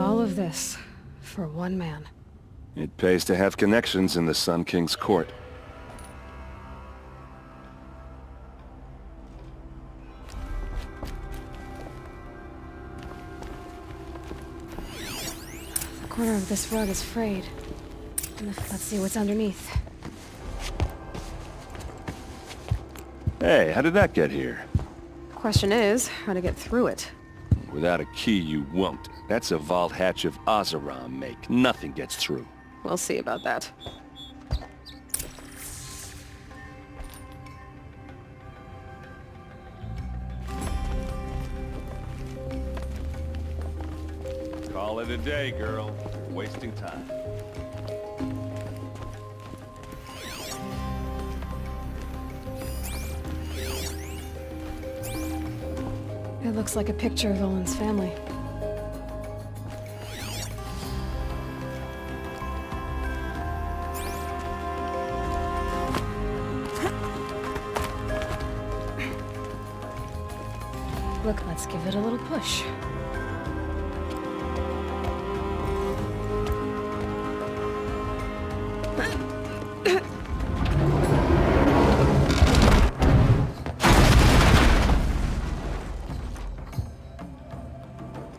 All of this for one man. It pays to have connections in the Sun King's court. The corner of this rug is frayed. Let's see what's underneath. Hey, how did that get here? Question is, how to get through it. Without a key, you won't. That's a vault hatch of Oseram make. Nothing gets through. We'll see about that. Call it a day, girl. You're wasting time. It looks like a picture of Olin's family. Look, let's give it a little push.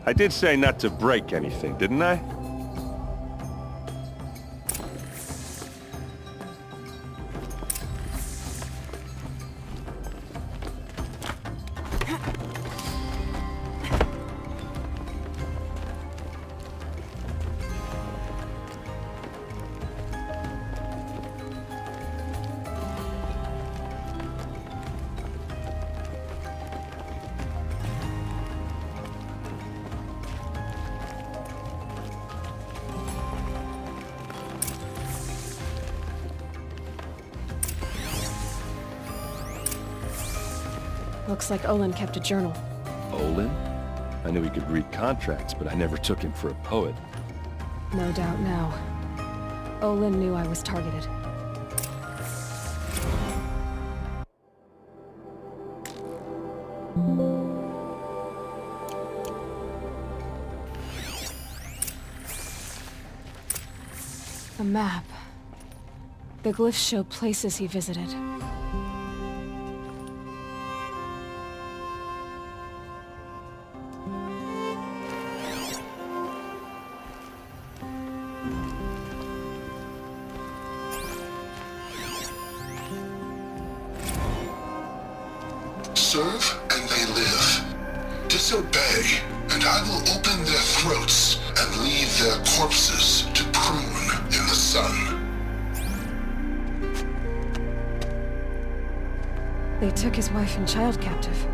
I did say not to break anything, didn't I? Looks like Olin kept a journal. Olin? I knew he could read contracts, but I never took him for a poet. No doubt now. Olin knew I was targeted. A map. The glyphs show places he visited. Serve and they live. Disobey, and I will open their throats and leave their corpses to prune in the sun. They took his wife and child captive.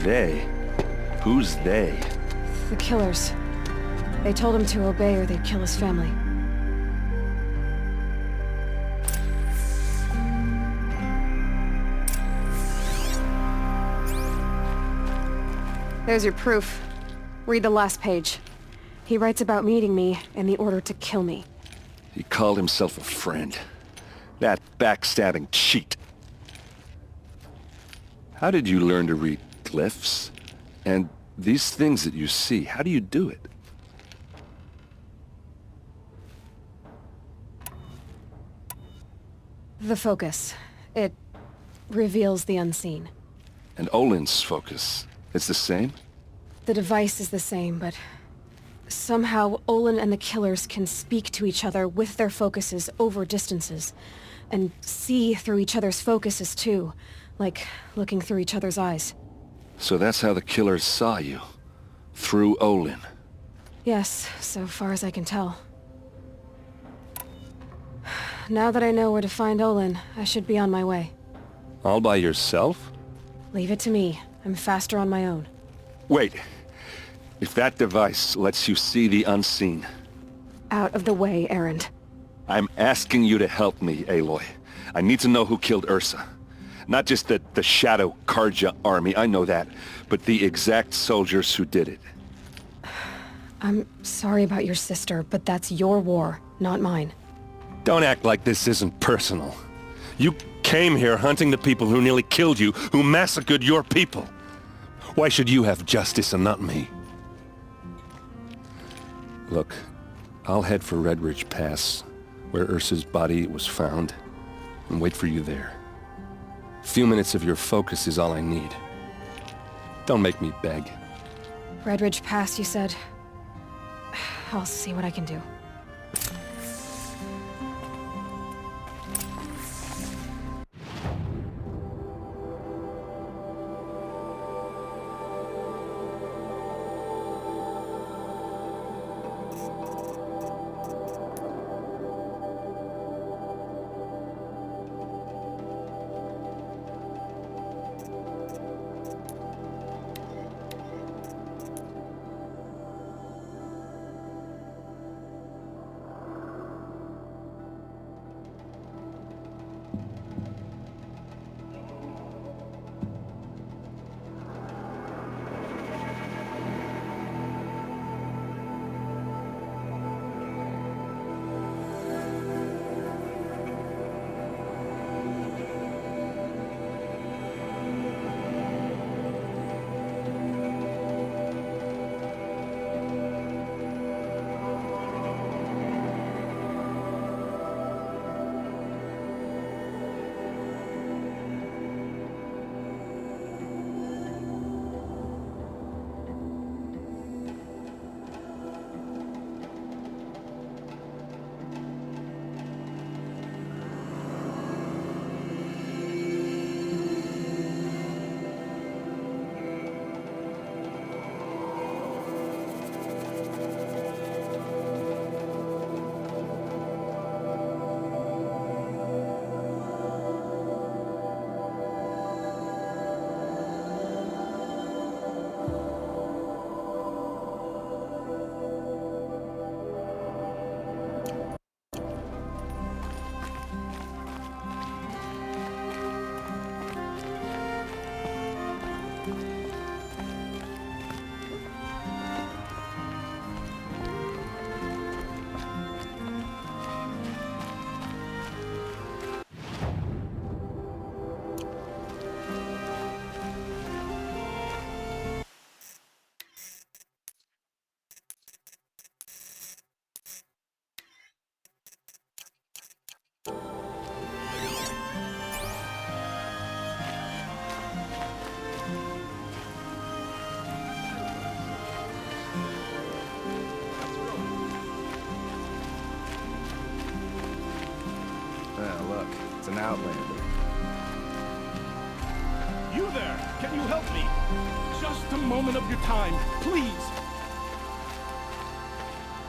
They? Who's they? The killers. They told him to obey or they'd kill his family. There's your proof. Read the last page. He writes about meeting me and the order to kill me. He called himself a friend. That backstabbing cheat. How did you learn to read glyphs? And these things that you see, how do you do it? The focus. It reveals the unseen. And Olin's focus, it's the same? The device is the same, but somehow Olin and the killers can speak to each other with their focuses over distances, and see through each other's focuses too, like looking through each other's eyes. So that's how the killers saw you? Through Olin? Yes, so far as I can tell. Now that I know where to find Olin, I should be on my way. All by yourself? Leave it to me. I'm faster on my own. Wait. If that device lets you see the unseen... Out of the way, Erend. I'm asking you to help me, Aloy. I need to know who killed Ursa. Not just the Shadow Karja army, I know that, but the exact soldiers who did it. I'm sorry about your sister, but that's your war, not mine. Don't act like this isn't personal. You came here hunting the people who nearly killed you, who massacred your people. Why should you have justice and not me? Look, I'll head for Red Ridge Pass, where Ursa's body was found, and wait for you there. A few minutes of your focus is all I need. Don't make me beg. Red Ridge Pass, you said? I'll see what I can do. Look, it's an Outlander. You there! Can you help me? Just a moment of your time, please!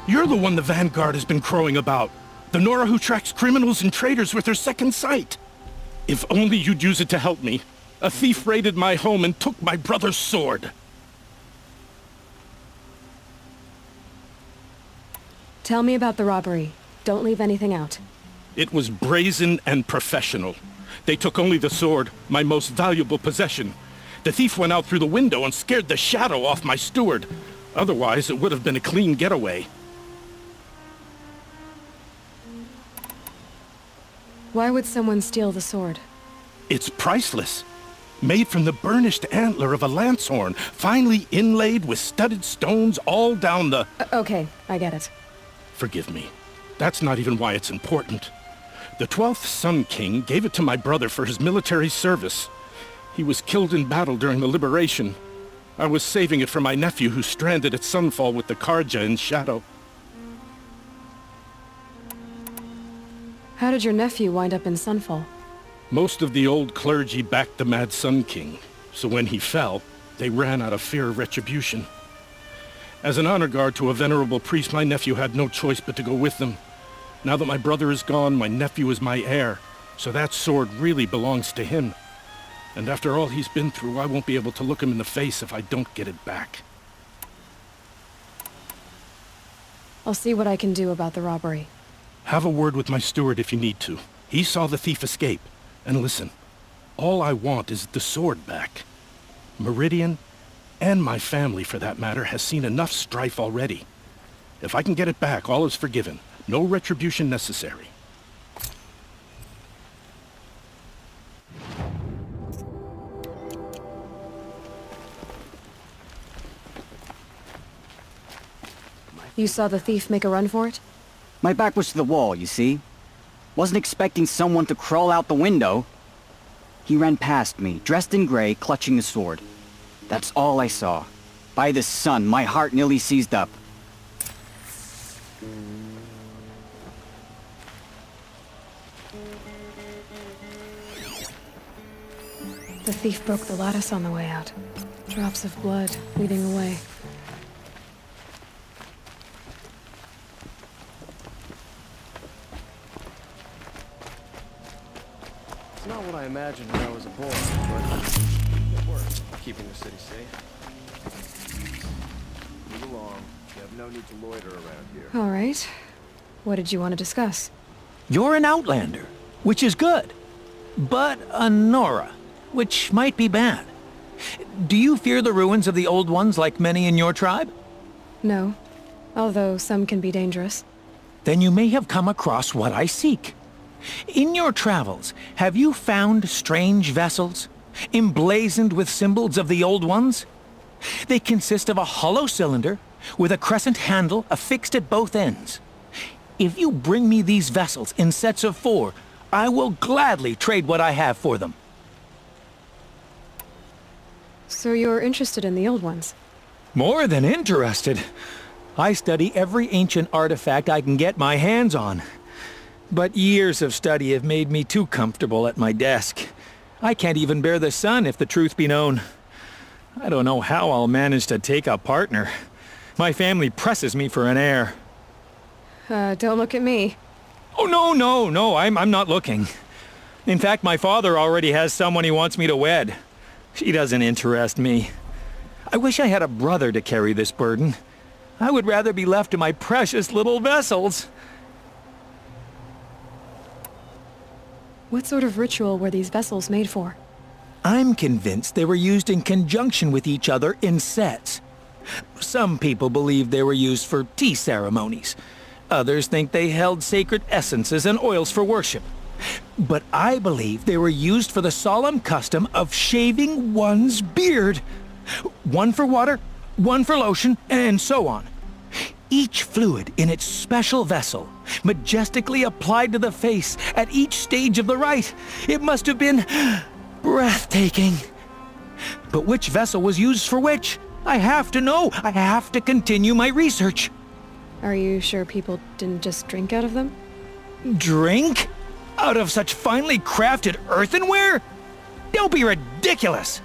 You're the one the Vanguard has been crowing about. The Nora who tracks criminals and traitors with her second sight. If only you'd use it to help me. A thief raided my home and took my brother's sword. Tell me about the robbery. Don't leave anything out. It was brazen and professional. They took only the sword, my most valuable possession. The thief went out through the window and scared the shadow off my steward. Otherwise, it would have been a clean getaway. Why would someone steal the sword? It's priceless. Made from the burnished antler of a lancehorn, finely inlaid with studded stones all down the... Okay, I get it. Forgive me. That's not even why it's important. The 12th Sun King gave it to my brother for his military service. He was killed in battle during the liberation. I was saving it for my nephew who's stranded at Sunfall with the Karja in Shadow. How did your nephew wind up in Sunfall? Most of the old clergy backed the Mad Sun King, so when he fell, they ran out of fear of retribution. As an honor guard to a venerable priest, my nephew had no choice but to go with them. Now that my brother is gone, my nephew is my heir, so that sword really belongs to him. And after all he's been through, I won't be able to look him in the face if I don't get it back. I'll see what I can do about the robbery. Have a word with my steward if you need to. He saw the thief escape. And listen, all I want is the sword back. Meridian, and my family for that matter, has seen enough strife already. If I can get it back, all is forgiven. No retribution necessary. My You saw the thief make a run for it? My back was to the wall, you see? Wasn't expecting someone to crawl out the window. He ran past me, dressed in gray, clutching a sword. That's all I saw. By the sun, my heart nearly seized up. The thief broke the lattice on the way out. Drops of blood leading away. It's not what I imagined when I was a boy, but it worked, keeping the city safe. Move along. You have no need to loiter around here. All right. What did you want to discuss? You're an Outlander, which is good. But a Nora, which might be bad. Do you fear the ruins of the old ones like many in your tribe? No. Although some can be dangerous. Then you may have come across what I seek. In your travels, have you found strange vessels, emblazoned with symbols of the old ones? They consist of a hollow cylinder with a crescent handle affixed at both ends. If you bring me these vessels in sets of 4, I will gladly trade what I have for them. So you're interested in the old ones? More than interested. I study every ancient artifact I can get my hands on. But years of study have made me too comfortable at my desk. I can't even bear the sun, if the truth be known. I don't know how I'll manage to take a partner. My family presses me for an heir. Don't look at me. Oh, no, I'm not looking. In fact, my father already has someone he wants me to wed. She doesn't interest me. I wish I had a brother to carry this burden. I would rather be left to my precious little vessels. What sort of ritual were these vessels made for? I'm convinced they were used in conjunction with each other in sets. Some people believe they were used for tea ceremonies. Others think they held sacred essences and oils for worship. But I believe they were used for the solemn custom of shaving one's beard. One for water, one for lotion, and so on. Each fluid in its special vessel, majestically applied to the face at each stage of the rite. It must have been breathtaking. But which vessel was used for which? I have to know. I have to continue my research. Are you sure people didn't just drink out of them? Drink? Out of such finely crafted earthenware? Don't be ridiculous!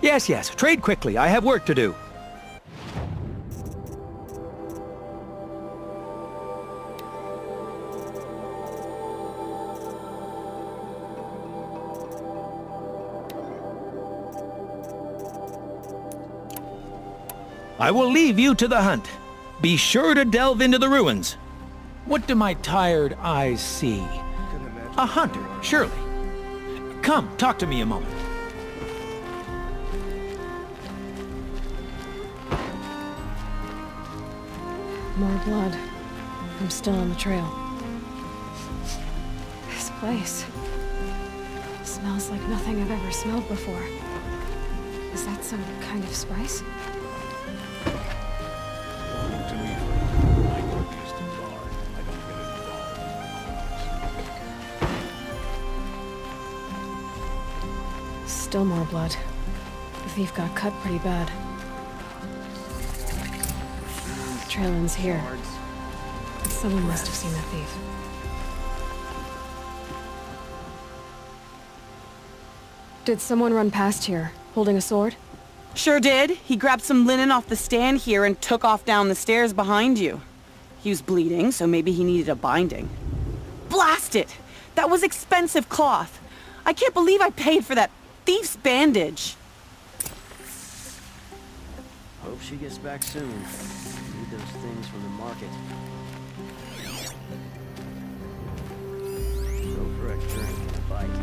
Yes, trade quickly. I have work to do. I will leave you to the hunt. Be sure to delve into the ruins. What do my tired eyes see? A hunter, surely. Come, talk to me a moment. More blood. I'm still on the trail. This place smells like nothing I've ever smelled before. Is that some kind of spice? Still more blood. The thief got cut pretty bad. The trail ends here. Someone must have seen the thief. Did someone run past here, holding a sword? Sure did. He grabbed some linen off the stand here and took off down the stairs behind you. He was bleeding, so maybe he needed a binding. Blast it! That was expensive cloth. I can't believe I paid for that thief's bandage. Hope she gets back soon. Need those things from the market. Go for a drink and a bite.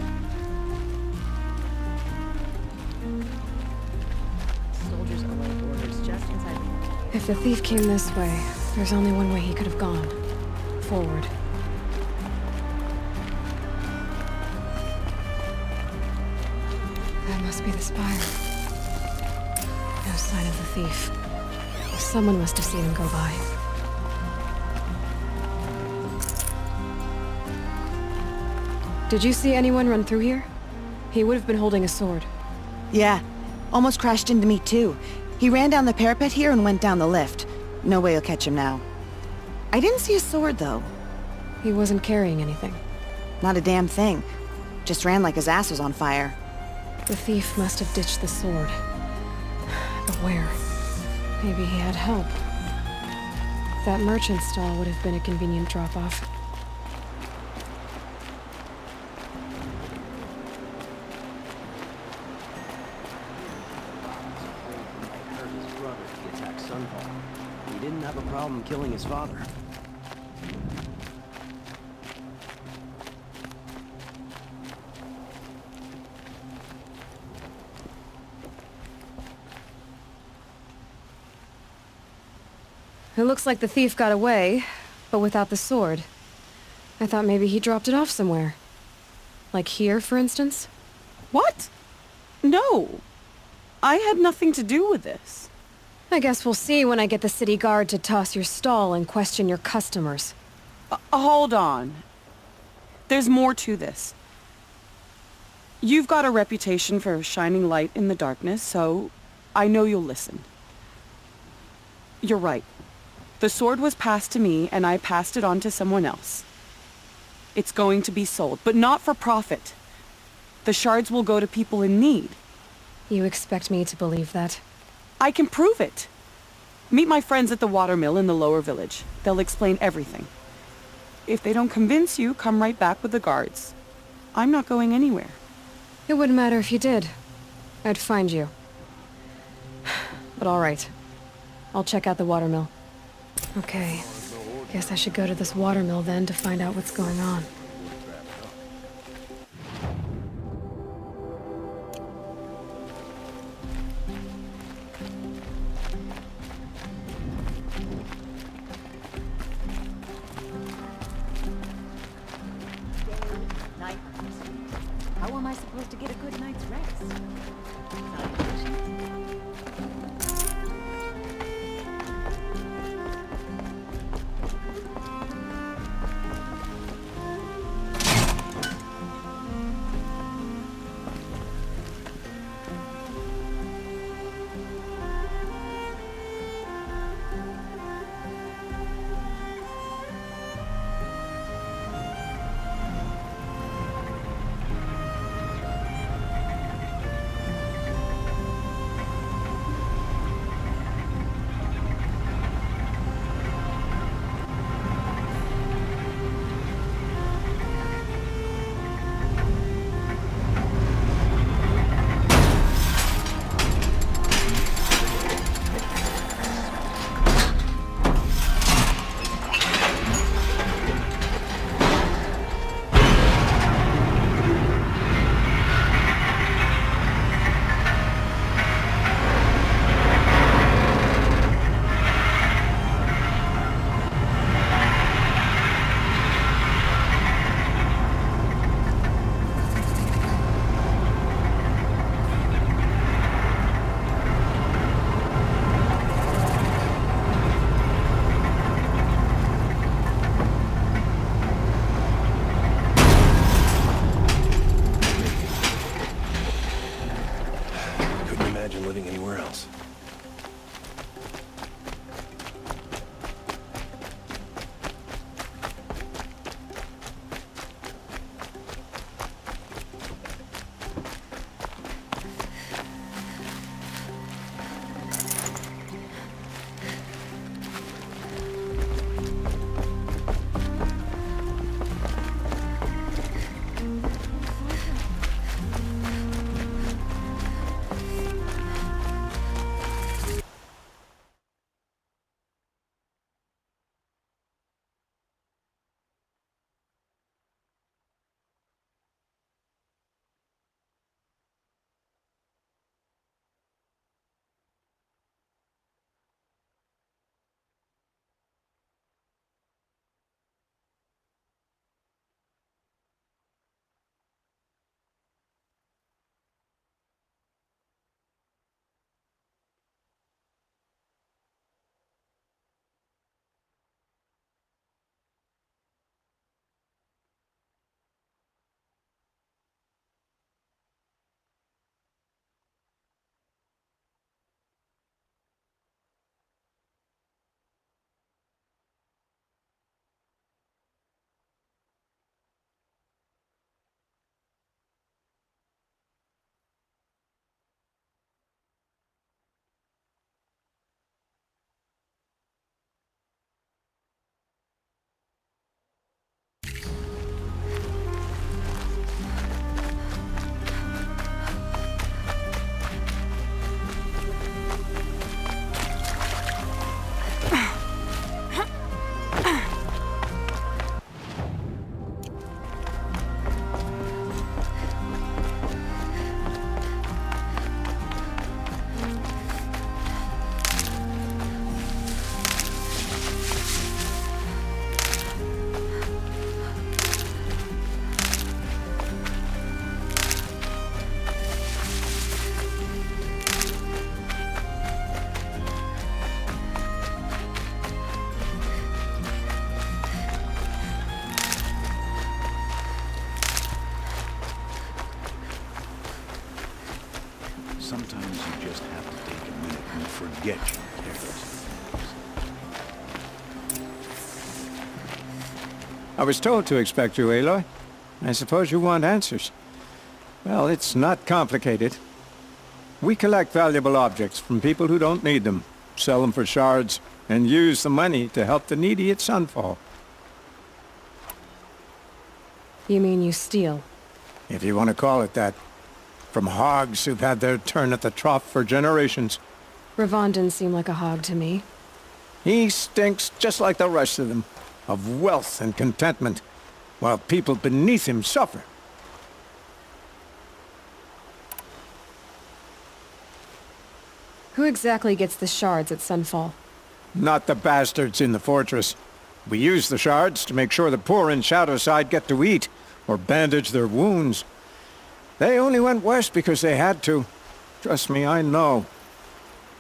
Soldiers await orders just inside the... If the thief came this way, there's only one way he could have gone. Forward. That must be the spire. No sign of the thief. Someone must have seen him go by. Did you see anyone run through here? He would have been holding a sword. Yeah. Almost crashed into me, too. He ran down the parapet here and went down the lift. No way you'll catch him now. I didn't see a sword, though. He wasn't carrying anything. Not a damn thing. Just ran like his ass was on fire. The thief must have ditched the sword. But where? Maybe he had help. That merchant stall would have been a convenient drop-off. His brother to attack Sunfall. He didn't have a problem killing his father. It looks like the thief got away, but without the sword. I thought maybe he dropped it off somewhere. Like here, for instance? What? No. I had nothing to do with this. I guess we'll see when I get the city guard to toss your stall and question your customers. Hold on. There's more to this. You've got a reputation for shining light in the darkness, so I know you'll listen. You're right. The sword was passed to me, and I passed it on to someone else. It's going to be sold, but not for profit. The shards will go to people in need. You expect me to believe that? I can prove it. Meet my friends at the watermill in the lower village. They'll explain everything. If they don't convince you, come right back with the guards. I'm not going anywhere. It wouldn't matter if you did. I'd find you. But all right. I'll check out the watermill. Okay. Guess I should go to this watermill then to find out what's going on. How am I supposed to get a good night's rest? forget you, I was told to expect you, Aloy. I suppose you want answers. Well, it's not complicated. We collect valuable objects from people who don't need them, sell them for shards, and use the money to help the needy at Sunfall. You mean you steal? If you want to call it that. From hogs who've had their turn at the trough for generations. Ravon didn't seem like a hog to me. He stinks just like the rest of them, of wealth and contentment, while people beneath him suffer. Who exactly gets the shards at Sunfall? Not the bastards in the fortress. We use the shards to make sure the poor in Shadowside get to eat, or bandage their wounds. They only went west because they had to. Trust me, I know.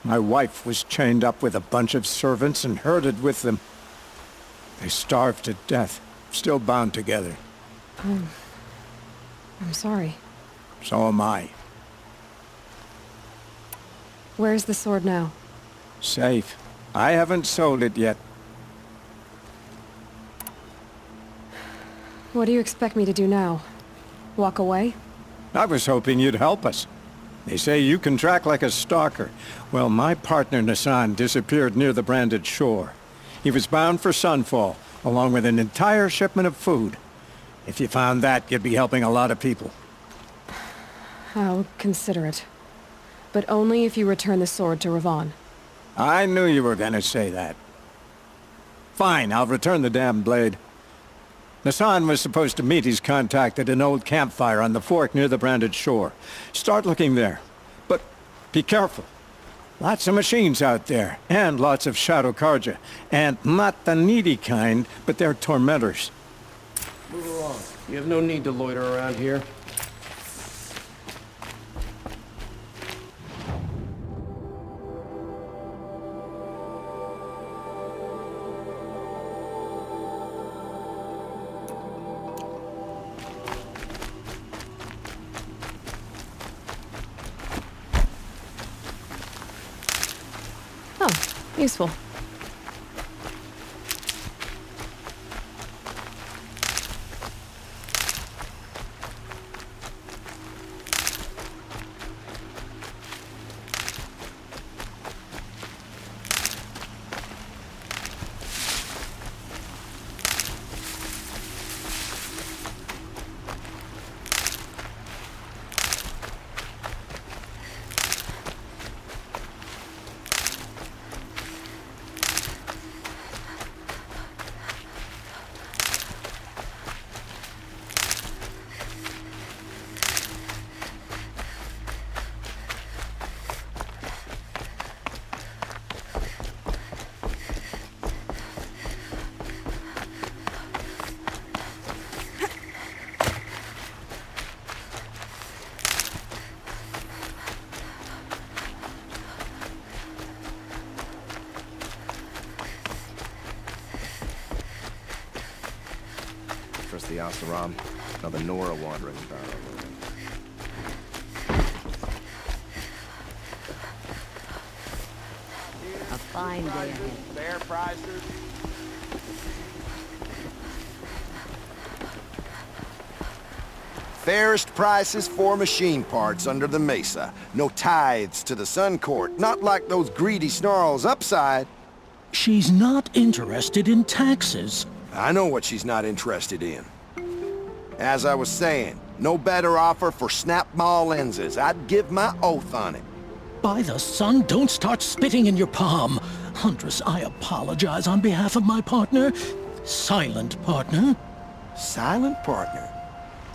My wife was chained up with a bunch of servants and herded with them. They starved to death, still bound together. Oh. I'm sorry. So am I. Where's the sword now? Safe. I haven't sold it yet. What do you expect me to do now? Walk away? I was hoping you'd help us. They say you can track like a stalker. Well, my partner Nassan disappeared near the branded shore. He was bound for Sunfall, along with an entire shipment of food. If you found that, you'd be helping a lot of people. I'll consider it. But only if you return the sword to Ravon. I knew you were gonna say that. Fine, I'll return the damn blade. Nassan was supposed to meet his contact at an old campfire on the fork near the branded shore. Start looking there. But be careful. Lots of machines out there, and lots of Shadow Karja. And not the needy kind, but they're tormentors. Move along. You have no need to loiter around here. Useful. Trust the Oseram. Another Nora wandering about. A fine day ahead. Fair prices. Fairest prices for machine parts under the mesa. No tithes to the Sun Court, not like those greedy snarls upside. She's not interested in taxes. I know what she's not interested in. As I was saying, no better offer for snap maw lenses. I'd give my oath on it. By the sun, don't start spitting in your palm. Huntress, I apologize on behalf of my partner. Silent partner. Silent partner?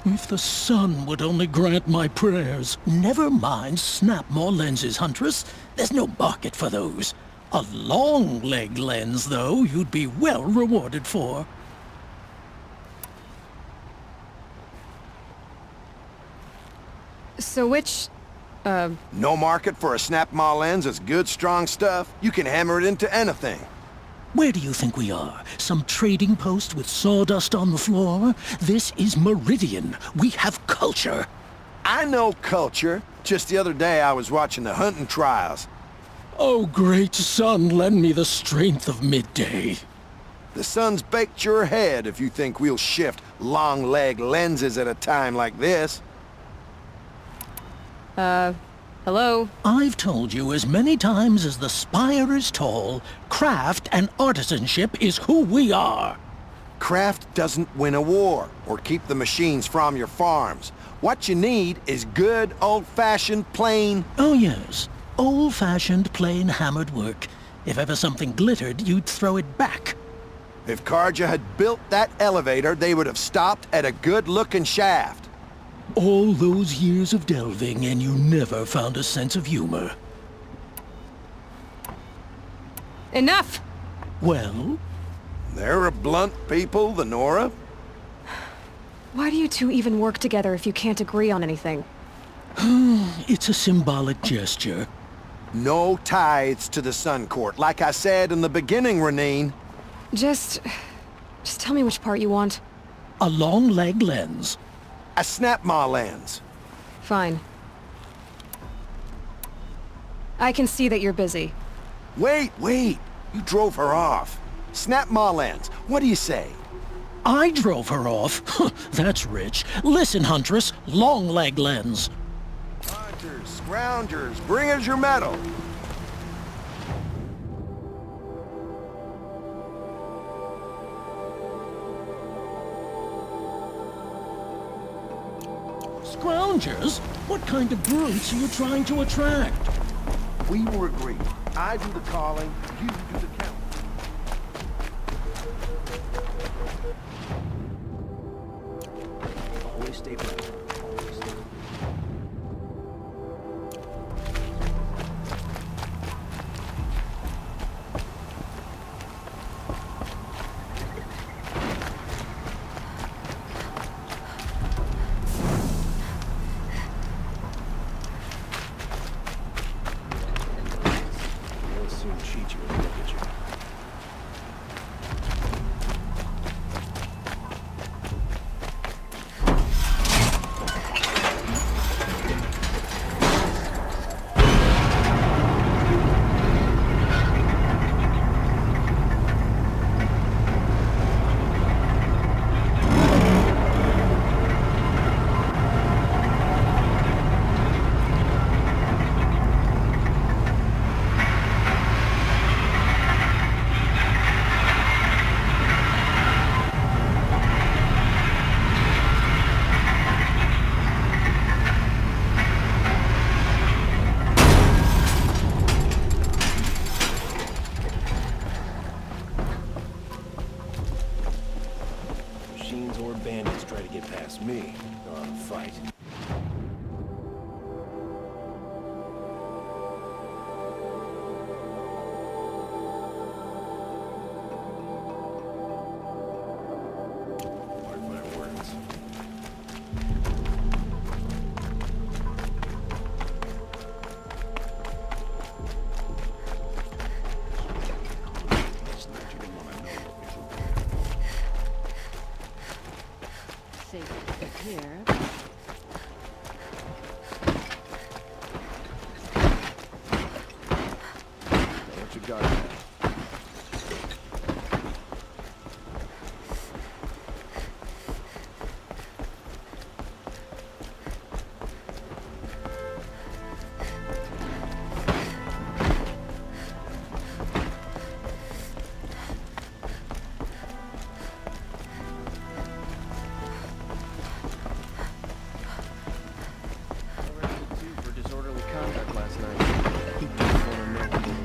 If the sun would only grant my prayers. Never mind snap maw lenses, Huntress. There's no market for those. A long leg lens, though, you'd be well rewarded for. So which, No market for a snap maw lens is good, strong stuff. You can hammer it into anything. Where do you think we are? Some trading post with sawdust on the floor? This is Meridian. We have culture. I know culture. Just the other day I was watching the hunting trials. Oh, great sun, lend me the strength of midday. The sun's baked your head if you think we'll shift long-leg lenses at a time like this. Hello? I've told you as many times as the spire is tall, craft and artisanship is who we are. Craft doesn't win a war or keep the machines from your farms. What you need is good, old-fashioned, plain... Oh, yes. Old-fashioned, plain hammered work. If ever something glittered, you'd throw it back. If Karja had built that elevator, they would have stopped at a good-looking shaft. All those years of delving, and you never found a sense of humor. Enough! Well? They're a blunt people, the Nora. Why do you two even work together if you can't agree on anything? It's a symbolic gesture. No tithes to the Sun Court. Like I said in the beginning, Renine. Just tell me which part you want. A long leg lens. A snap-maw lens. Fine. I can see that you're busy. Wait! You drove her off. Snap-maw lens. What do you say? I drove her off? That's rich. Listen, Huntress. Long leg lens. Hunters, scroungers, bring us your medal. Scroungers? What kind of brutes are you trying to attract? We were agreed. I do the calling, you do the counting. Always stay back. Always stay back. They'll soon cheat you and look at you. Machines or bandits try to get past me. They'll have a fight. Mark my words. Here. What you got there? For disorderly conduct last night. He didn't want to know.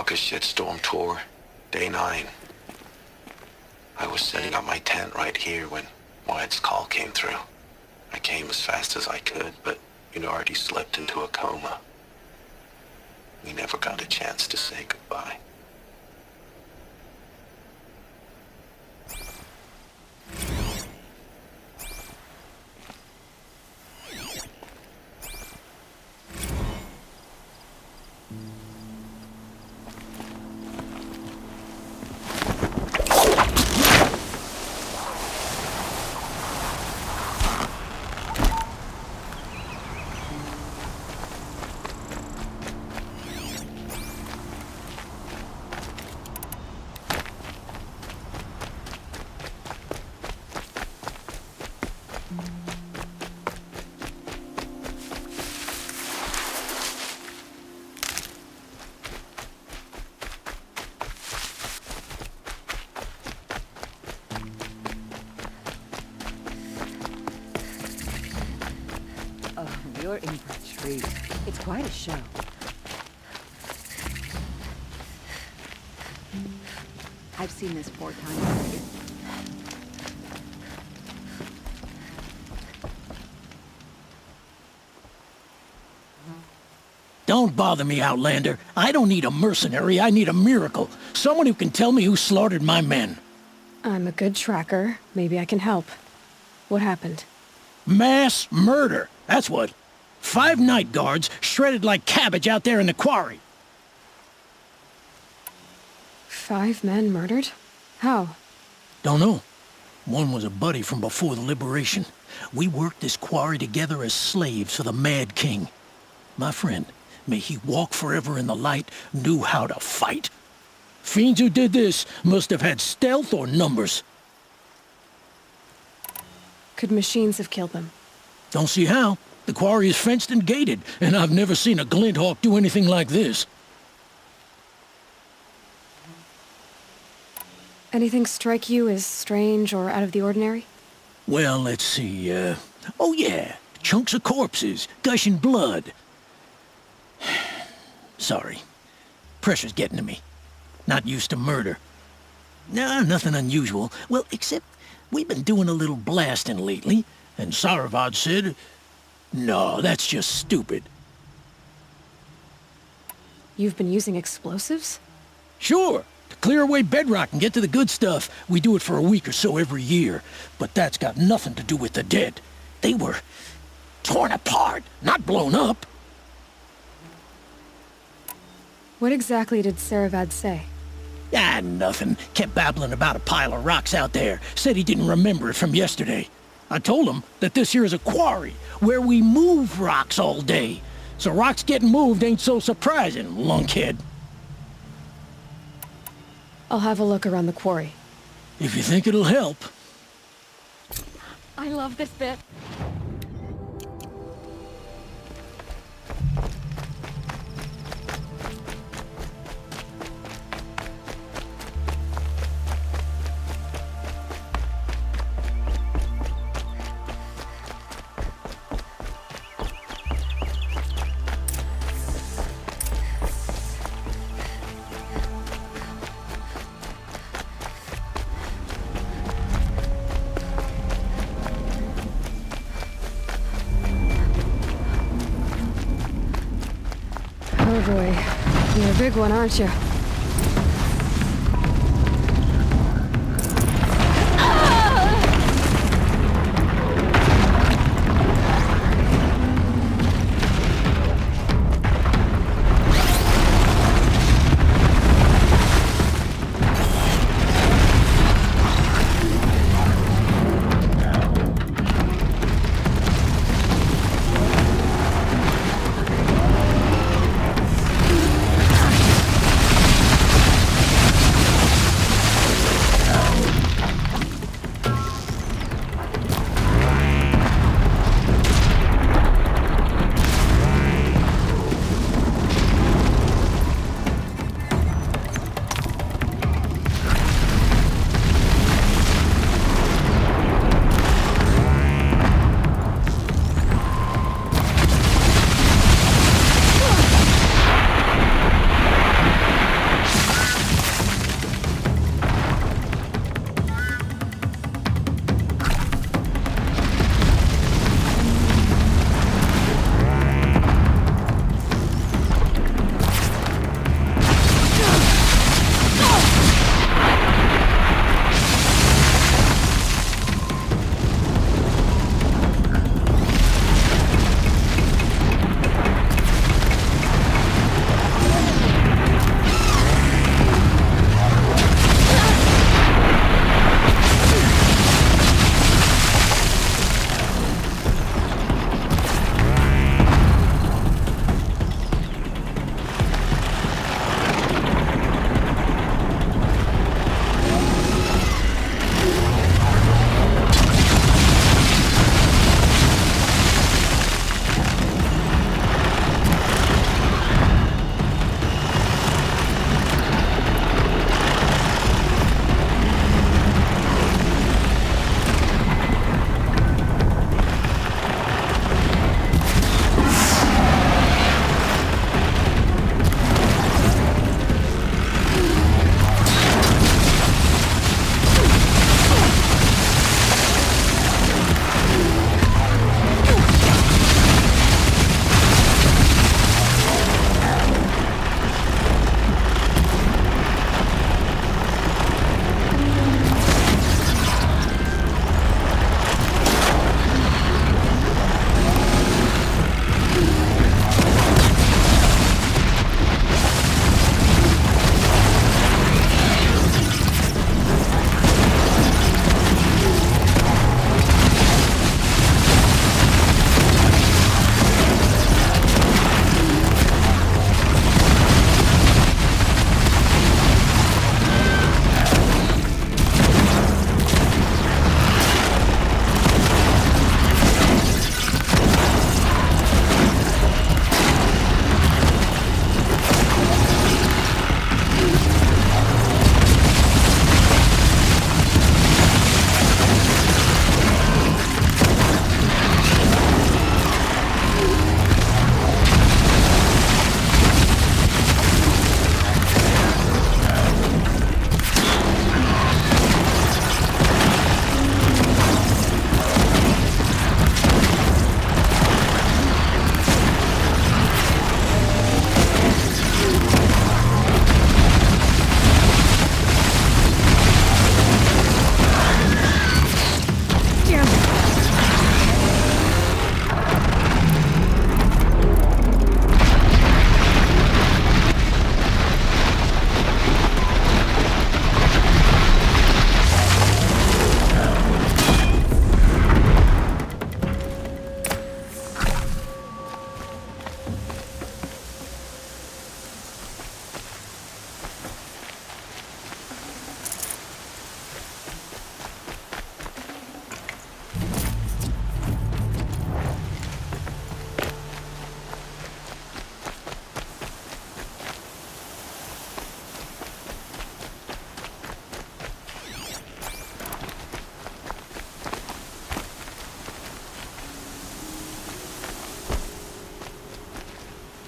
Walker's shitstorm tour, day 9. I was setting up my tent right here when Wyatt's call came through. I came as fast as I could, but you'd already slipped into a coma. We never got a chance to say goodbye. You're in for a treat. It's quite a show. I've seen this 4 times already. Don't bother me, Outlander. I don't need a mercenary, I need a miracle. Someone who can tell me who slaughtered my men. I'm a good tracker. Maybe I can help. What happened? Mass murder, that's what. 5 night guards shredded like cabbage out there in the quarry. 5 men murdered? How? Don't know. One was a buddy from before the liberation. We worked this quarry together as slaves for the Mad King. My friend, may he walk forever in the light, knew how to fight. Fiends who did this must have had stealth or numbers. Could machines have killed them? Don't see how. The quarry is fenced and gated, and I've never seen a Glinthawk do anything like this. Anything strike you as strange or out of the ordinary? Well, let's see, oh yeah, chunks of corpses, gushing blood. Sorry. Pressure's getting to me. Not used to murder. Nah, nothing unusual. Well, except we've been doing a little blasting lately, and Saravad said, no, that's just stupid. You've been using explosives? Sure. To clear away bedrock and get to the good stuff, we do it for a week or so every year. But that's got nothing to do with the dead. They were torn apart, not blown up. What exactly did Saravad say? Ah, nothing. Kept babbling about a pile of rocks out there. Said he didn't remember it from yesterday. I told him that this here is a quarry, where we move rocks all day. So rocks getting moved ain't so surprising, lunkhead. I'll have a look around the quarry. If you think it'll help. I love this bit. Oh boy, you're a big one, aren't you?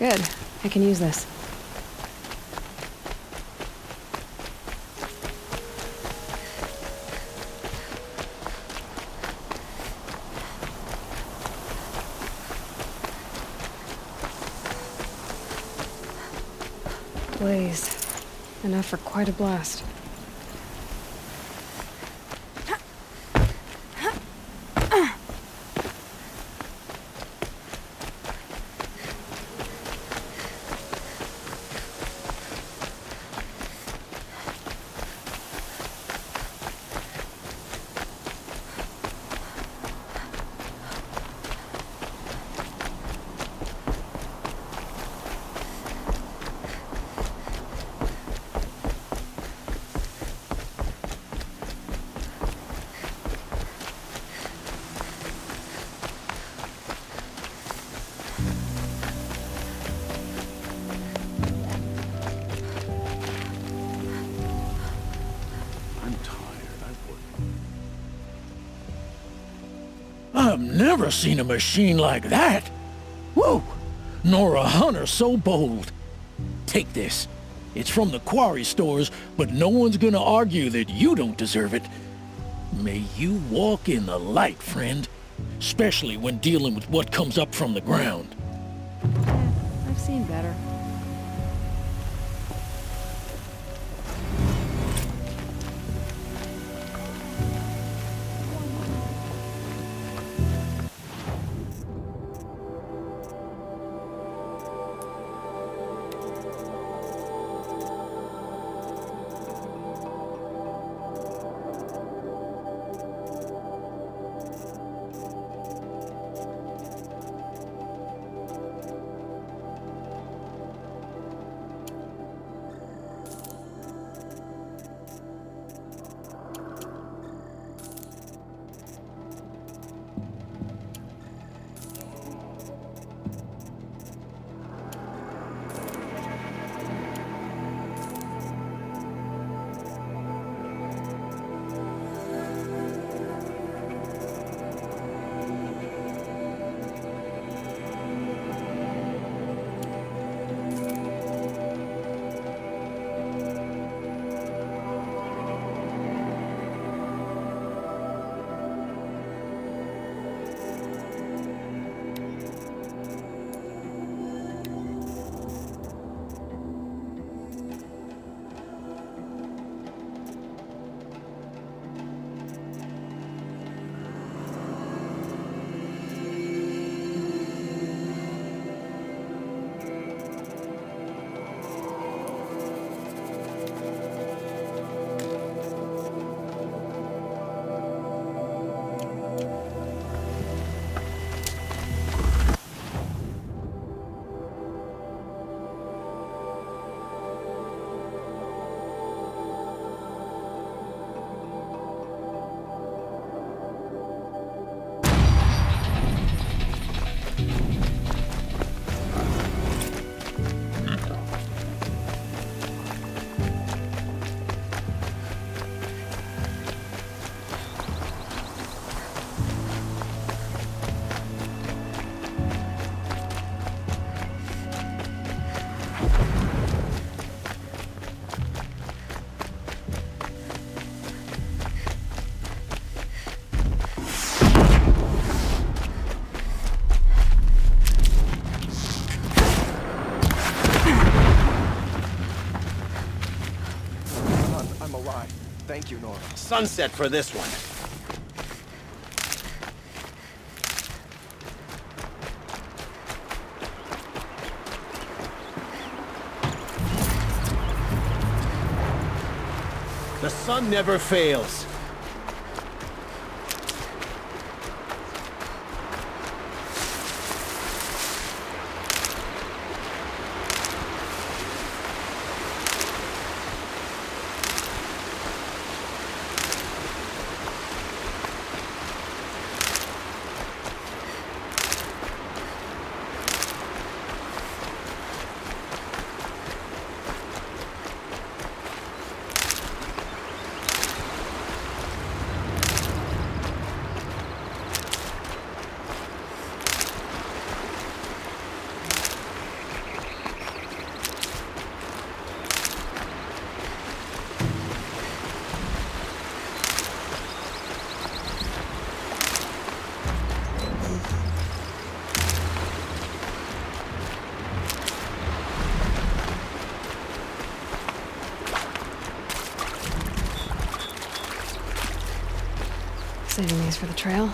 good. I can use this. Blaze. Enough for quite a blast. I've never seen a machine like that. Whoa! Nor a hunter so bold. Take this. It's from the quarry stores, but no one's gonna argue that you don't deserve it. May you walk in the light, friend. Especially when dealing with what comes up from the ground. I've seen better. Thank you, Nora. Sunset for this one. The sun never fails. Saving these for the trail.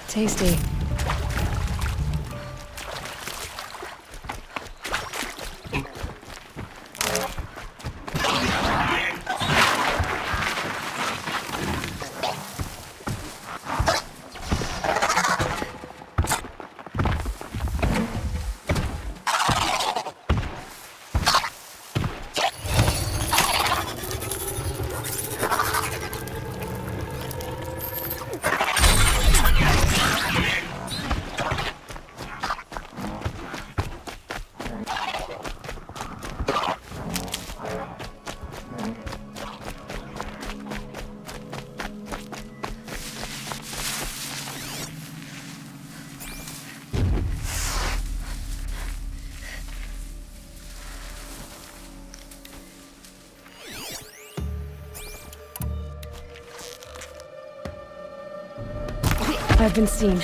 Tasty. I've been seen.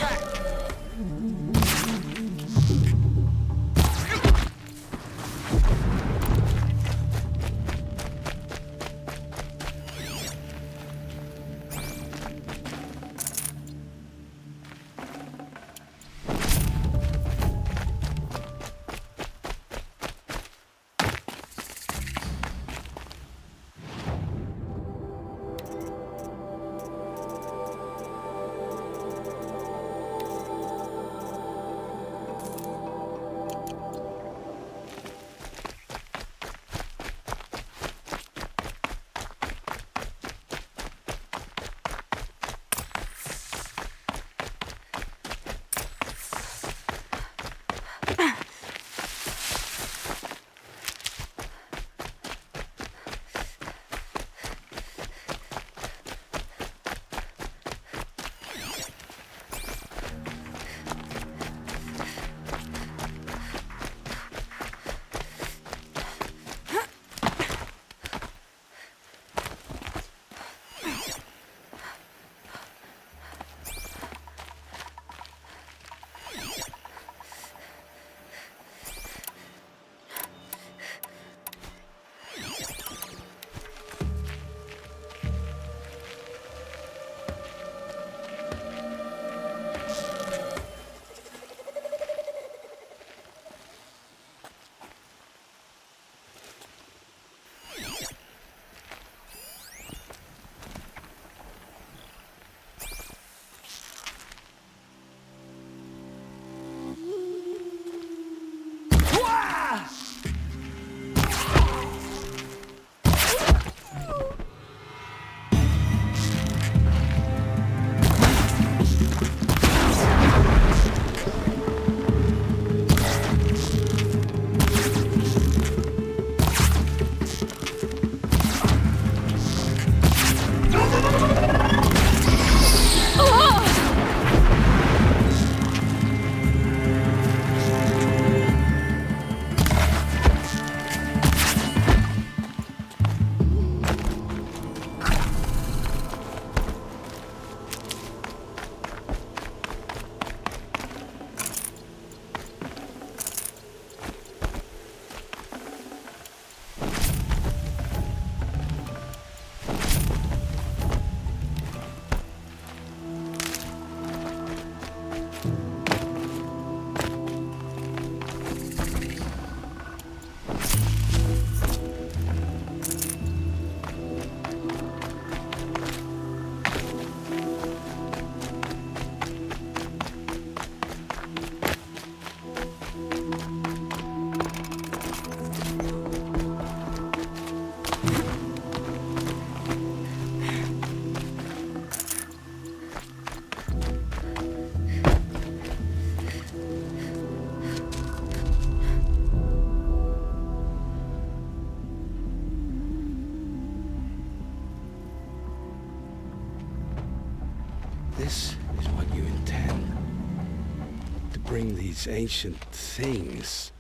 these ancient things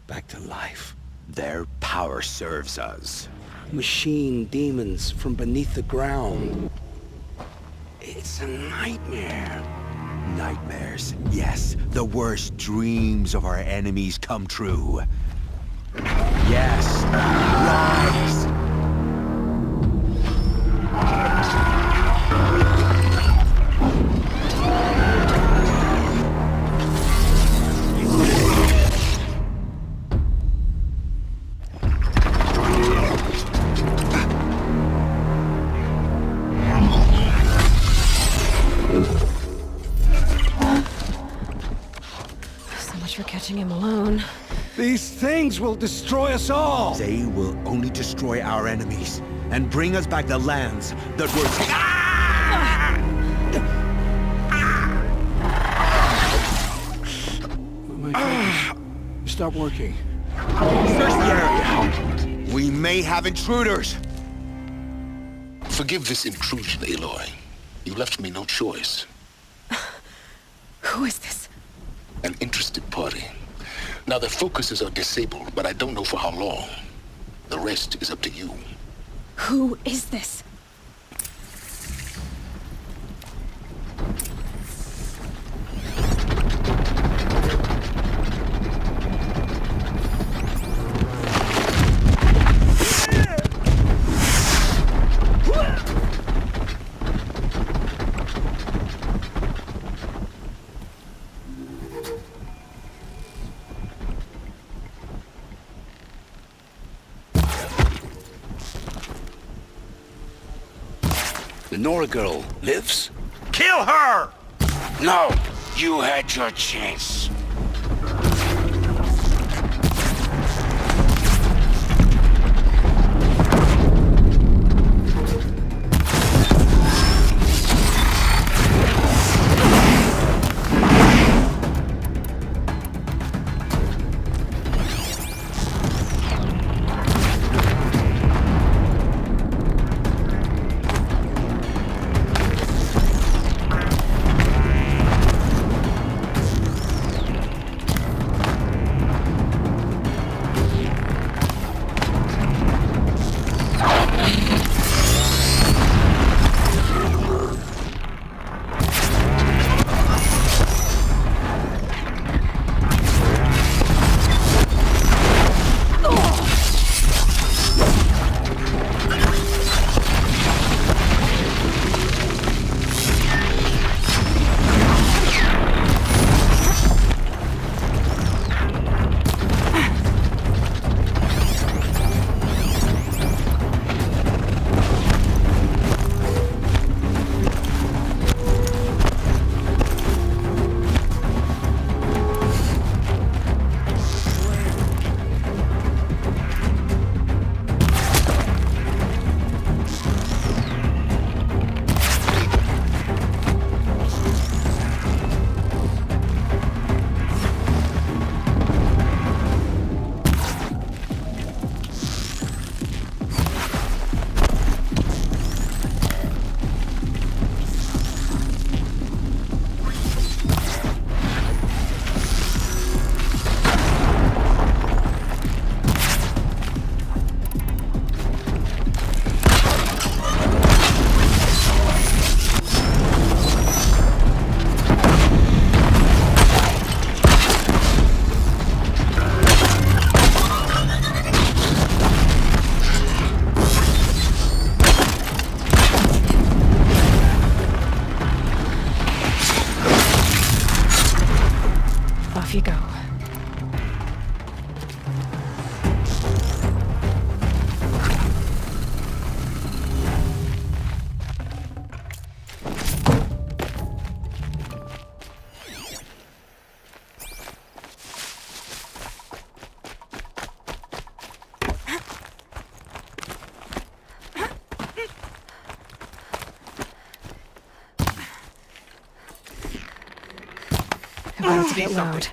back to life? Their power serves us. Machine demons from beneath the ground. It's a nightmare. Nightmares, yes. The worst dreams of our enemies come true. Yes, rise! Catching him alone. These things will destroy us all! They will only destroy our enemies and bring us back the lands that were My focus. Stop working. Search the area! We may have intruders! Forgive this intrusion, Aloy. You left me no choice. Who is this? An interested party. Now their focuses are disabled, but I don't know for how long. The rest is up to you. Who is this? The Nora girl lives? Kill her! No! You had your chance. Off you go. About to get loud.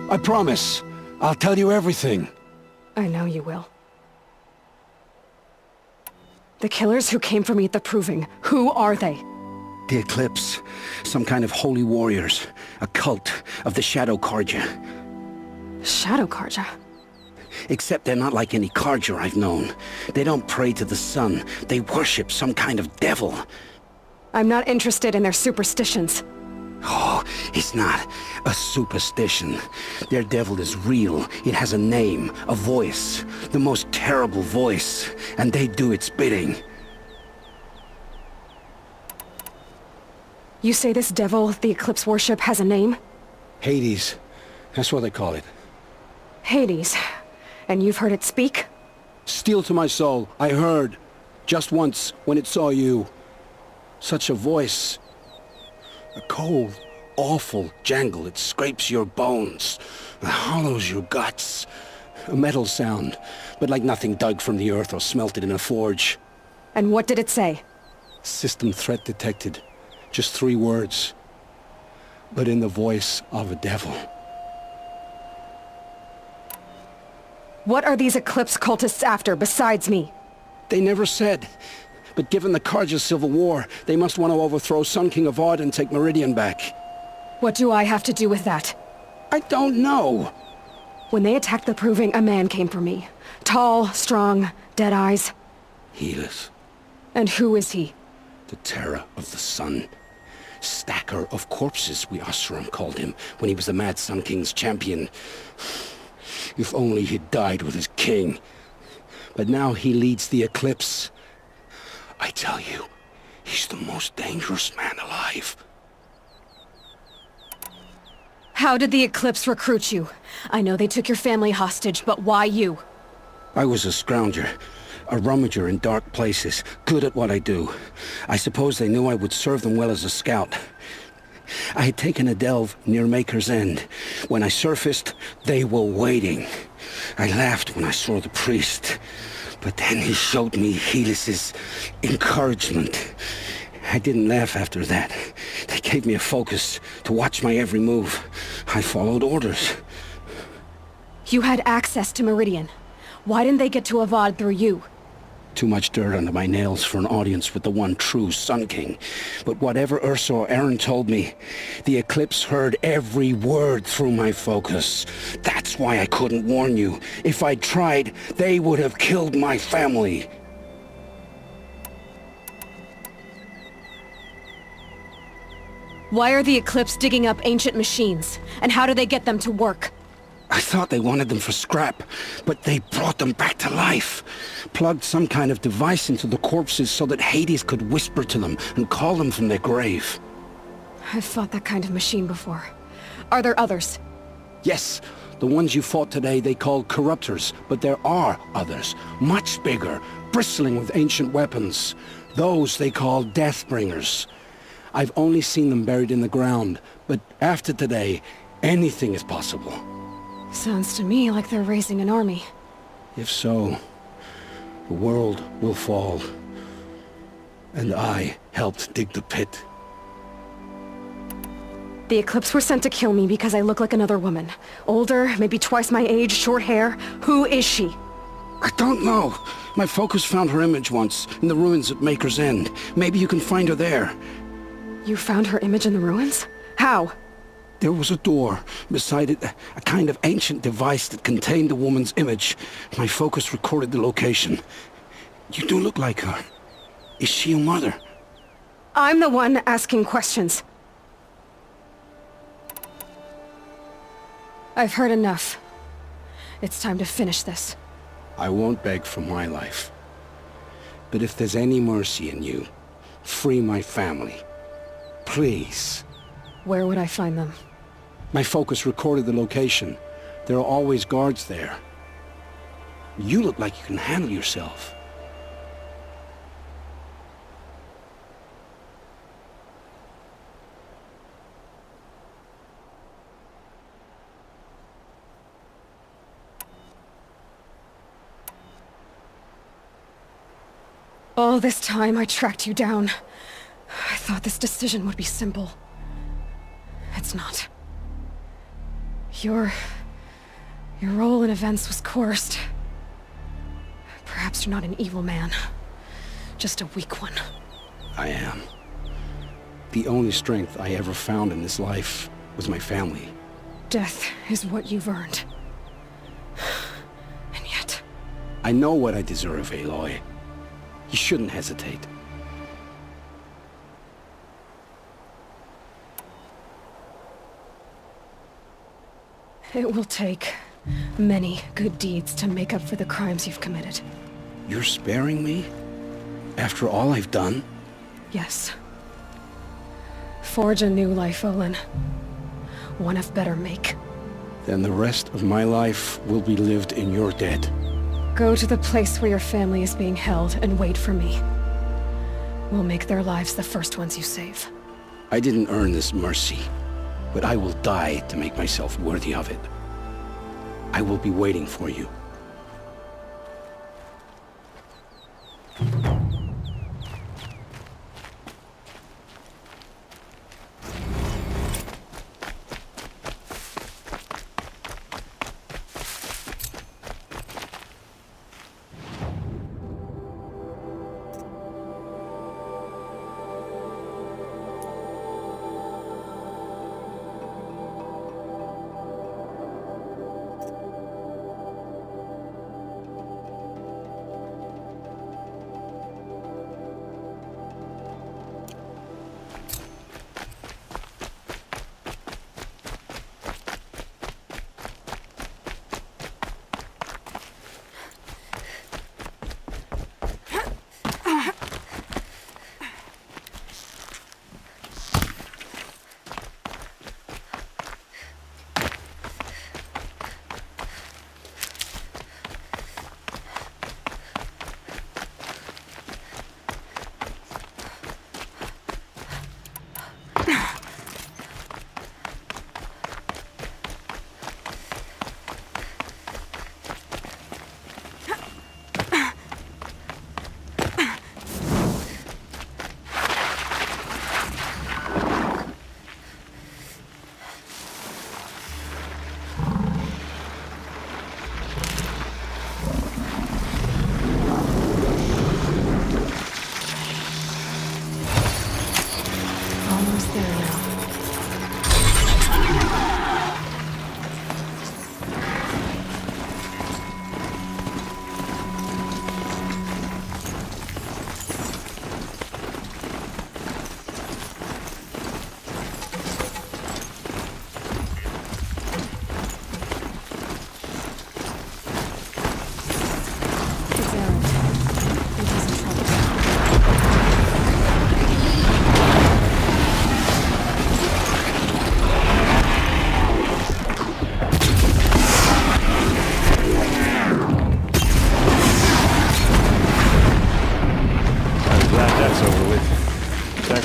I promise. I'll tell you everything. I know you will. The killers who came for me at the Proving, who are they? The Eclipse. Some kind of holy warriors. A cult of the Shadow Karja. Shadow Karja? Except they're not like any Karja I've known. They don't pray to the sun. They worship some kind of devil. I'm not interested in their superstitions. Oh, it's not a superstition. Their devil is real. It has a name, a voice. The most terrible voice. And they do its bidding. You say this devil the Eclipse worship has a name? Hades. That's what they call it. Hades. And you've heard it speak? Steel to my soul. I heard. Just once, when it saw you. Such a voice. A cold, awful jangle. It scrapes your bones. It hollows your guts. A metal sound, but like nothing dug from the earth or smelted in a forge. And what did it say? System threat detected. Just 3 words. But in the voice of a devil. What are these Eclipse cultists after besides me? They never said. But given the Karja civil war, they must want to overthrow Sun King of Odd and take Meridian back. What do I have to do with that? I don't know. When they attacked the Proving, a man came for me. Tall, strong, dead eyes. Helis. And who is he? The terror of the sun. Stacker of corpses, we Oseram called him, when he was the Mad Sun King's champion. If only he'd died with his king. But now he leads the Eclipse. I tell you, he's the most dangerous man alive. How did the Eclipse recruit you? I know they took your family hostage, but why you? I was a scrounger, a rummager in dark places, good at what I do. I suppose they knew I would serve them well as a scout. I had taken a delve near Maker's End. When I surfaced, they were waiting. I laughed when I saw the priest. But then he showed me Helis's encouragement. I didn't laugh after that. They gave me a focus to watch my every move. I followed orders. You had access to Meridian. Why didn't they get to Avad through you? Too much dirt under my nails for an audience with the one true Sun King. But whatever Ursa or Aaron told me, the Eclipse heard every word through my focus. That's why I couldn't warn you. If I'd tried, they would have killed my family. Why are the Eclipse digging up ancient machines? And how do they get them to work? I thought they wanted them for scrap, but they brought them back to life. Plugged some kind of device into the corpses so that Hades could whisper to them and call them from their grave. I've fought that kind of machine before. Are there others? Yes, the ones you fought today they called corruptors, but there are others, much bigger, bristling with ancient weapons. Those they call Deathbringers. I've only seen them buried in the ground, but after today, anything is possible. Sounds to me like they're raising an army. If so, the world will fall. And I helped dig the pit. The Eclipse were sent to kill me because I look like another woman. Older, maybe twice my age, short hair. Who is she? I don't know. My focus found her image once, in the ruins at Maker's End. Maybe you can find her there. You found her image in the ruins? How? There was a door. Beside it, a kind of ancient device that contained the woman's image. My focus recorded the location. You do look like her. Is she your mother? I'm the one asking questions. I've heard enough. It's time to finish this. I won't beg for my life. But if there's any mercy in you, free my family. Please. Where would I find them? My focus recorded the location. There are always guards there. You look like you can handle yourself. All this time I tracked you down. I thought this decision would be simple. It's not. You're Your role in events was coerced. Perhaps you're not an evil man. Just a weak one. I am. The only strength I ever found in this life was my family. Death is what you've earned. And yet... I know what I deserve, Aloy. You shouldn't hesitate. It will take many good deeds to make up for the crimes you've committed. You're sparing me? After all I've done? Yes. Forge a new life, Olin. One of better make. Then the rest of my life will be lived in your debt. Go to the place where your family is being held and wait for me. We'll make their lives the first ones you save. I didn't earn this mercy, but I will die to make myself worthy of it. I will be waiting for you.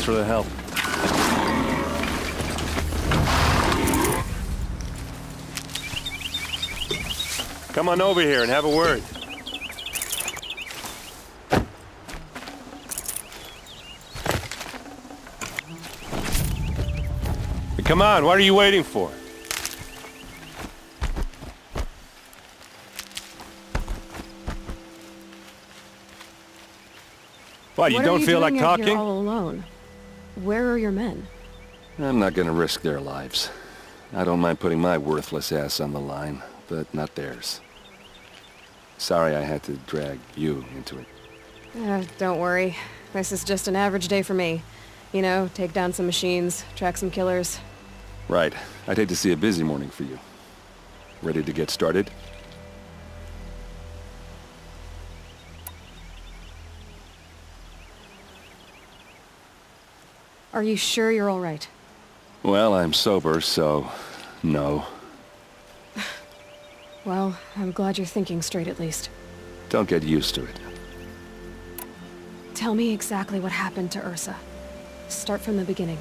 For the help. Come on over here and have a word. Come on, what are you waiting for? What, you don't feel like talking? You're all alone. Where are your men? I'm not gonna risk their lives. I don't mind putting my worthless ass on the line, but not theirs. Sorry I had to drag you into it. Don't worry. This is just an average day for me. You know, take down some machines, track some killers. Right. I'd hate to see a busy morning for you. Ready to get started? Are you sure you're all right? Well, I'm sober, so... no. Well, I'm glad you're thinking straight at least. Don't get used to it. Tell me exactly what happened to Ursa. Start from the beginning.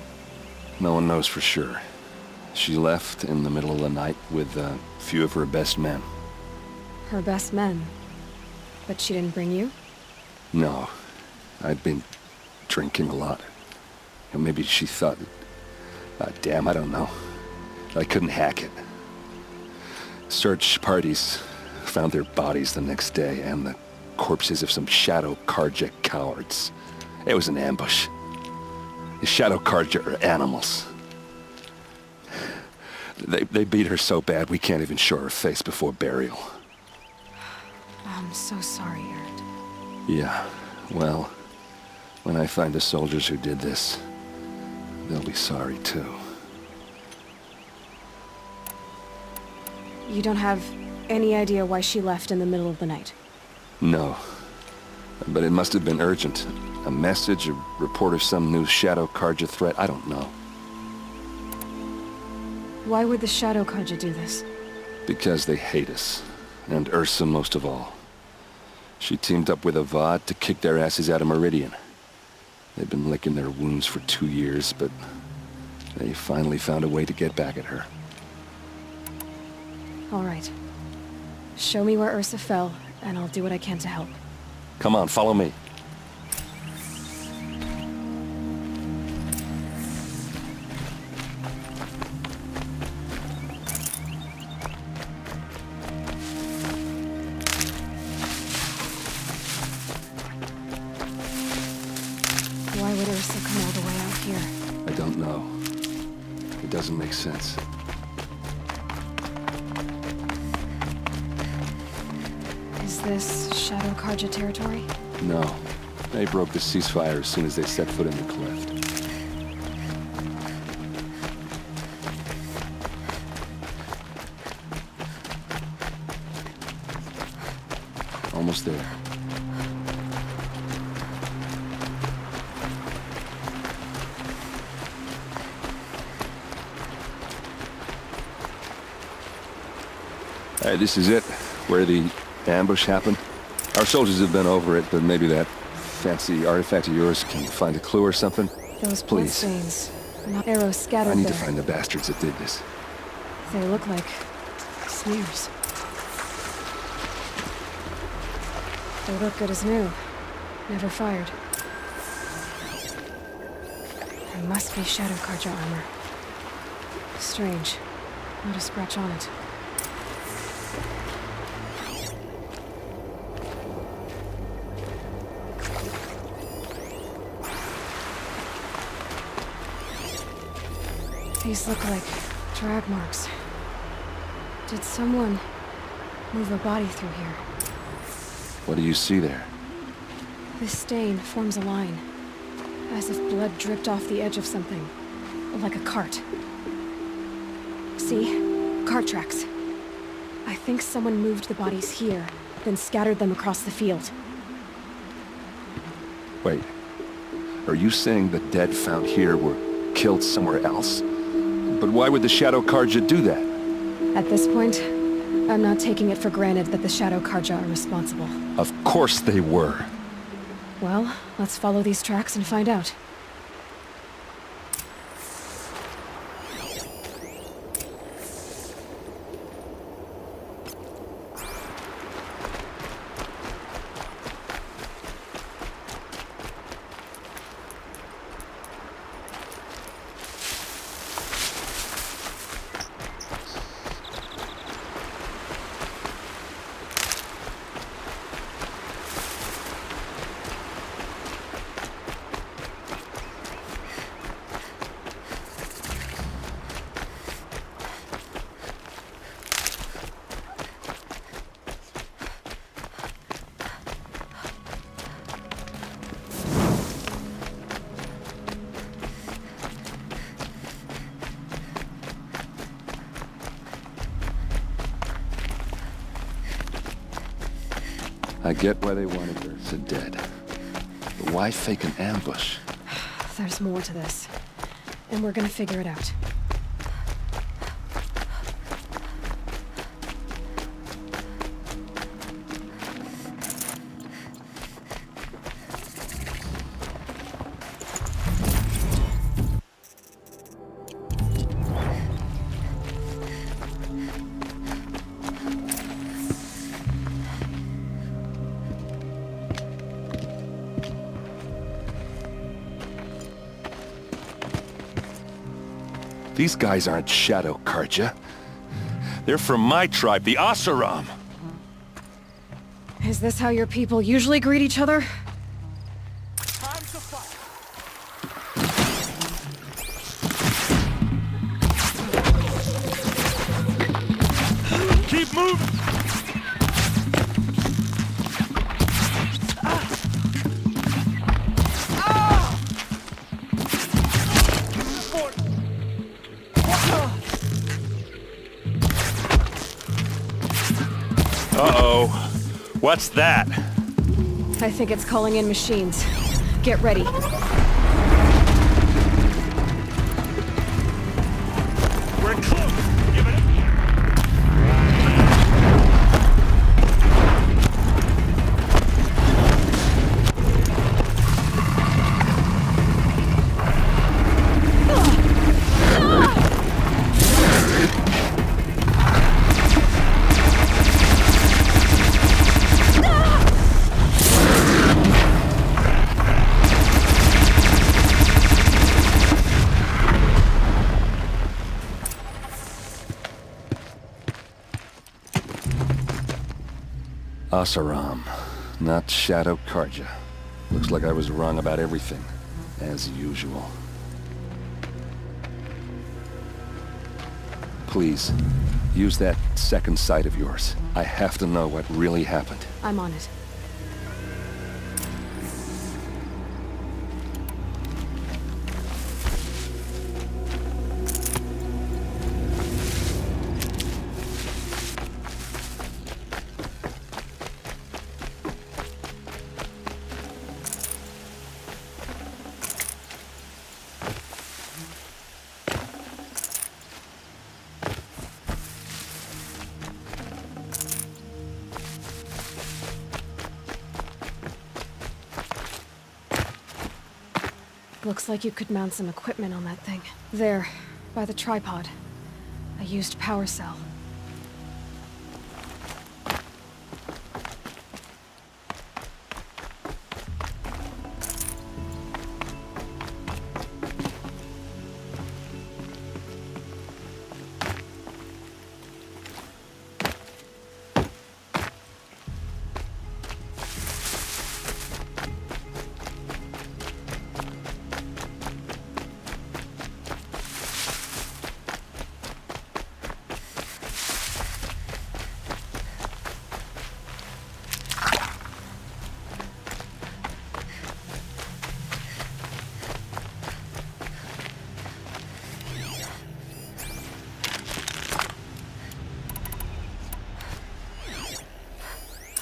No one knows for sure. She left in the middle of the night with a few of her best men. Her best men? But she didn't bring you? No. I'd been drinking a lot. And maybe she thought... damn, I don't know. I couldn't hack it. Search parties found their bodies the next day and the corpses of some Shadow Karja cowards. It was an ambush. The Shadow Karja are animals. They beat her so bad we can't even show her face before burial. I'm so sorry, Erd. Yeah, well, when I find the soldiers who did this, they'll be sorry too. You don't have any idea why she left in the middle of the night? No. But it must have been urgent. A message, a report of some new Shadow Karja threat, I don't know. Why would the Shadow Karja do this? Because they hate us. And Ursa most of all. She teamed up with Avad to kick their asses out of Meridian. They've been licking their wounds for 2 years, but they finally found a way to get back at her. All right. Show me where Ursa fell, and I'll do what I can to help. Come on, follow me. Why would Ursa come all the way out here? I don't know. It doesn't make sense. Is this Shadow Karja territory? No. They broke the ceasefire as soon as they set foot in the cleft. Almost there. This is it, where the ambush happened. Our soldiers have been over it, but maybe that fancy artifact of yours can find a clue or something? Those blood Please. stains. Not arrows scattered I need there. to find the bastards that did this. They look like smears. They look good as new. Never fired. There must be Shadow Karja armor. Strange. Not a scratch on it. These look like drag marks. Did someone move a body through here? What do you see there? This stain forms a line, as if blood dripped off the edge of something, like a cart. See? Cart tracks. I think someone moved the bodies here, then scattered them across the field. Wait. Are you saying the dead found here were killed somewhere else? But why would the Shadow Karja do that? At this point, I'm not taking it for granted that the Shadow Karja are responsible. Of course they were. Well, let's follow these tracks and find out. I get why they wanted Ursa dead. But why fake an ambush? There's more to this, and we're gonna figure it out. These guys aren't Shadow Karja. They're from my tribe, the Oseram. Is this how your people usually greet each other? Keep moving! Uh-oh. What's that? I think it's calling in machines. Get ready. We're close. Give it Oseram, not Shadow Karja. Looks like I was wrong about everything, as usual. Please, use that second sight of yours. I have to know what really happened. I'm on it. Looks like you could mount some equipment on that thing. There, by the tripod. A used power cell.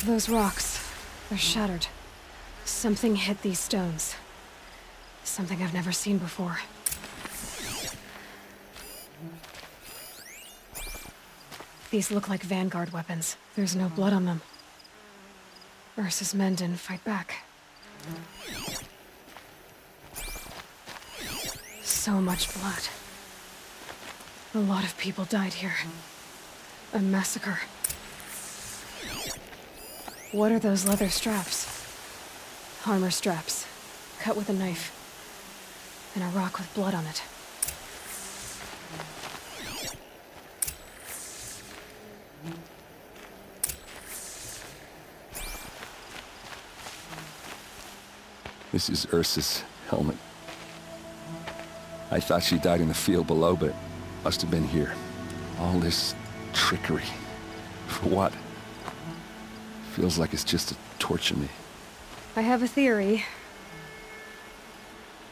Those rocks, they're shattered. Something hit these stones. Something I've never seen before. These look like Vanguard weapons. There's no blood on them. Ursa's men didn't fight back. So much blood. A lot of people died here. A massacre. What are those leather straps? Armor straps, cut with a knife. And a rock with blood on it. This is Ursa's helmet. I thought she died in the field below, but must have been here. All this trickery. For what? Feels like it's just to torture me. I have a theory,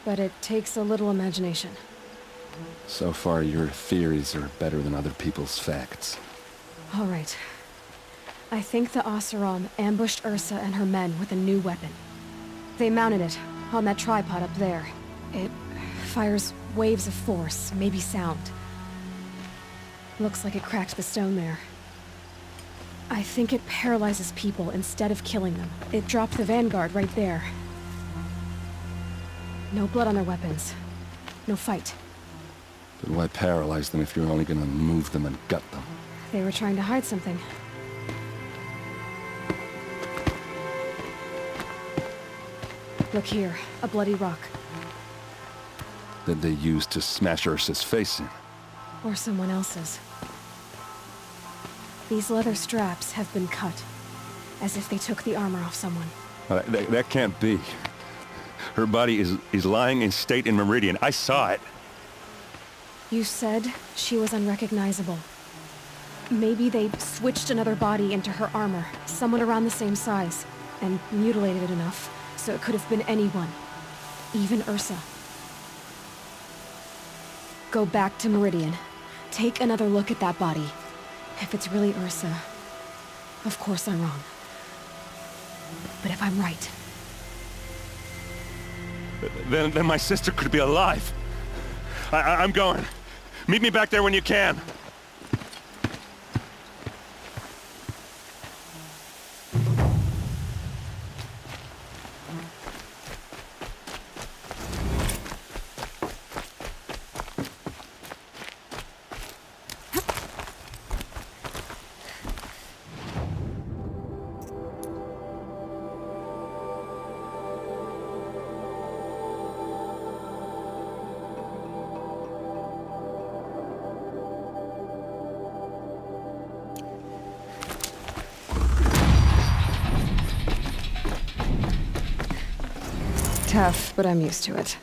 but it takes a little imagination. So far, your theories are better than other people's facts. All right. I think the Oseram ambushed Ursa and her men with a new weapon. They mounted it on that tripod up there. It fires waves of force, maybe sound. Looks like it cracked the stone there. I think it paralyzes people instead of killing them. It dropped the Vanguard right there. No blood on their weapons. No fight. But why paralyze them if you're only gonna move them and gut them? They were trying to hide something. Look here, a bloody rock. That they used to smash Ursa's face in. Or someone else's. These leather straps have been cut, as if they took the armor off someone. That can't be. Her body is lying in state in Meridian. I saw it. You said she was unrecognizable. Maybe they switched another body into her armor, someone around the same size, and mutilated it enough so it could have been anyone, even Ursa. Go back to Meridian. Take another look at that body. If it's really Ursa, of course I'm wrong. But if I'm right... Then my sister could be alive. I'm going. Meet me back there when you can. Tough, but I'm used to it.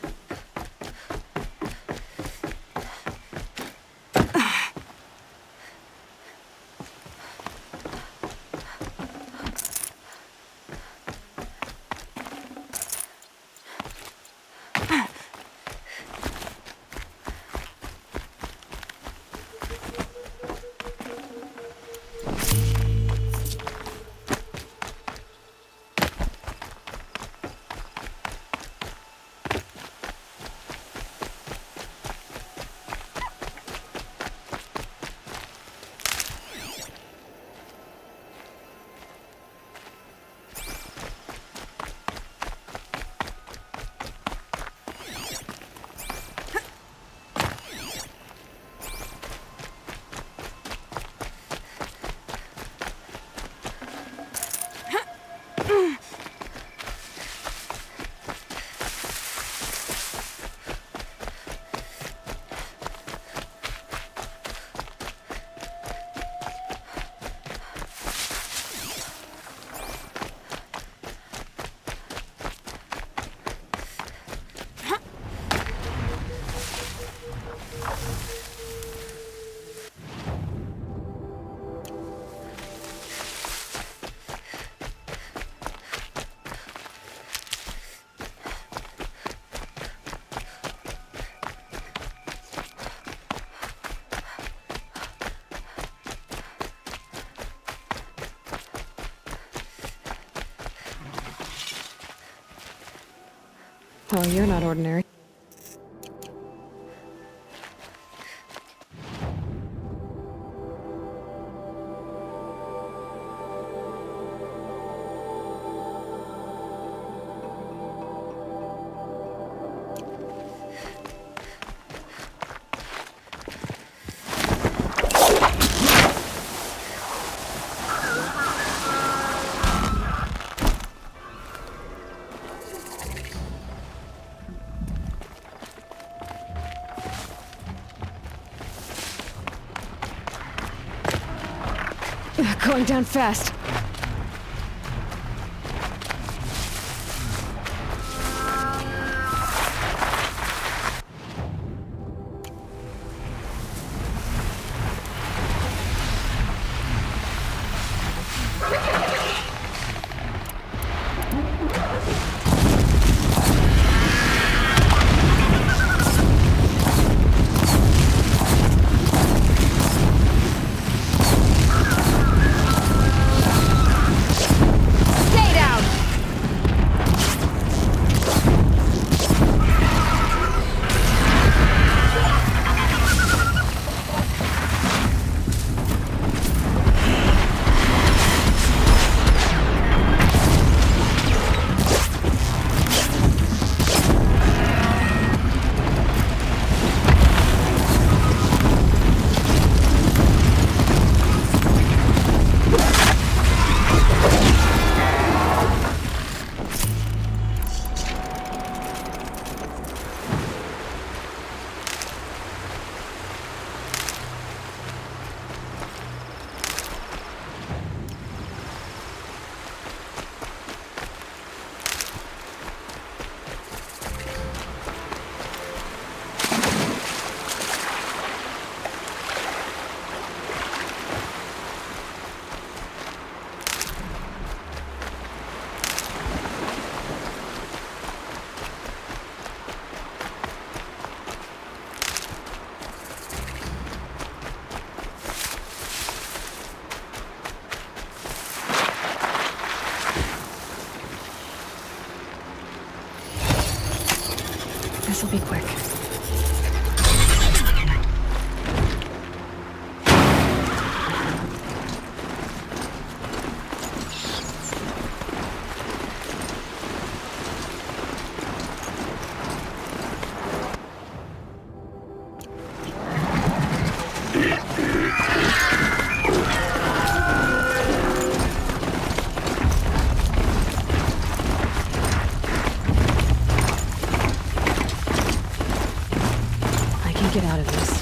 Oh, you're not ordinary. Going down fast. This'll be quick. Get out of this.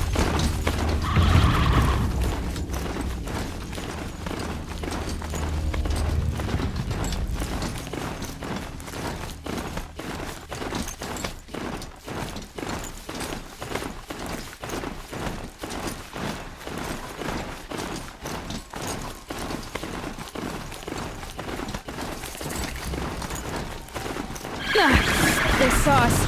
They saw us.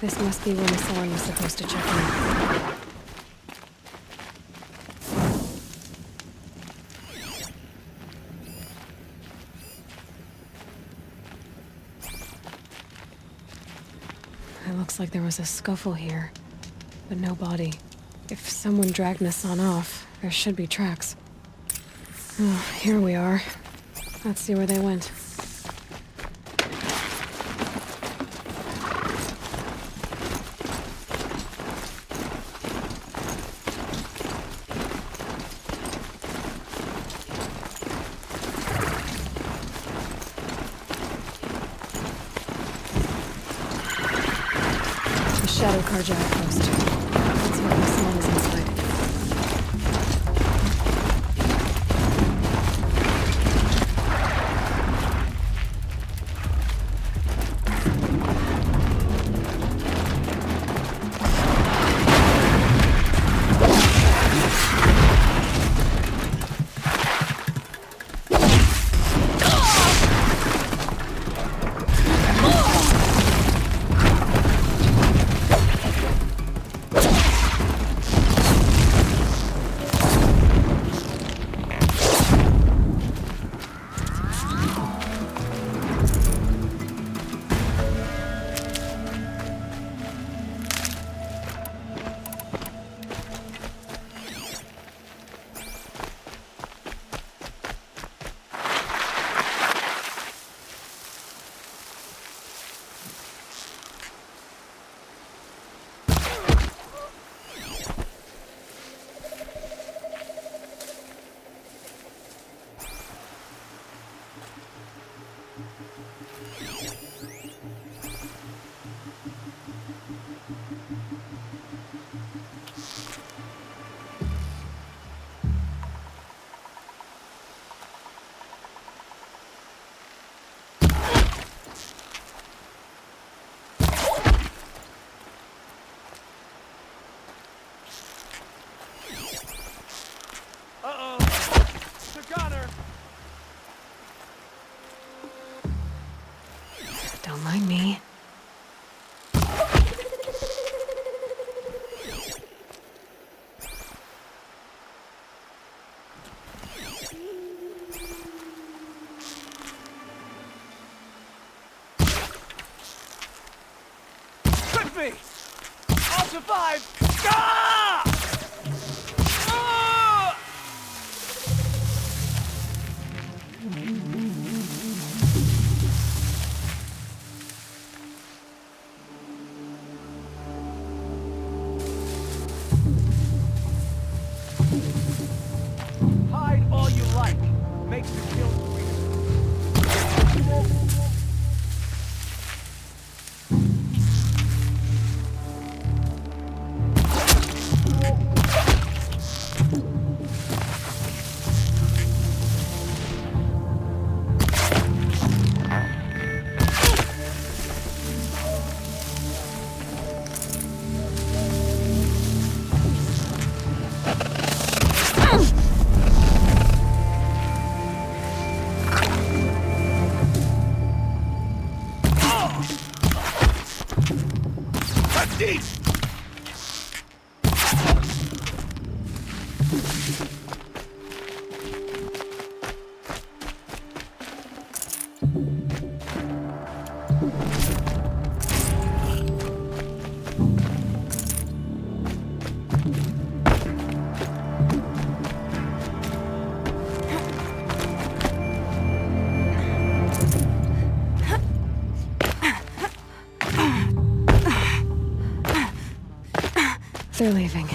This must be where Masson was supposed to check in. It looks like there was a scuffle here, but no body. If someone dragged Masson off, there should be tracks. Oh, here we are. Let's see where they went. Shadow carja outpost. Let's see if Masson is inside. Don't mind me. Trip me! I'll survive! Ah! Ah! Hide all you like. Makes the kill sweeter. They're leaving.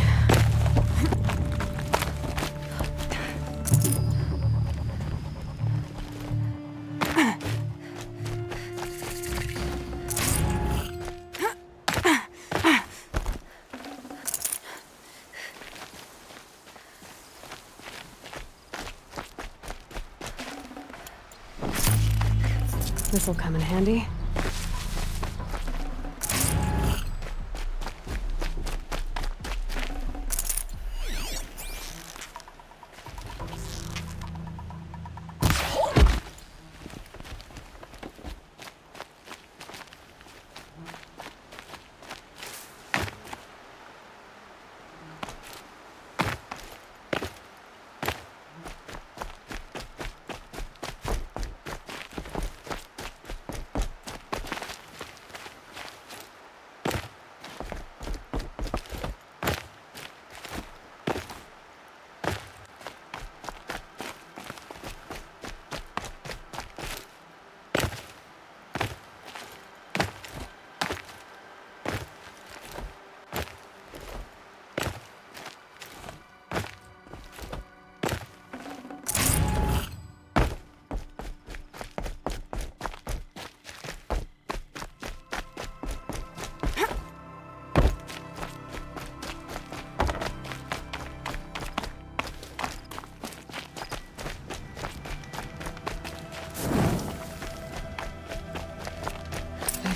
This'll come in handy.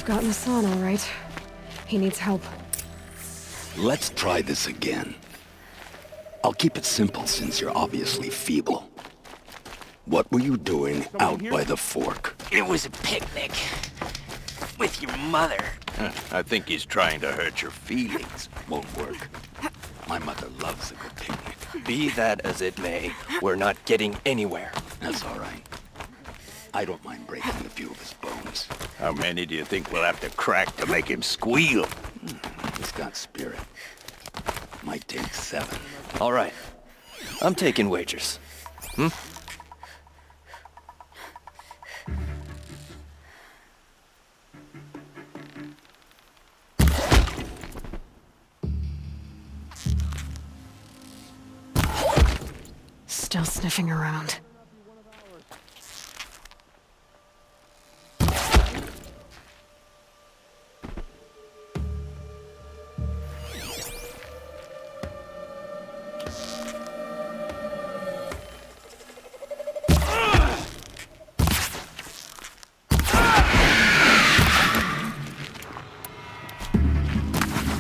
Gotten Hassan, all right. He needs help. Let's try this again. I'll keep it simple since you're obviously feeble. What were you doing out by the fork? It was a picnic. With your mother. I think he's trying to hurt your feelings. Won't work. My mother loves a good picnic. Be that as it may, we're not getting anywhere. That's all right. I don't mind breaking a few of his bones. How many do you think we'll have to crack to make him squeal? He's got spirit. Might take 7. All right. I'm taking wagers. Still sniffing around.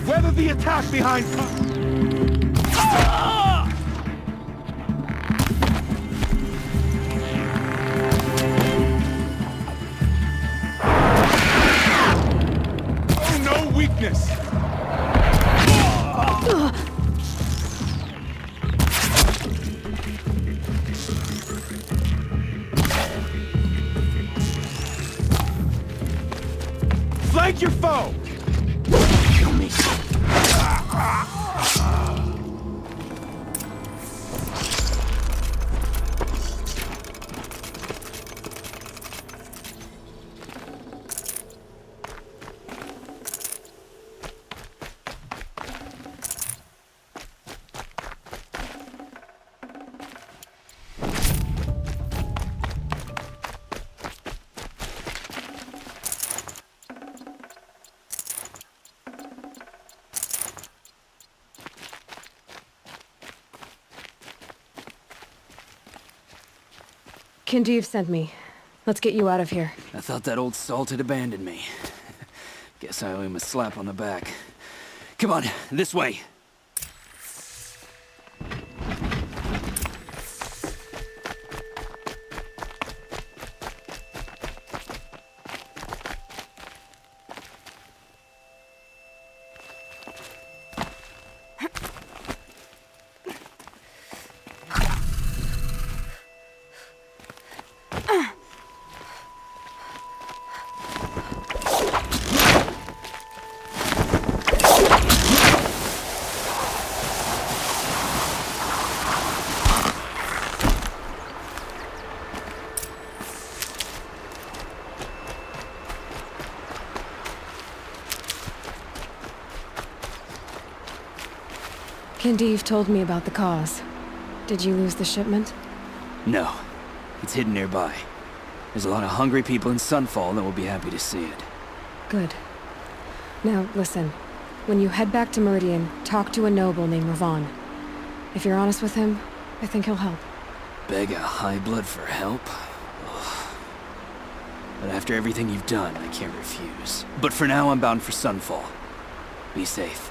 Weather the attack behind... Oh, no weakness! Flank your foe! Kill me. Kindeev sent me. Let's get you out of here. I thought that old salt had abandoned me. Guess I owe him a slap on the back. Come on, this way. Kindeev told me about the cause. Did you lose the shipment? No. It's hidden nearby. There's a lot of hungry people in Sunfall that will be happy to see it. Good. Now, listen. When you head back to Meridian, talk to a noble named Ravon. If you're honest with him, I think he'll help. Beg a high blood for help? Ugh. But after everything you've done, I can't refuse. But for now, I'm bound for Sunfall. Be safe.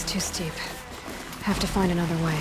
Too steep. Have to find another way.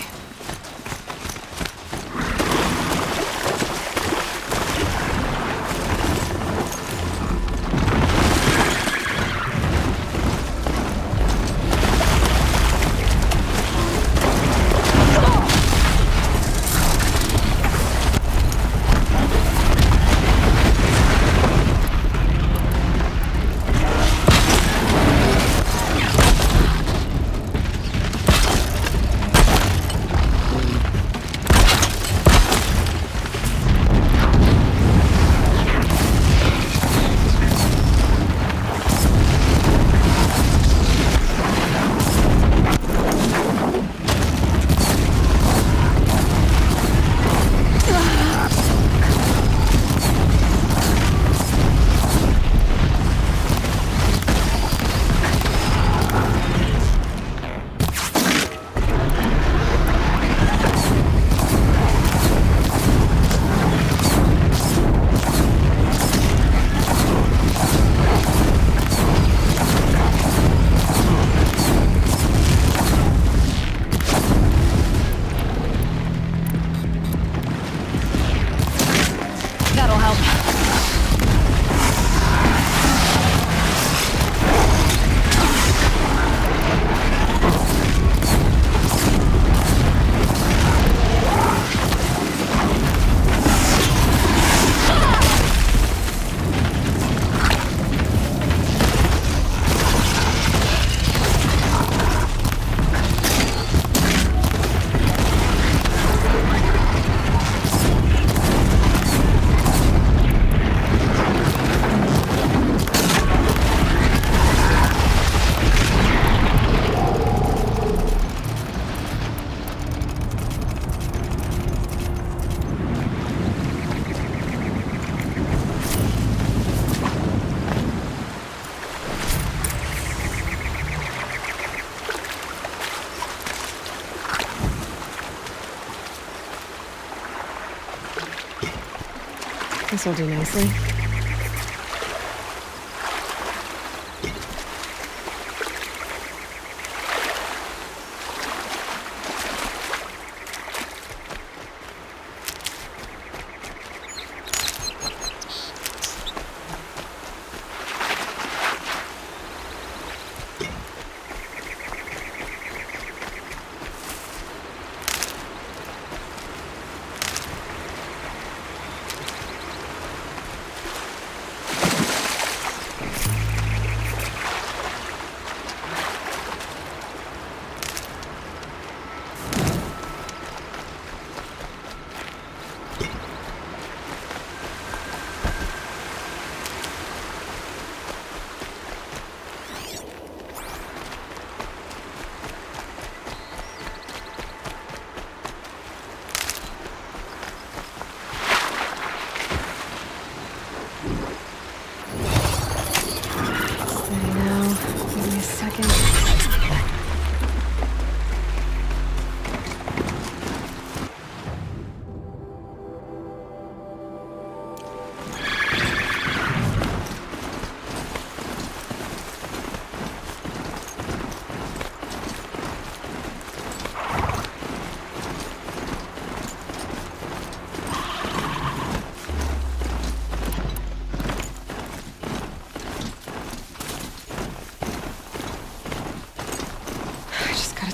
This'll do nicely.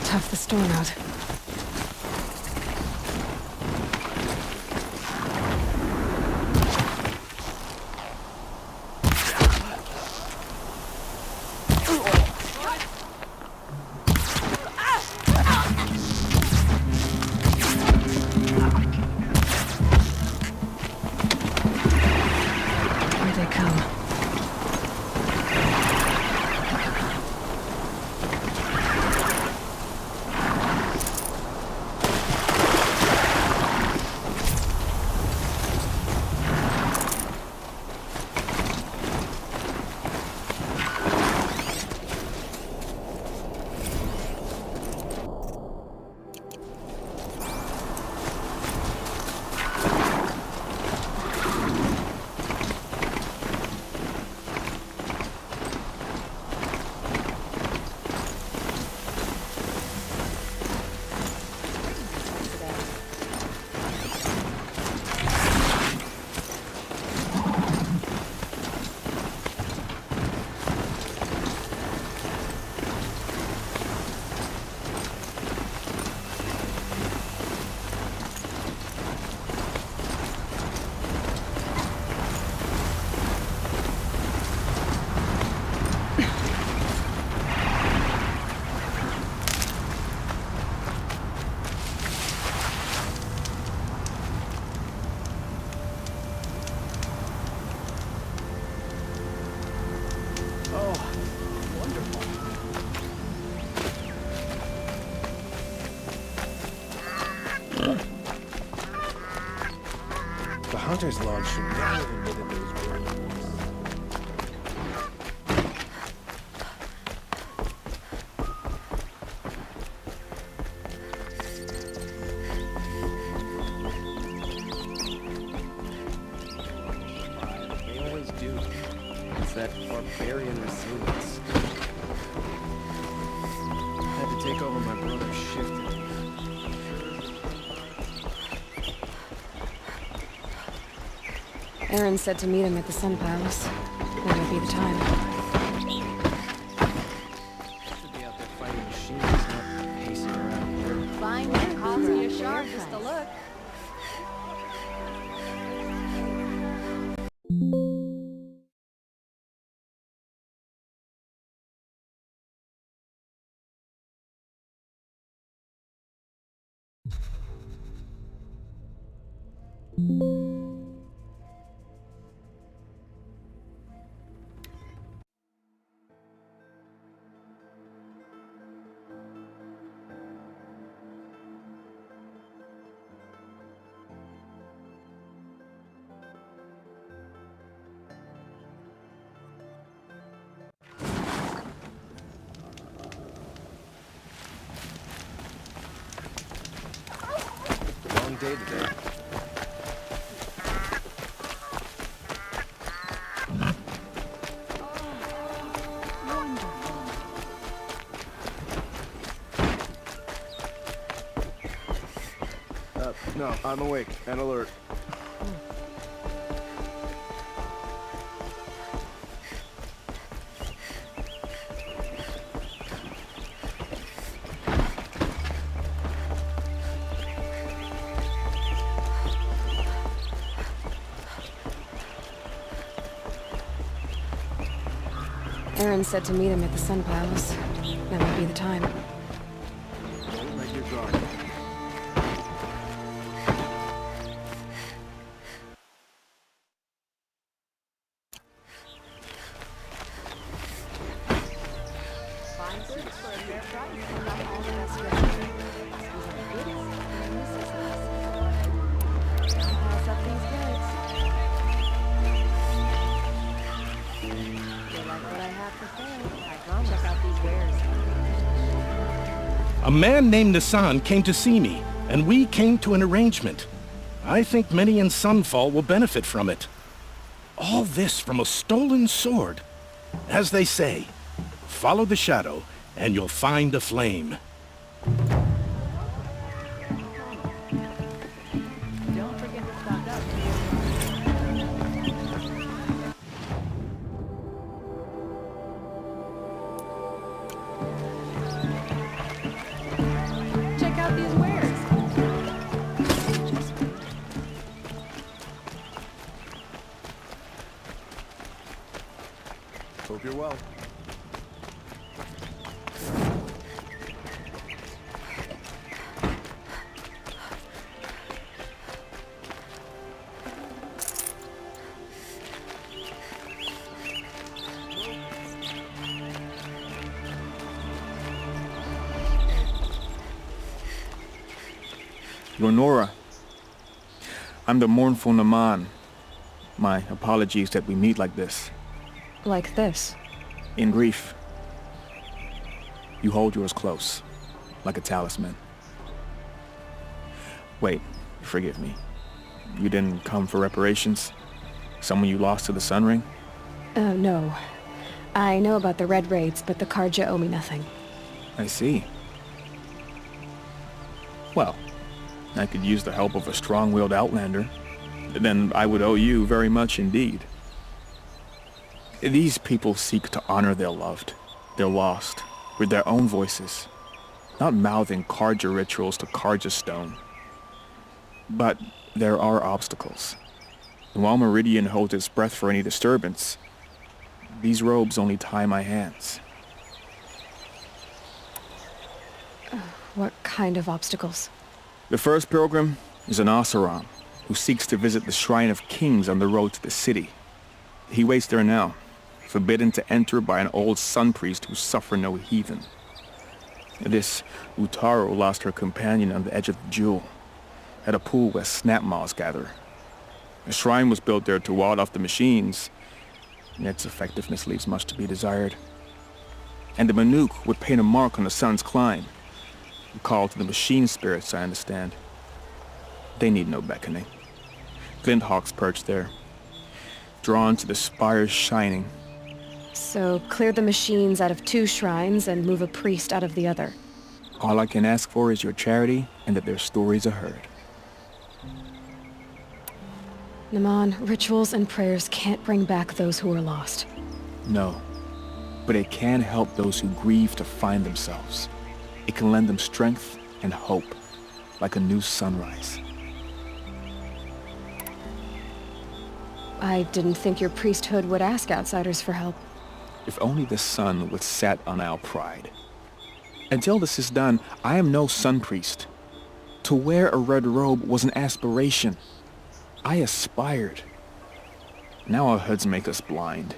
Tough the storm out. Here they come. Hunter's lodge should never have admitted those words. They always do. It's that barbarian resilience. Had to take over my brother's shift. Aaron said to meet him at the Sun Palace. When would be the time? Should be out there fighting machines, not pacing around here. Fine, that cost me a shark just to look. Long day today. I'm awake and alert. Aaron said to meet him at the Sun Palace. That might be the time. Don't let your guard down. A man named Nissan came to see me, and we came to an arrangement. I think many in Sunfall will benefit from it. All this from a stolen sword. As they say, follow the shadow, and you'll find a flame. Don't forget to stock up. Check out these wares. Hope you're well. Lenora, I'm the mournful Naman. My apologies that we meet like this. Like this? In grief. You hold yours close, like a talisman. Wait, forgive me. You didn't come for reparations? Someone you lost to the Sun Ring? No. I know about the Red Raids, but the Karja owe me nothing. I see. Well, I could use the help of a strong-willed outlander. Then I would owe you very much indeed. These people seek to honor their loved, their lost, with their own voices, not mouthing Karja rituals to Karja stone. But there are obstacles. And while Meridian holds its breath for any disturbance, these robes only tie my hands. What kind of obstacles? The first pilgrim is an Oseram, who seeks to visit the Shrine of Kings on the road to the city. He waits there now, forbidden to enter by an old sun priest who suffered no heathen. This Utaro lost her companion on the edge of the jewel, at a pool where snap maws gather. A shrine was built there to ward off the machines, and its effectiveness leaves much to be desired. And the Manuk would paint a mark on the sun's climb, a call to the machine spirits, I understand. They need no beckoning. Glinthawks perch there, drawn to the spires shining. So clear the machines out of 2 shrines and move a priest out of the other. All I can ask for is your charity and that their stories are heard. Naman, rituals and prayers can't bring back those who are lost. No, but it can help those who grieve to find themselves. It can lend them strength and hope, like a new sunrise. I didn't think your priesthood would ask outsiders for help. If only the sun would set on our pride. Until this is done, I am no sun priest. To wear a red robe was an aspiration. I aspired. Now our hoods make us blind.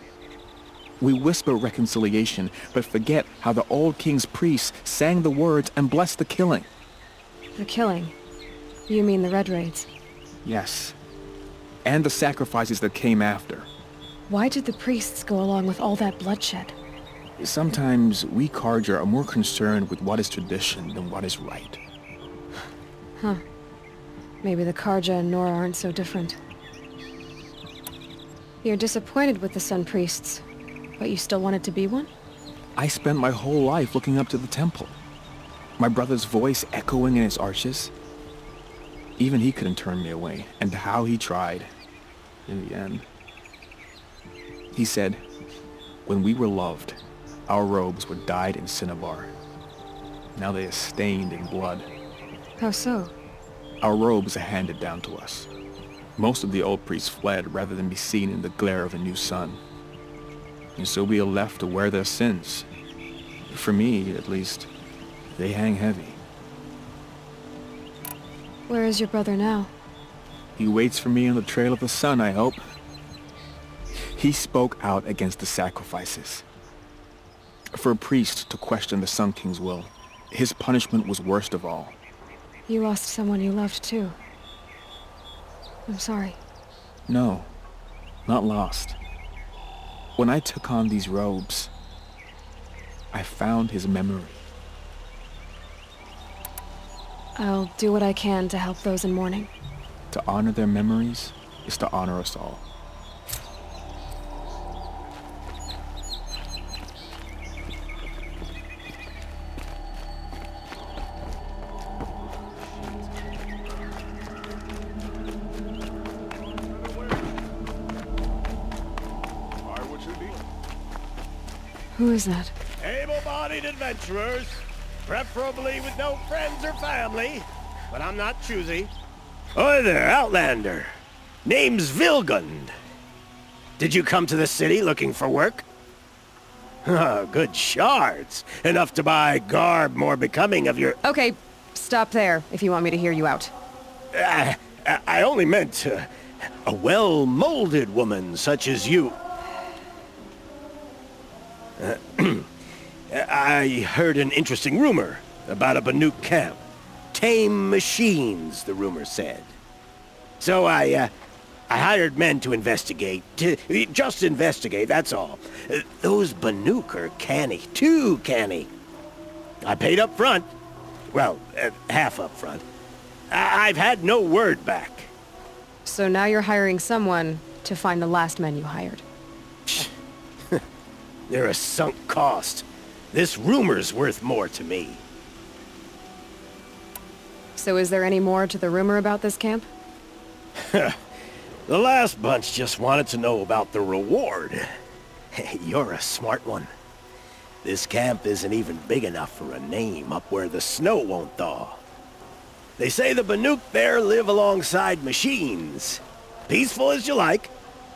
We whisper reconciliation, but forget how the old king's priests sang the words and blessed the killing. The killing? You mean the Red Raids? Yes. And the sacrifices that came after. Why did the priests go along with all that bloodshed? Sometimes we Karja are more concerned with what is tradition than what is right. Huh. Maybe the Karja and Nora aren't so different. You're disappointed with the Sun Priests, but you still wanted to be one? I spent my whole life looking up to the temple. My brother's voice echoing in its arches. Even he couldn't turn me away, and how he tried. In the end. He said, when we were loved, our robes were dyed in cinnabar. Now they are stained in blood. How so? Our robes are handed down to us. Most of the old priests fled rather than be seen in the glare of a new sun. And so we are left to wear their sins. For me, at least, they hang heavy. Where is your brother now? He waits for me on the trail of the sun, I hope. He spoke out against the sacrifices. For a priest to question the Sun King's will, his punishment was worst of all. You lost someone you loved too. I'm sorry. No, not lost. When I took on these robes, I found his memory. I'll do what I can to help those in mourning. To honor their memories is to honor us all. Who is that? Able-bodied adventurers, preferably with no friends or family, but I'm not choosy. Oi there, Outlander. Name's Vilgund. Did you come to the city looking for work? Good shards. Enough to buy garb more becoming of your... Okay, stop there if you want me to hear you out. I only meant a well-molded woman such as you. I heard an interesting rumor about a Banuk camp. Tame machines, the rumor said. So I hired men to investigate. Just investigate, that's all. Those Banuk are canny, too canny. I paid up front. Well, half up front. I've had no word back. So now you're hiring someone to find the last men you hired. They're a sunk cost. This rumor's worth more to me. So is there any more to the rumor about this camp? The last bunch just wanted to know about the reward. You're a smart one. This camp isn't even big enough for a name up where the snow won't thaw. They say the Banuk there live alongside machines. Peaceful as you like.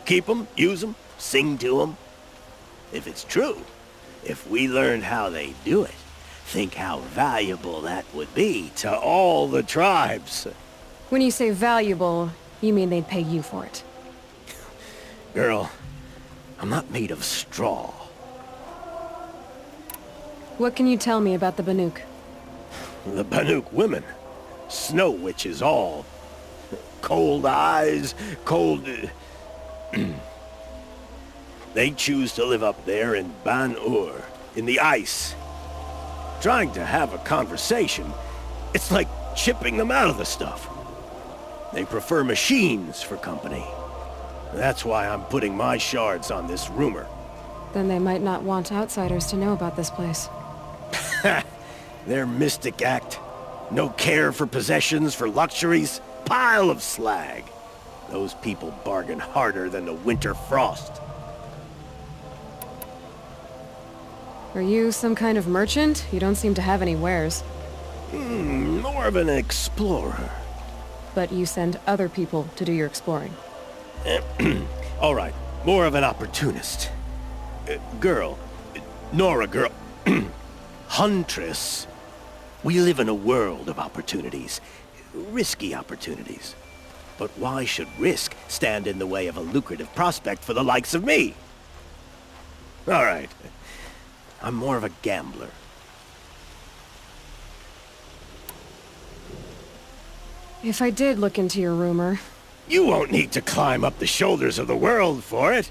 Keep them, use them, sing to them. If it's true, if we learned how they do it, think how valuable that would be to all the tribes. When you say valuable, you mean they'd pay you for it. Girl, I'm not made of straw. What can you tell me about the Banuk? The Banuk women. Snow witches all. Cold eyes, cold... They choose to live up there in Ban-Ur, in the ice. Trying to have a conversation, it's like chipping them out of the stuff. They prefer machines for company. That's why I'm putting my shards on this rumor. Then they might not want outsiders to know about this place. Their mystic act. No care for possessions, for luxuries. Pile of slag. Those people bargain harder than the winter frost. Are you some kind of merchant? You don't seem to have any wares. More of an explorer. But you send other people to do your exploring. All right, more of an opportunist. Girl. Nora, girl. Huntress. We live in a world of opportunities. Risky opportunities. But why should risk stand in the way of a lucrative prospect for the likes of me? All right. I'm more of a gambler. If I did look into your rumor... You won't need to climb up the shoulders of the world for it.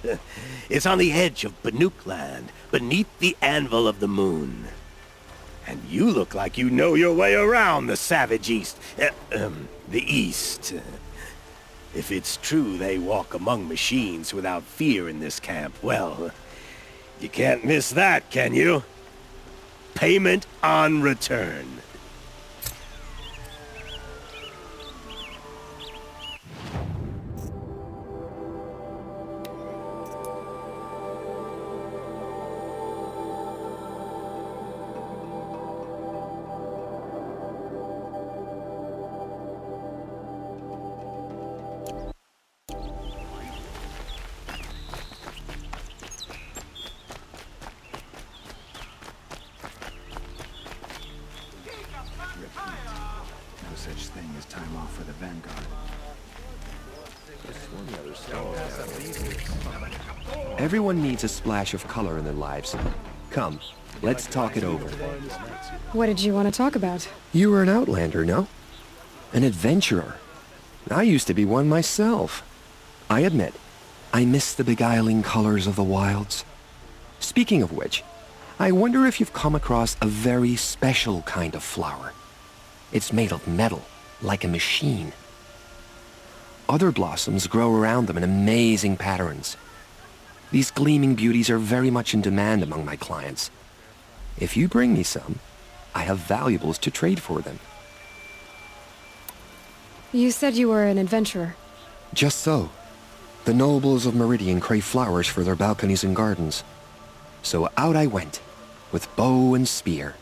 It's on the edge of Banuk land, beneath the anvil of the moon. And you look like you know your way around the savage east. The east. If it's true they walk among machines without fear in this camp, well... You can't miss that, can you? Payment on return. Everyone needs a splash of color in their lives. Come, let's talk it over. What did you want to talk about? You were an outlander, no? An adventurer. I used to be one myself. I admit, I miss the beguiling colors of the wilds. Speaking of which, I wonder if you've come across a very special kind of flower. It's made of metal, like a machine. Other blossoms grow around them in amazing patterns. These gleaming beauties are very much in demand among my clients. If you bring me some, I have valuables to trade for them. You said you were an adventurer. Just so. The nobles of Meridian crave flowers for their balconies and gardens. So out I went, with bow and spear.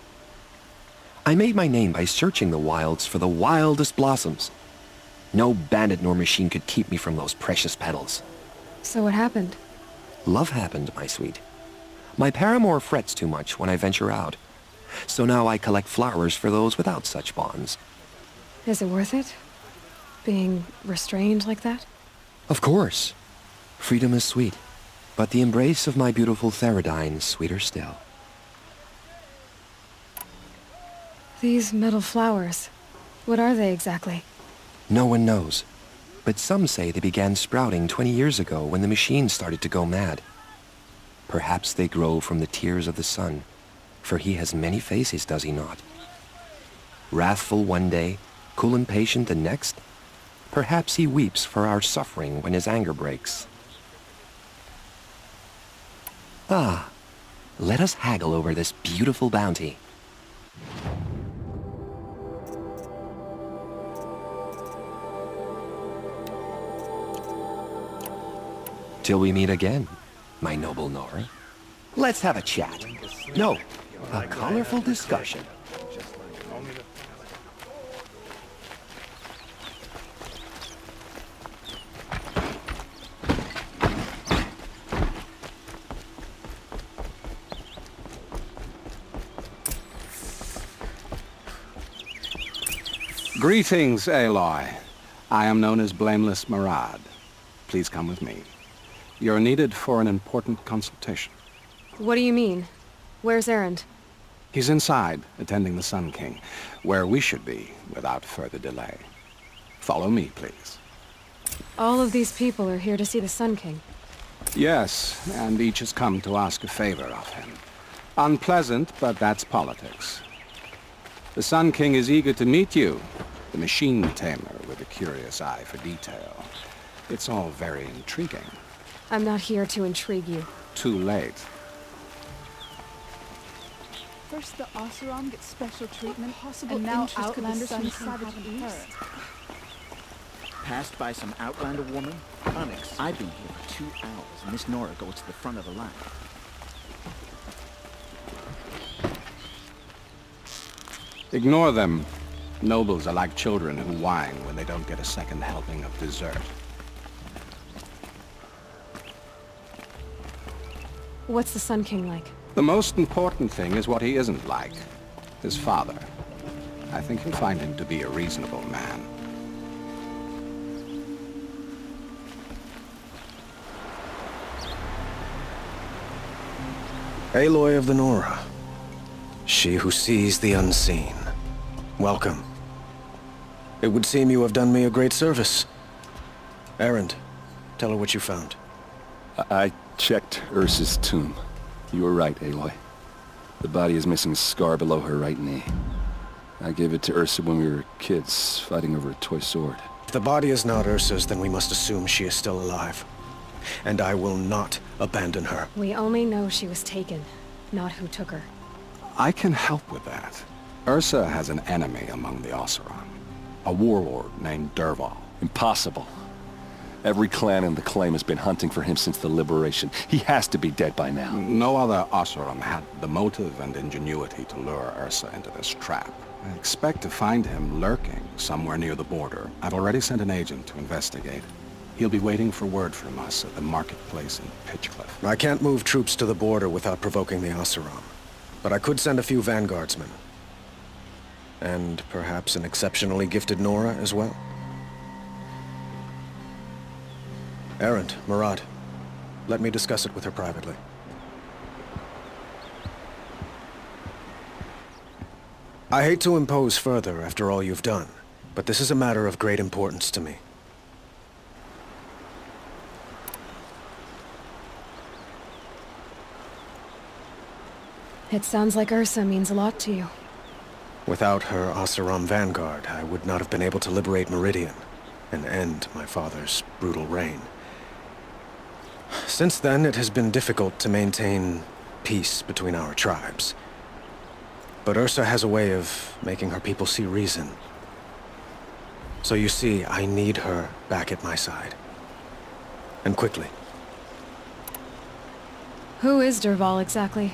I made my name by searching the wilds for the wildest blossoms. No bandit nor machine could keep me from those precious petals. So what happened? Love happened, my sweet. My paramour frets too much when I venture out. So now I collect flowers for those without such bonds. Is it worth it? Being restrained like that? Of course. Freedom is sweet. But the embrace of my beautiful Theridine is sweeter still. These metal flowers, what are they exactly? No one knows. But some say they began sprouting 20 years ago when the machines started to go mad. Perhaps they grow from the tears of the sun, for he has many faces, does he not? Wrathful one day, cool and patient the next. Perhaps he weeps for our suffering when his anger breaks. Ah, let us haggle over this beautiful bounty. Till we meet again, my noble Nora. Let's have a chat. No, a colorful discussion. Greetings, Aloy. I am known as Blameless Marad. Please come with me. You're needed for an important consultation. What do you mean? Where's Erend? He's inside, attending the Sun King, where we should be without further delay. Follow me, please. All of these people are here to see the Sun King. Yes, and each has come to ask a favor of him. Unpleasant, but that's politics. The Sun King is eager to meet you, the machine tamer with a curious eye for detail. It's all very intriguing. I'm not here to intrigue you. Too late. First the Oseram gets special treatment, and now Outlanders from the Savage East. Passed by some Outlander woman? Onyx, I've been here for 2 hours, and Miss Nora goes to the front of the line. Ignore them. Nobles are like children who whine when they don't get a second helping of dessert. What's the Sun King like? The most important thing is what he isn't like. His father. I think you'll find him to be a reasonable man. Aloy of the Nora. She who sees the unseen. Welcome. It would seem you have done me a great service. Erend, tell her what you found. I checked Ursa's tomb. You were right, Aloy. The body is missing a scar below her right knee. I gave it to Ursa when we were kids, fighting over a toy sword. If the body is not Ursa's, then we must assume she is still alive. And I will not abandon her. We only know she was taken, not who took her. I can help with that. Ursa has an enemy among the Oseram. A warlord named Dervahl. Impossible. Every clan in the claim has been hunting for him since the liberation. He has to be dead by now. No other Oseram had the motive and ingenuity to lure Ursa into this trap. I expect to find him lurking somewhere near the border. I've already sent an agent to investigate. He'll be waiting for word from us at the marketplace in Pitchcliff. I can't move troops to the border without provoking the Oseram. But I could send a few vanguardsmen. And perhaps an exceptionally gifted Nora as well. Erend, Murad, let me discuss it with her privately. I hate to impose further after all you've done, but this is a matter of great importance to me. It sounds like Ursa means a lot to you. Without her Oseram vanguard, I would not have been able to liberate Meridian and end my father's brutal reign. Since then, it has been difficult to maintain peace between our tribes. But Ursa has a way of making her people see reason. So you see, I need her back at my side. And quickly. Who is Dervahl exactly?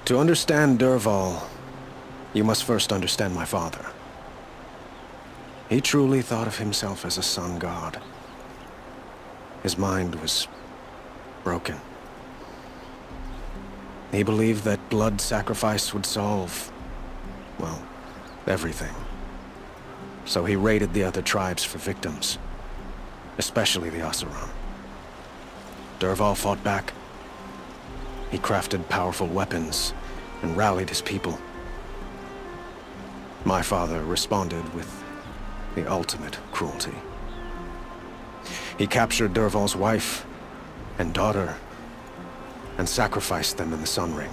To understand Dervahl, you must first understand my father. He truly thought of himself as a sun god. His mind was broken. He believed that blood sacrifice would solve, well, everything. So he raided the other tribes for victims, especially the Oseram. Dervahl fought back. He crafted powerful weapons and rallied his people. My father responded with the ultimate cruelty. He captured Dervahl's wife and daughter and sacrificed them in the Sun Ring.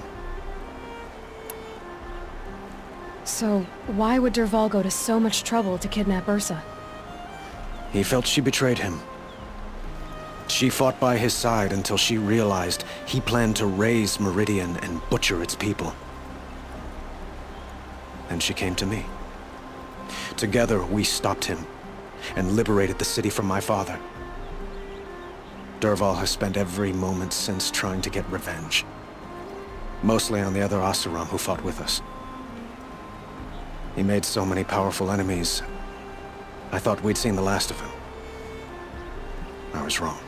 So, why would Dervahl go to so much trouble to kidnap Ursa? He felt she betrayed him. She fought by his side until she realized he planned to raise Meridian and butcher its people. And she came to me. Together, we stopped him and liberated the city from my father. Dervahl has spent every moment since trying to get revenge. Mostly on the other Oseram who fought with us. He made so many powerful enemies, I thought we'd seen the last of him. I was wrong.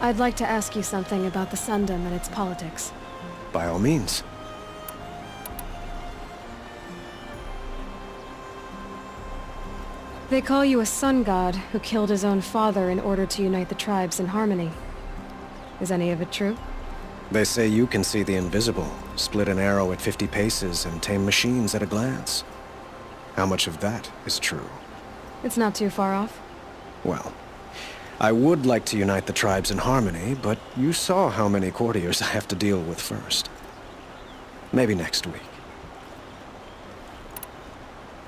I'd like to ask you something about the Sundom and its politics. By all means. They call you a sun god who killed his own father in order to unite the tribes in harmony. Is any of it true? They say you can see the invisible, split an arrow at 50 paces, and tame machines at a glance. How much of that is true? It's not too far off. Well, I would like to unite the tribes in harmony, but you saw how many courtiers I have to deal with first. Maybe next week.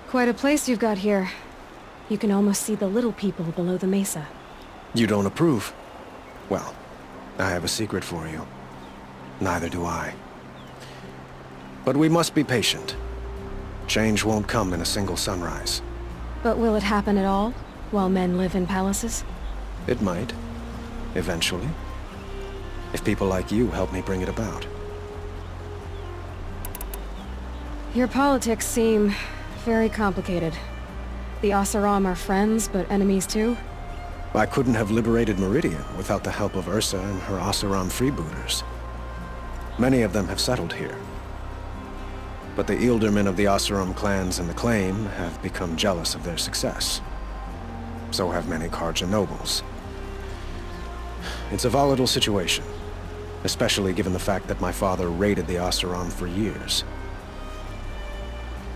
Quite a place you've got here. You can almost see the little people below the mesa. You don't approve? Well, I have a secret for you. Neither do I. But we must be patient. Change won't come in a single sunrise. But will it happen at all, while men live in palaces? It might. Eventually. If people like you help me bring it about. Your politics seem very complicated. The Oseram are friends, but enemies too? I couldn't have liberated Meridian without the help of Ursa and her Oseram freebooters. Many of them have settled here. But the Ealdormen of the Oseram clans in the Claim have become jealous of their success. So have many Karja nobles. It's a volatile situation, especially given the fact that my father raided the Oseram for years.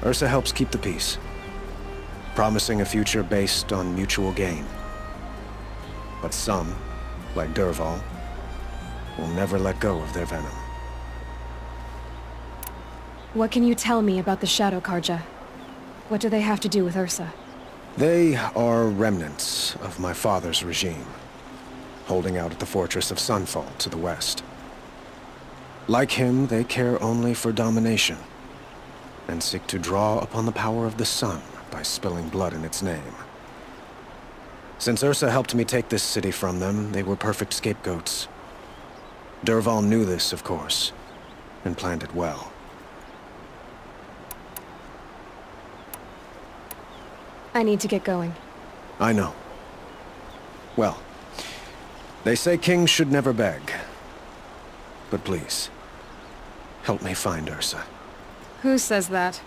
Ursa helps keep the peace, promising a future based on mutual gain. But some, like Dervahl, will never let go of their venom. What can you tell me about the Shadow Karja? What do they have to do with Ursa? They are remnants of my father's regime, holding out at the fortress of Sunfall to the west. Like him, they care only for domination, and seek to draw upon the power of the sun by spilling blood in its name. Since Ursa helped me take this city from them, they were perfect scapegoats. Dervahl knew this, of course, and planned it well. I need to get going. I know. Well, they say kings should never beg. But please, help me find Ursa. Who says that?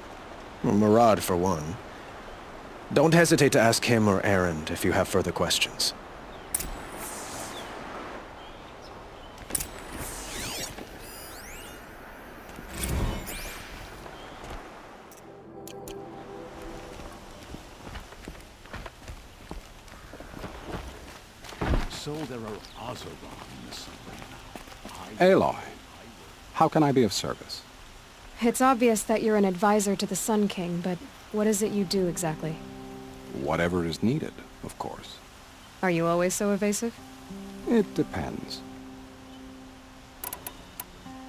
Well, Murad, for one. Don't hesitate to ask him or Erend if you have further questions. So there are Oseram in the Supreme. Aloy, how can I be of service? It's obvious that you're an advisor to the Sun King, but what is it you do exactly? Whatever is needed, of course. Are you always so evasive? It depends.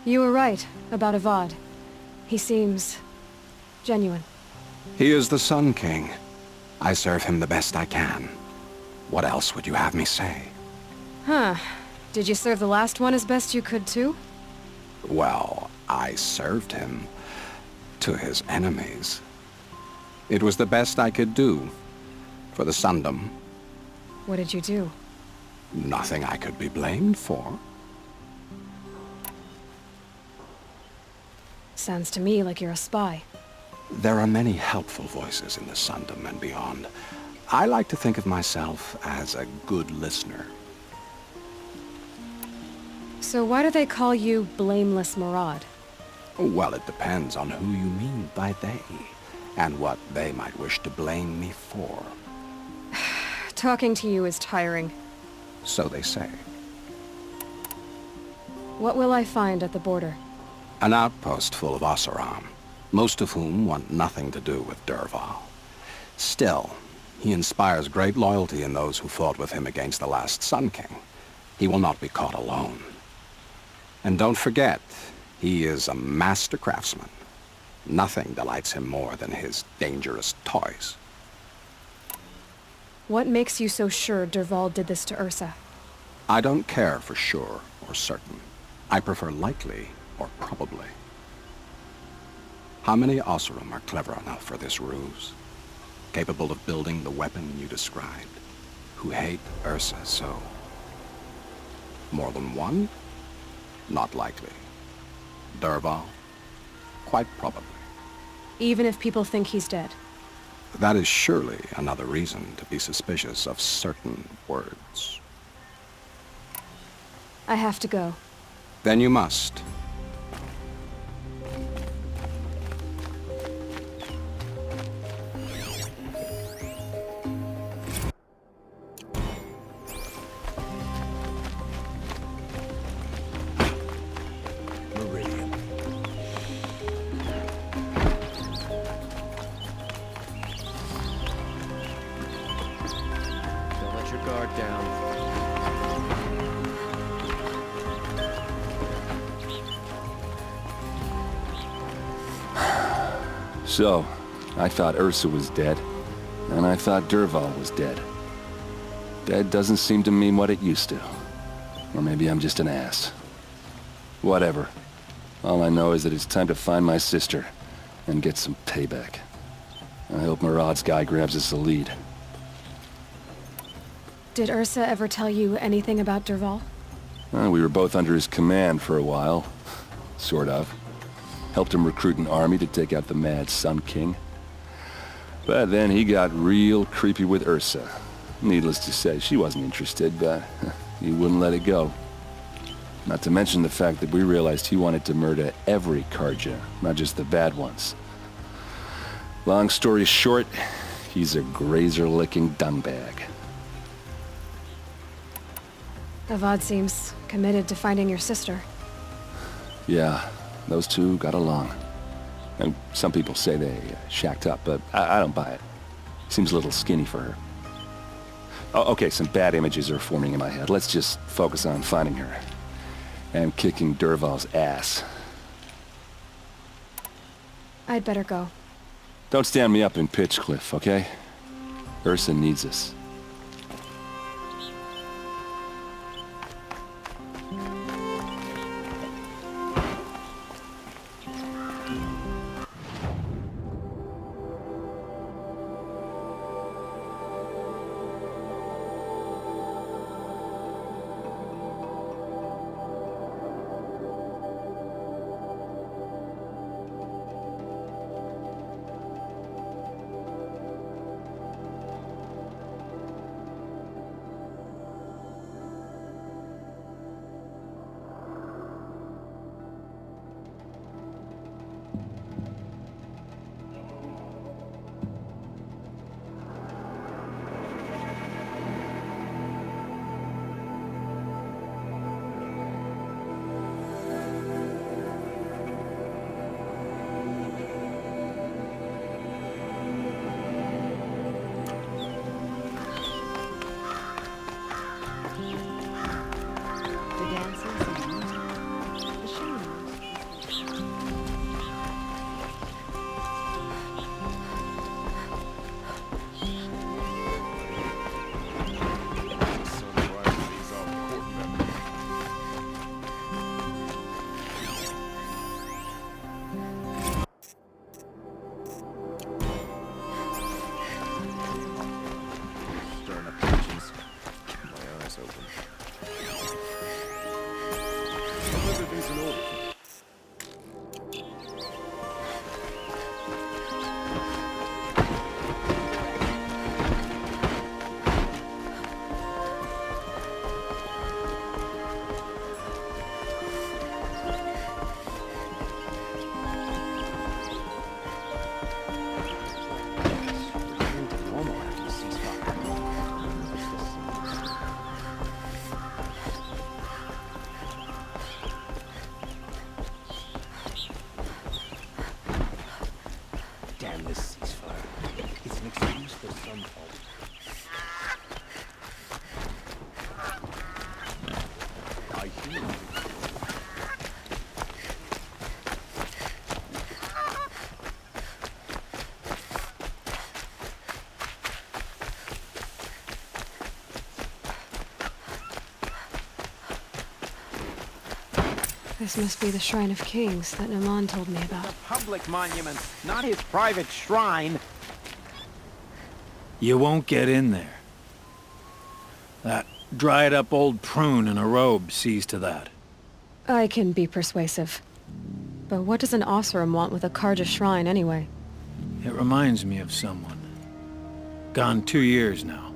You were right about Avad. He seems genuine. He is the Sun King. I serve him the best I can. What else would you have me say? Huh. Did you serve the last one as best you could, too? Well, I served him to his enemies. It was the best I could do for the Sundom. What did you do? Nothing I could be blamed for. Sounds to me like you're a spy. There are many helpful voices in the Sundom and beyond. I like to think of myself as a good listener. So why do they call you Blameless Murad? Well, it depends on who you mean by they, and what they might wish to blame me for. Talking to you is tiring. So they say. What will I find at the border? An outpost full of Oseram, most of whom want nothing to do with Dervahl. Still, he inspires great loyalty in those who fought with him against the last Sun King. He will not be caught alone. And don't forget, he is a master craftsman. Nothing delights him more than his dangerous toys. What makes you so sure Dervahl did this to Ursa? I don't care for sure or certain. I prefer likely or probably. How many Oseram are clever enough for this ruse? Capable of building the weapon you described? Who hate Ursa so? More than one? Not likely. Dervahl? Quite probably. Even if people think he's dead? That is surely another reason to be suspicious of certain words. I have to go. Then you must. So, I thought Ursa was dead, and I thought Dervahl was dead. Dead doesn't seem to mean what it used to. Or maybe I'm just an ass. Whatever. All I know is that it's time to find my sister and get some payback. I hope Murad's guy grabs us a lead. Did Ursa ever tell you anything about Dervahl? We were both under his command for a while. Sort of. Helped him recruit an army to take out the mad Sun King. But then he got real creepy with Ursa. Needless to say, she wasn't interested, but he wouldn't let it go. Not to mention the fact that we realized he wanted to murder every Karja, not just the bad ones. Long story short, he's a grazer-licking dungbag. Avad seems committed to finding your sister. Yeah, those two got along. And some people say they shacked up, but I don't buy it. Seems a little skinny for her. Oh, okay, some bad images are forming in my head. Let's just focus on finding her. And kicking Dervahl's ass. I'd better go. Don't stand me up in Pitchcliff, okay? Ursa needs us. This must be the Shrine of Kings that Naman told me about. A public monument, not his private shrine. You won't get in there. That dried-up old prune in a robe sees to that. I can be persuasive. But what does an Oseram want with a Karja shrine, anyway? It reminds me of someone. Gone 2 years now.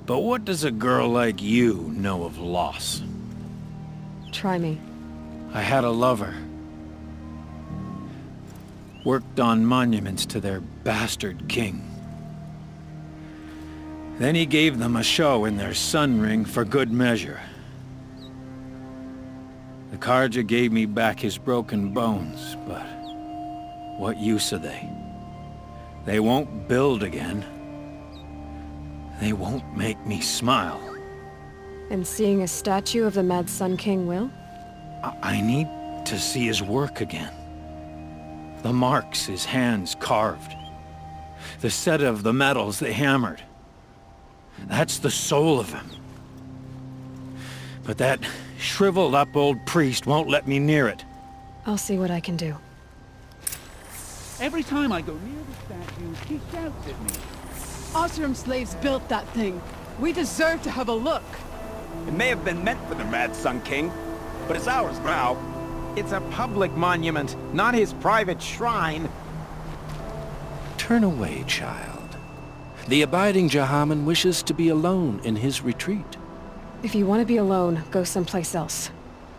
But what does a girl like you know of loss? Try me. I had a lover. Worked on monuments to their bastard king. Then he gave them a show in their sun ring for good measure. The Karja gave me back his broken bones, but what use are they? They won't build again. They won't make me smile. And seeing a statue of the Mad Sun King will? I need to see his work again. The marks his hands carved. The set of the metals they hammered. That's the soul of him. But that shriveled up old priest won't let me near it. I'll see what I can do. Every time I go near the statue, he shouts at me. Oseram slaves built that thing. We deserve to have a look. It may have been meant for the Mad Sun King, but it's ours now. It's a public monument, not his private shrine. Turn away, child. The abiding Jahaman wishes to be alone in his retreat. If you want to be alone, go someplace else.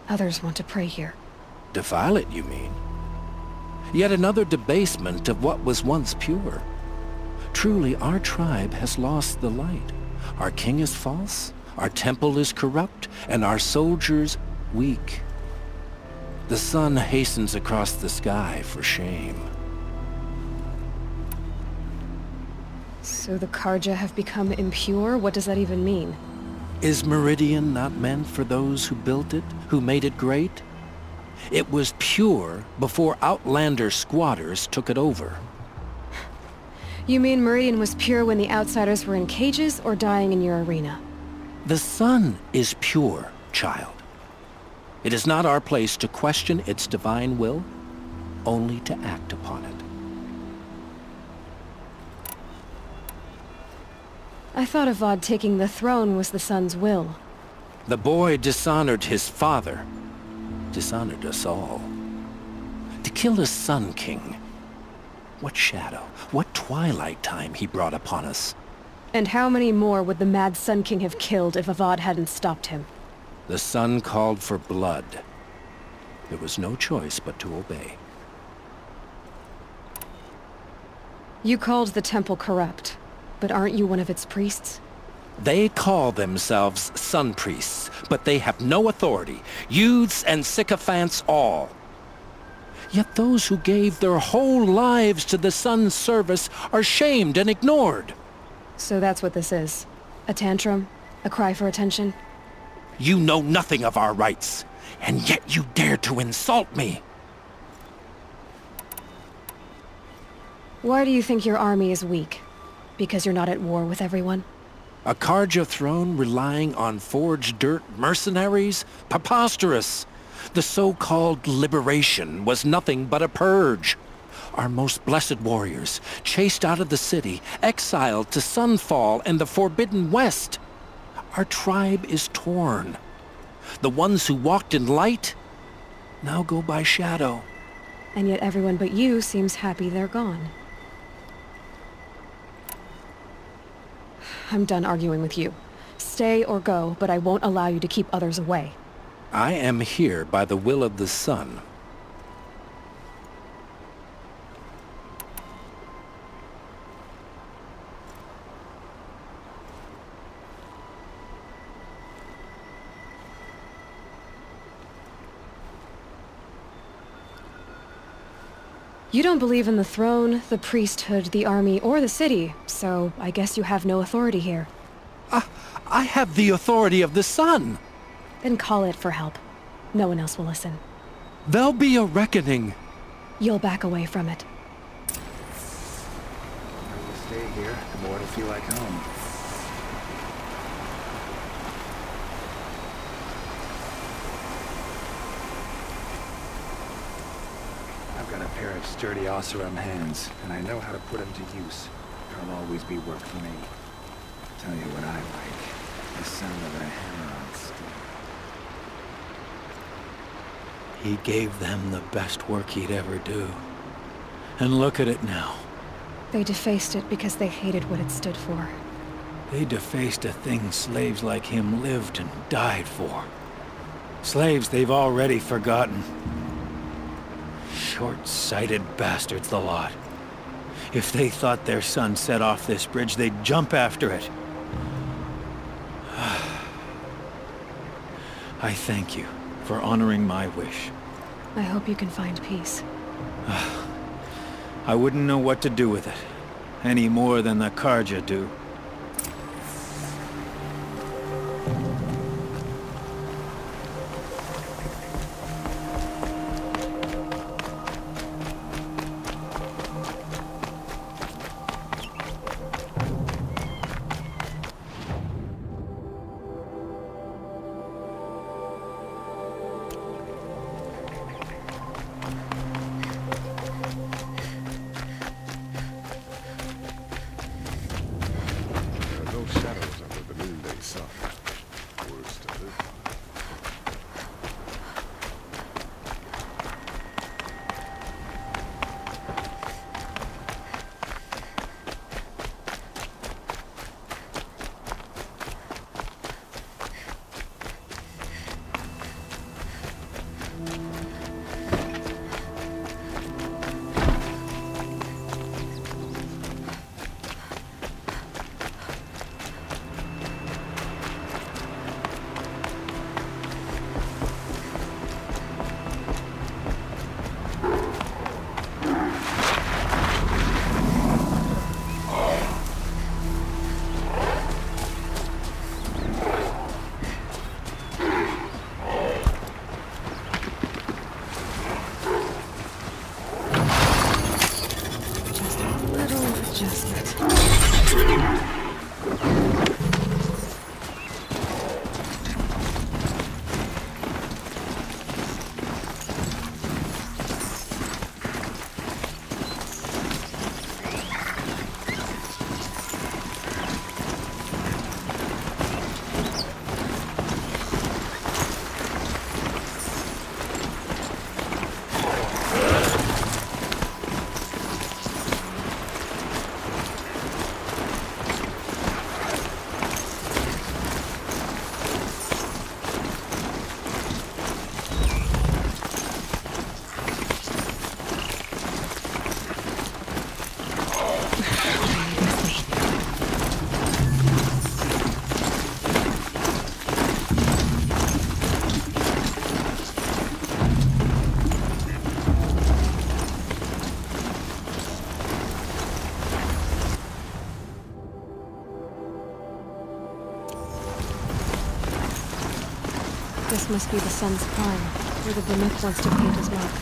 Others want to pray here. Defile it, you mean? Yet another debasement of what was once pure. Truly, our tribe has lost the light. Our king is false, our temple is corrupt, and our soldiers weak. The sun hastens across the sky for shame. So the Karja have become impure? What does that even mean? Is Meridian not meant for those who built it, who made it great? It was pure before outlander squatters took it over. You mean Meridian was pure when the outsiders were in cages or dying in your arena? The sun is pure, child. It is not our place to question its divine will, only to act upon it. I thought Avad taking the throne was the sun's will. The boy dishonored his father, dishonored us all. To kill the Sun King. What shadow, what twilight time he brought upon us. And how many more would the Mad Sun King have killed if Avad hadn't stopped him? The sun called for blood. There was no choice but to obey. You called the temple corrupt, but aren't you one of its priests? They call themselves sun priests, but they have no authority. Youths and sycophants all. Yet those who gave their whole lives to the sun's service are shamed and ignored. So that's what this is. A tantrum? A cry for attention? You know nothing of our rights, and yet you dare to insult me. Why do you think your army is weak? Because you're not at war with everyone? A Karja throne relying on forged dirt mercenaries? Preposterous! The so-called liberation was nothing but a purge. Our most blessed warriors, chased out of the city, exiled to Sunfall and the Forbidden West. Our tribe is torn. The ones who walked in light now go by shadow. And yet everyone but you seems happy they're gone. I'm done arguing with you. Stay or go, but I won't allow you to keep others away. I am here by the will of the sun. You don't believe in the throne, the priesthood, the army, or the city, so I guess you have no authority here. I have the authority of the sun. Then call it for help. No one else will listen. There'll be a reckoning. You'll back away from it. The more you stay here, the more it'll feel like home. pair of sturdy Oseram hands, and I know how to put them to use. There'll always be work for me. Tell you what I like. The sound of a hammer on steel. He gave them the best work he'd ever do. And look at it now. They defaced it because they hated what it stood for. They defaced a thing slaves like him lived and died for. Slaves they've already forgotten. Short-sighted bastards, the lot. If they thought their son set off this bridge, they'd jump after it. I thank you for honoring my wish. I hope you can find peace. I wouldn't know what to do with it, any more than the Karja do. This must be the sun's prime, where the Beneath wants to paint his mark.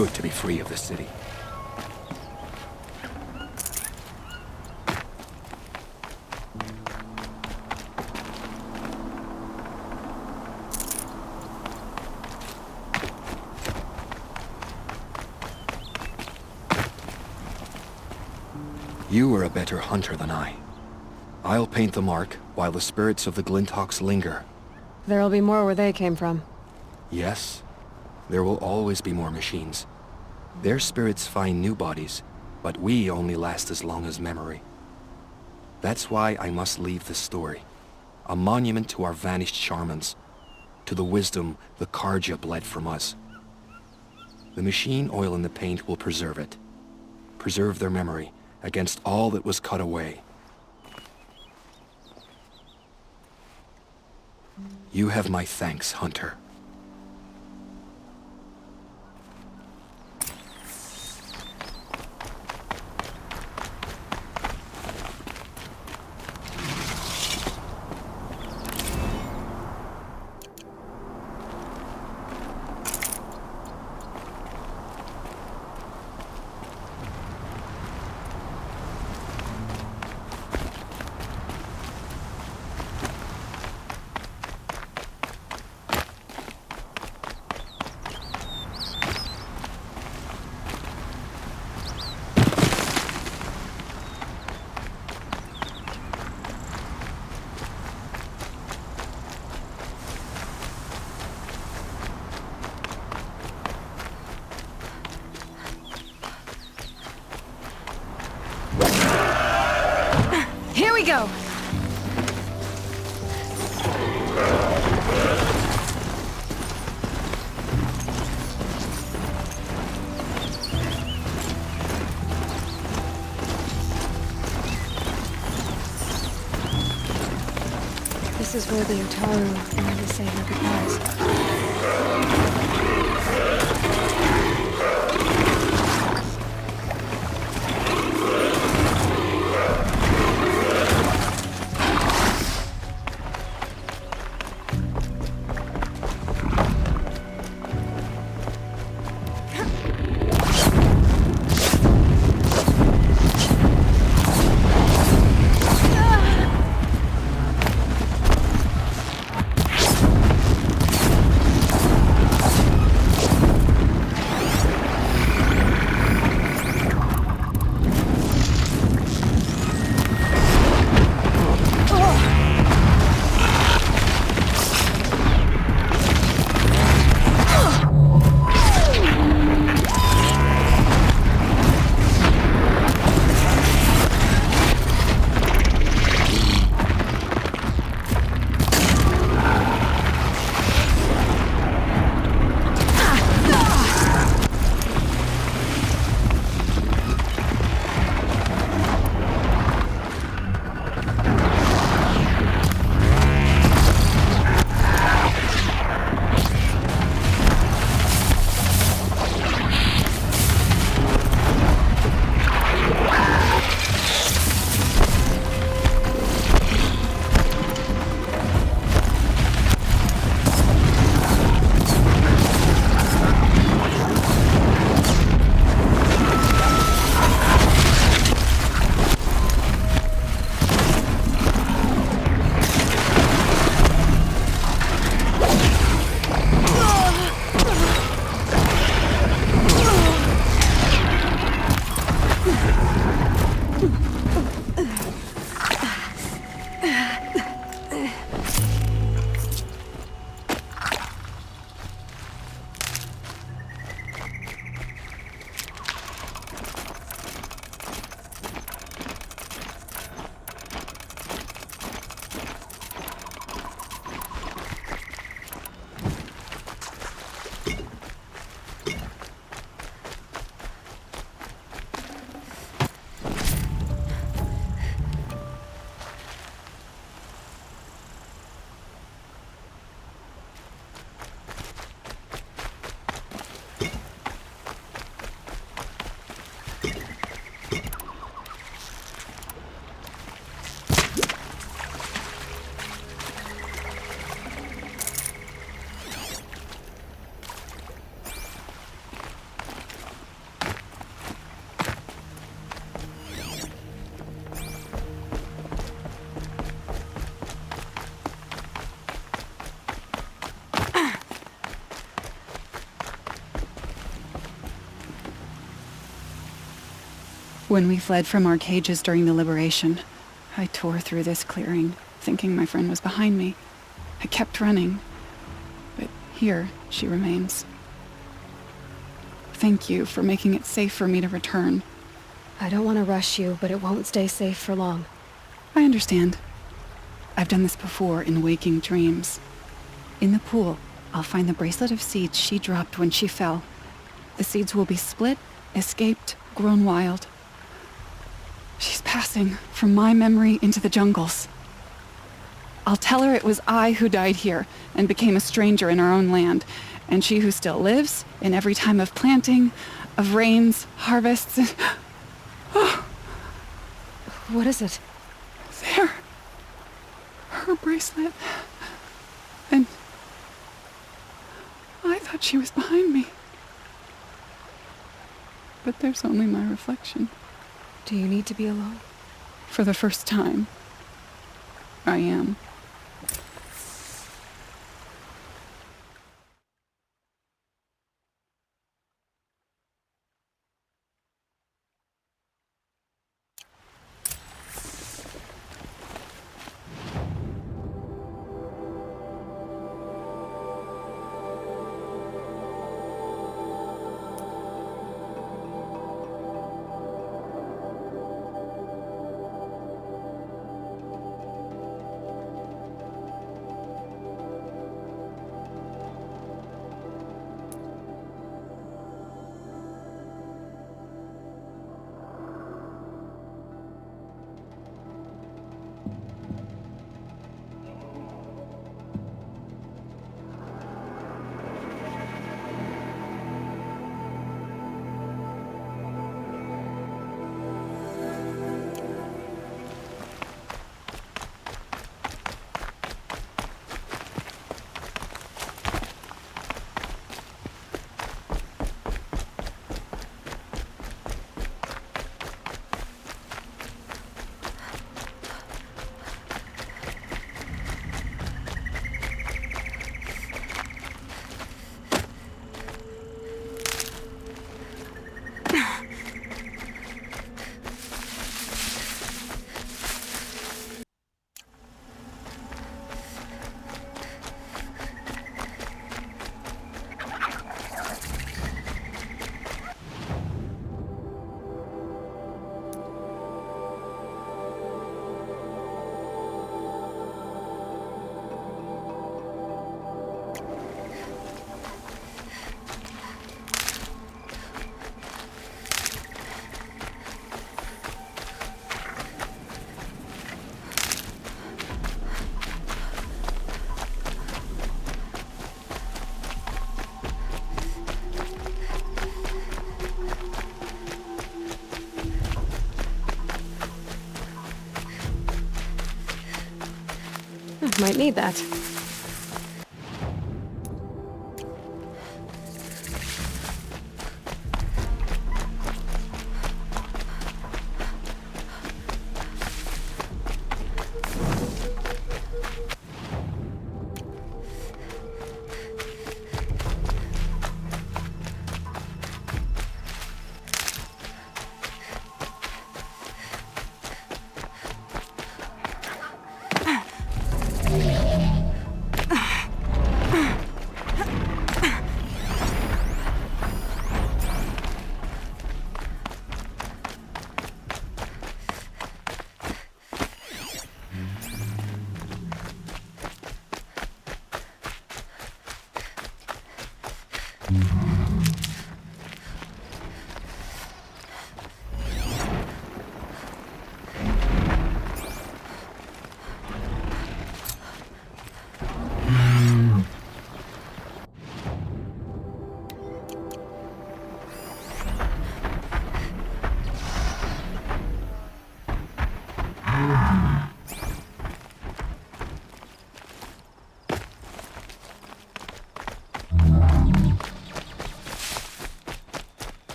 good to be free of the city. You are a better hunter than I. I'll paint the mark while the spirits of the Glinthawks linger. There'll be more where they came from. Yes, there will always be more machines. Their spirits find new bodies, but we only last as long as memory. That's why I must leave this story. A monument to our vanished shamans, to the wisdom the Karja bled from us. The machine oil in the paint will preserve it. Preserve their memory against all that was cut away. You have my thanks, Hunter. Here we go! This is where the Otaru wanted to say their goodbyes. When we fled from our cages during the liberation, I tore through this clearing, thinking my friend was behind me. I kept running, but here she remains. Thank you for making it safe for me to return. I don't want to rush you, but it won't stay safe for long. I understand. I've done this before in waking dreams. In the pool, I'll find the bracelet of seeds she dropped when she fell. The seeds will be split, escaped, grown wild. She's passing from my memory into the jungles. I'll tell her it was I who died here and became a stranger in our own land, and she who still lives in every time of planting, of rains, harvests, and... Oh. What is it? There. Her bracelet. And I thought she was behind me. But there's only my reflection. Do you need to be alone? For the first time, I am. Might need that.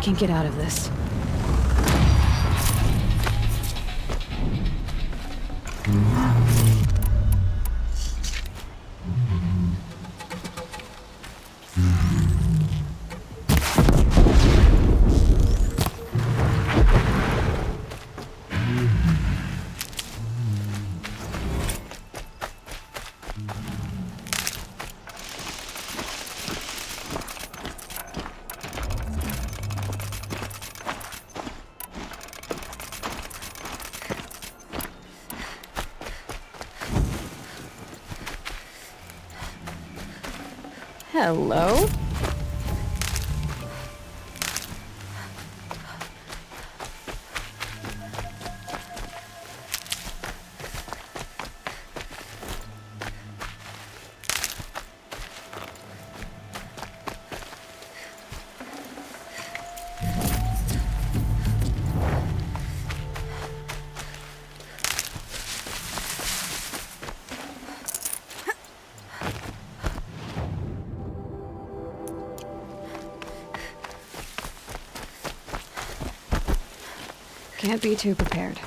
can get out of this. Hello? Can't be too prepared.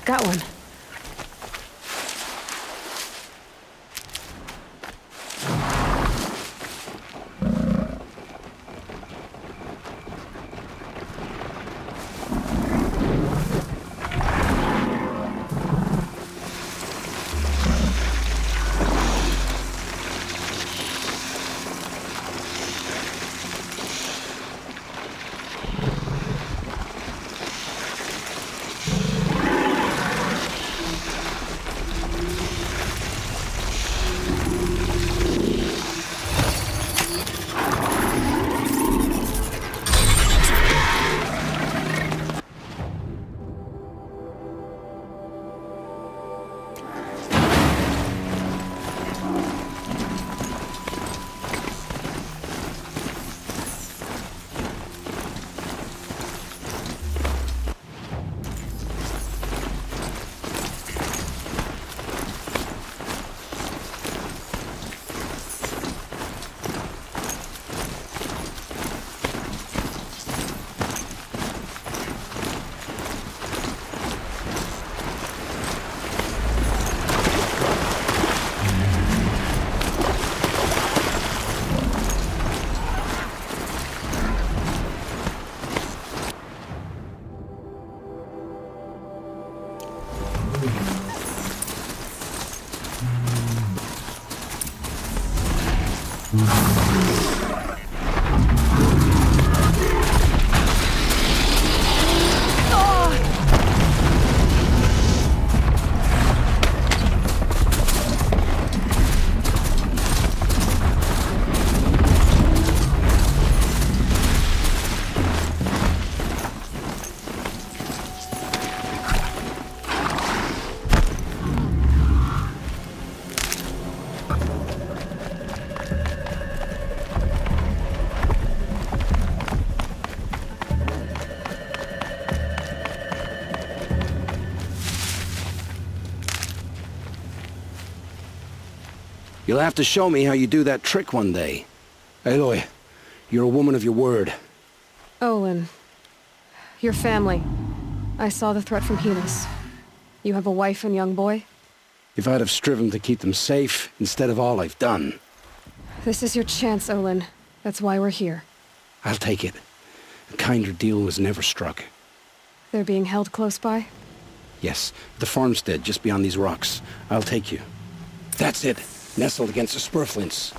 Got one. You'll have to show me how you do that trick one day. Aloy, you're a woman of your word. Olin. Your family. I saw the threat from Helis. You have a wife and young boy? If I'd have striven to keep them safe, instead of all I've done. This is your chance, Olin. That's why we're here. I'll take it. A kinder deal was never struck. They're being held close by? Yes, the farmstead just beyond these rocks. I'll take you. That's it. Nestled against the spurflints.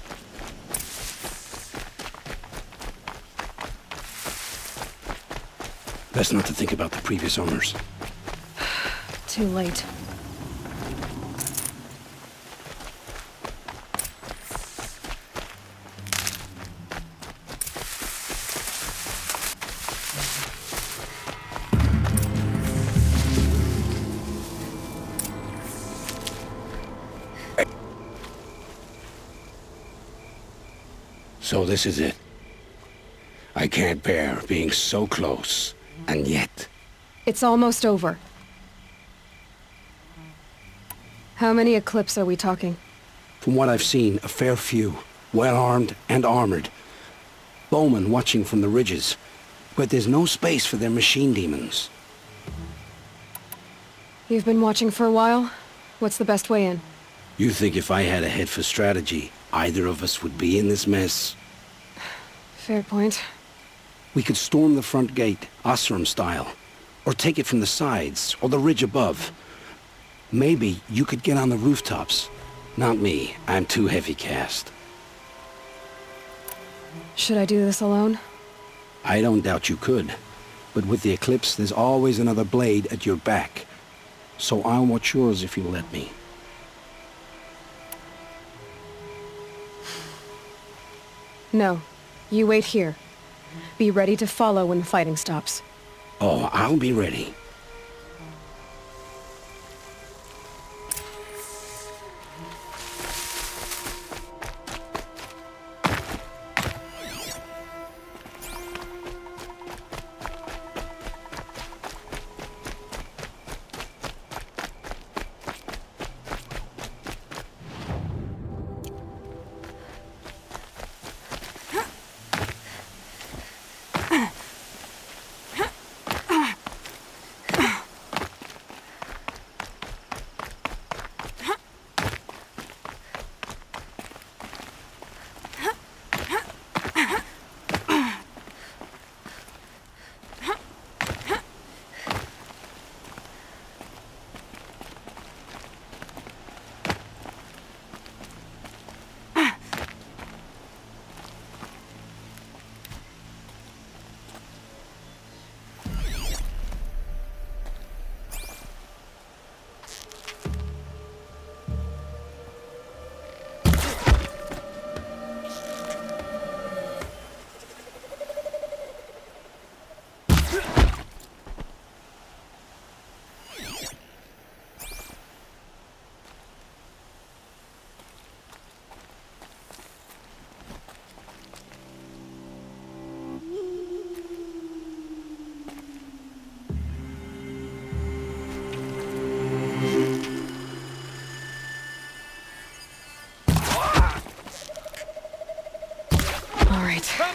Best not to think about the previous owners. Too late. So this is it. I can't bear being so close, and yet... It's almost over. How many Eclipse are we talking? From what I've seen, a fair few. Well-armed and armored. Bowmen watching from the ridges. But there's no space for their machine demons. You've been watching for a while? What's the best way in? You think if I had a head for strategy, either of us would be in this mess? Fair point. We could storm the front gate, Osram style. Or take it from the sides, or the ridge above. Maybe you could get on the rooftops. Not me. I'm too heavy cast. Should I do this alone? I don't doubt you could. But with the Eclipse, there's always another blade at your back. So I'll watch yours if you let me. No. You wait here. Be ready to follow when the fighting stops. Oh, I'll be ready.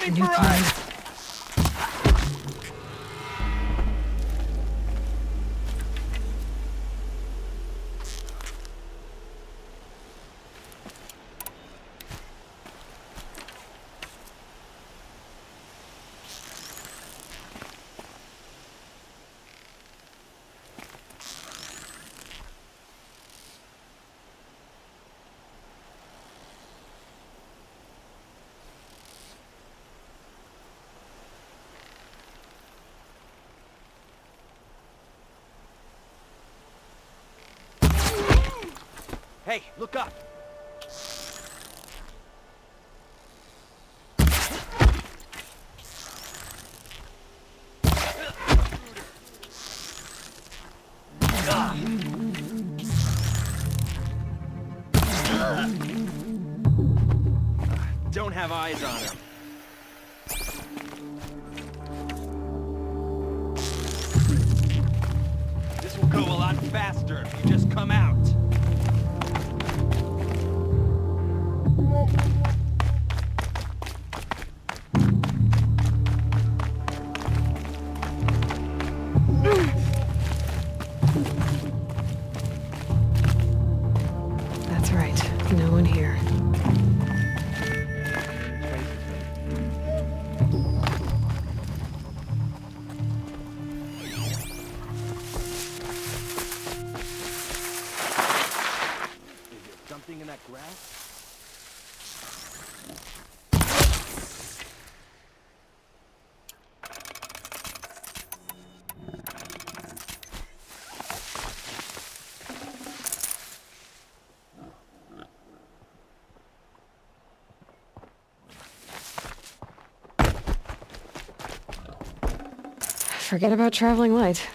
New plan. Hey, look up! Don't have eyes on him. This will go a lot faster if you just come out. That's right. No one here. Something in that grass? Forget about traveling light.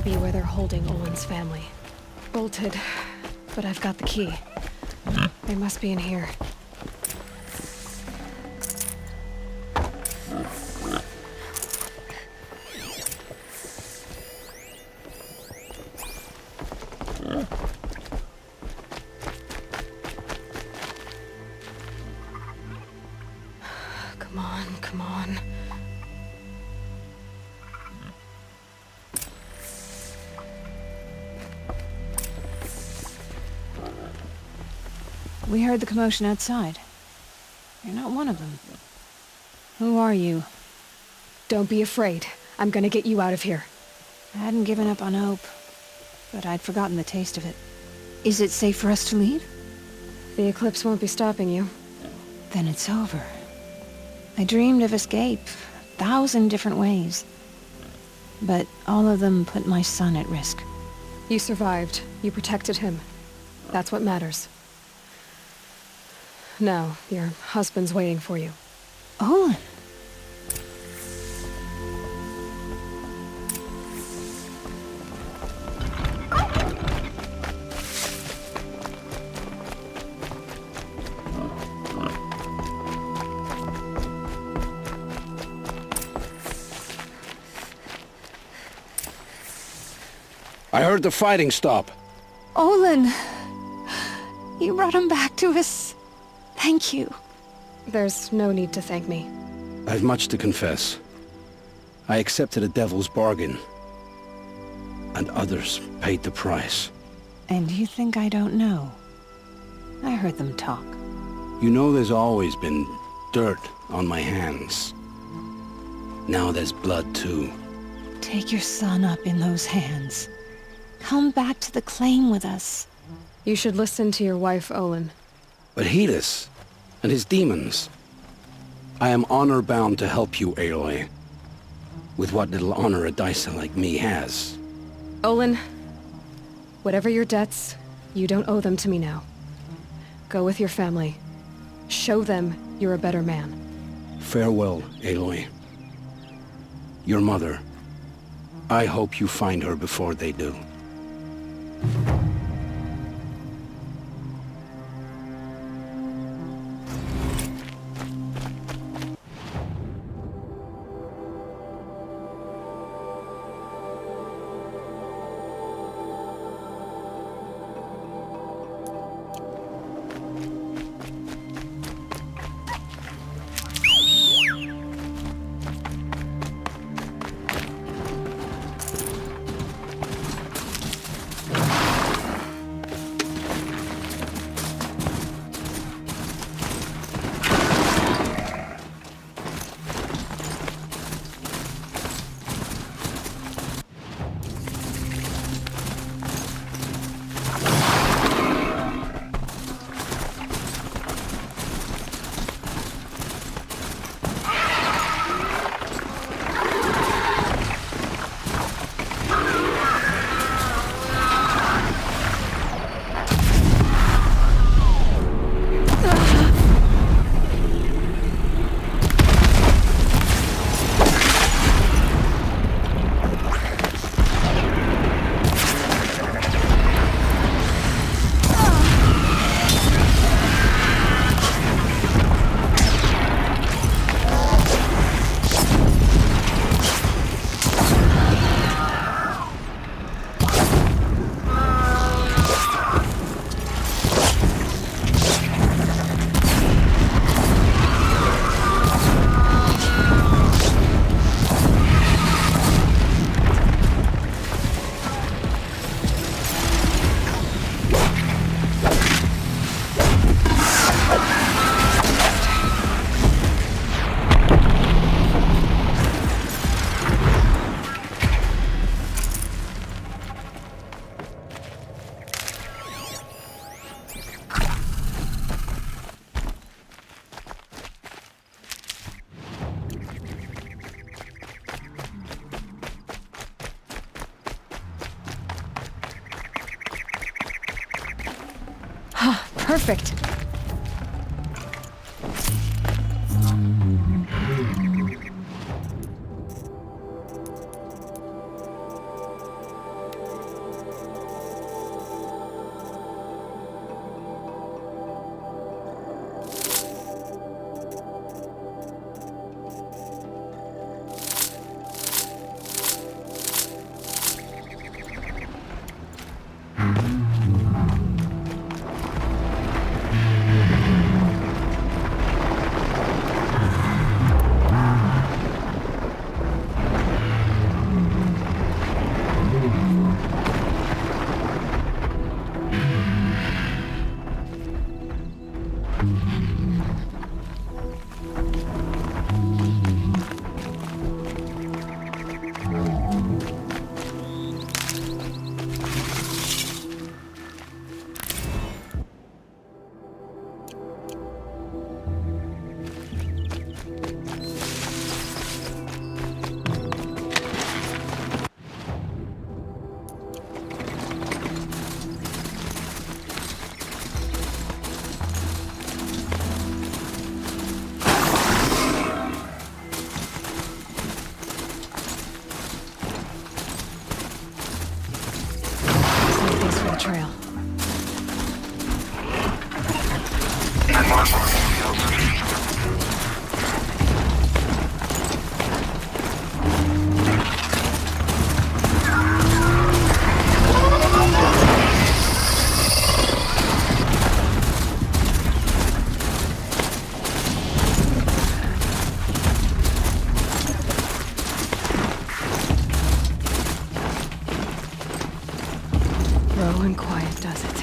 be where they're holding Olin's family. Bolted, but I've got the key. They must be in here. Come on, come on. We heard the commotion outside. You're not one of them. Who are you? Don't be afraid. I'm gonna get you out of here. I hadn't given up on hope, but I'd forgotten the taste of it. Is it safe for us to leave? The eclipse won't be stopping you. Then it's over. I dreamed of escape, 1,000 different ways. But all of them put my son at risk. You survived. You protected him. That's what matters. Now, your husband's waiting for you. Olin! I heard the fighting stop. Olin! You brought him back to us. Thank you. There's no need to thank me. I've much to confess. I accepted a devil's bargain. And others paid the price. And you think I don't know? I heard them talk. You know there's always been dirt on my hands. Now there's blood too. Take your son up in those hands. Come back to the claim with us. You should listen to your wife, Olin. But Hedis and his demons. I am honor-bound to help you, Aloy. With what little honor a dicer like me has. Olin, whatever your debts, you don't owe them to me now. Go with your family. Show them you're a better man. Farewell, Aloy. Your mother. I hope you find her before they do. Perfect. Slow and quiet does it.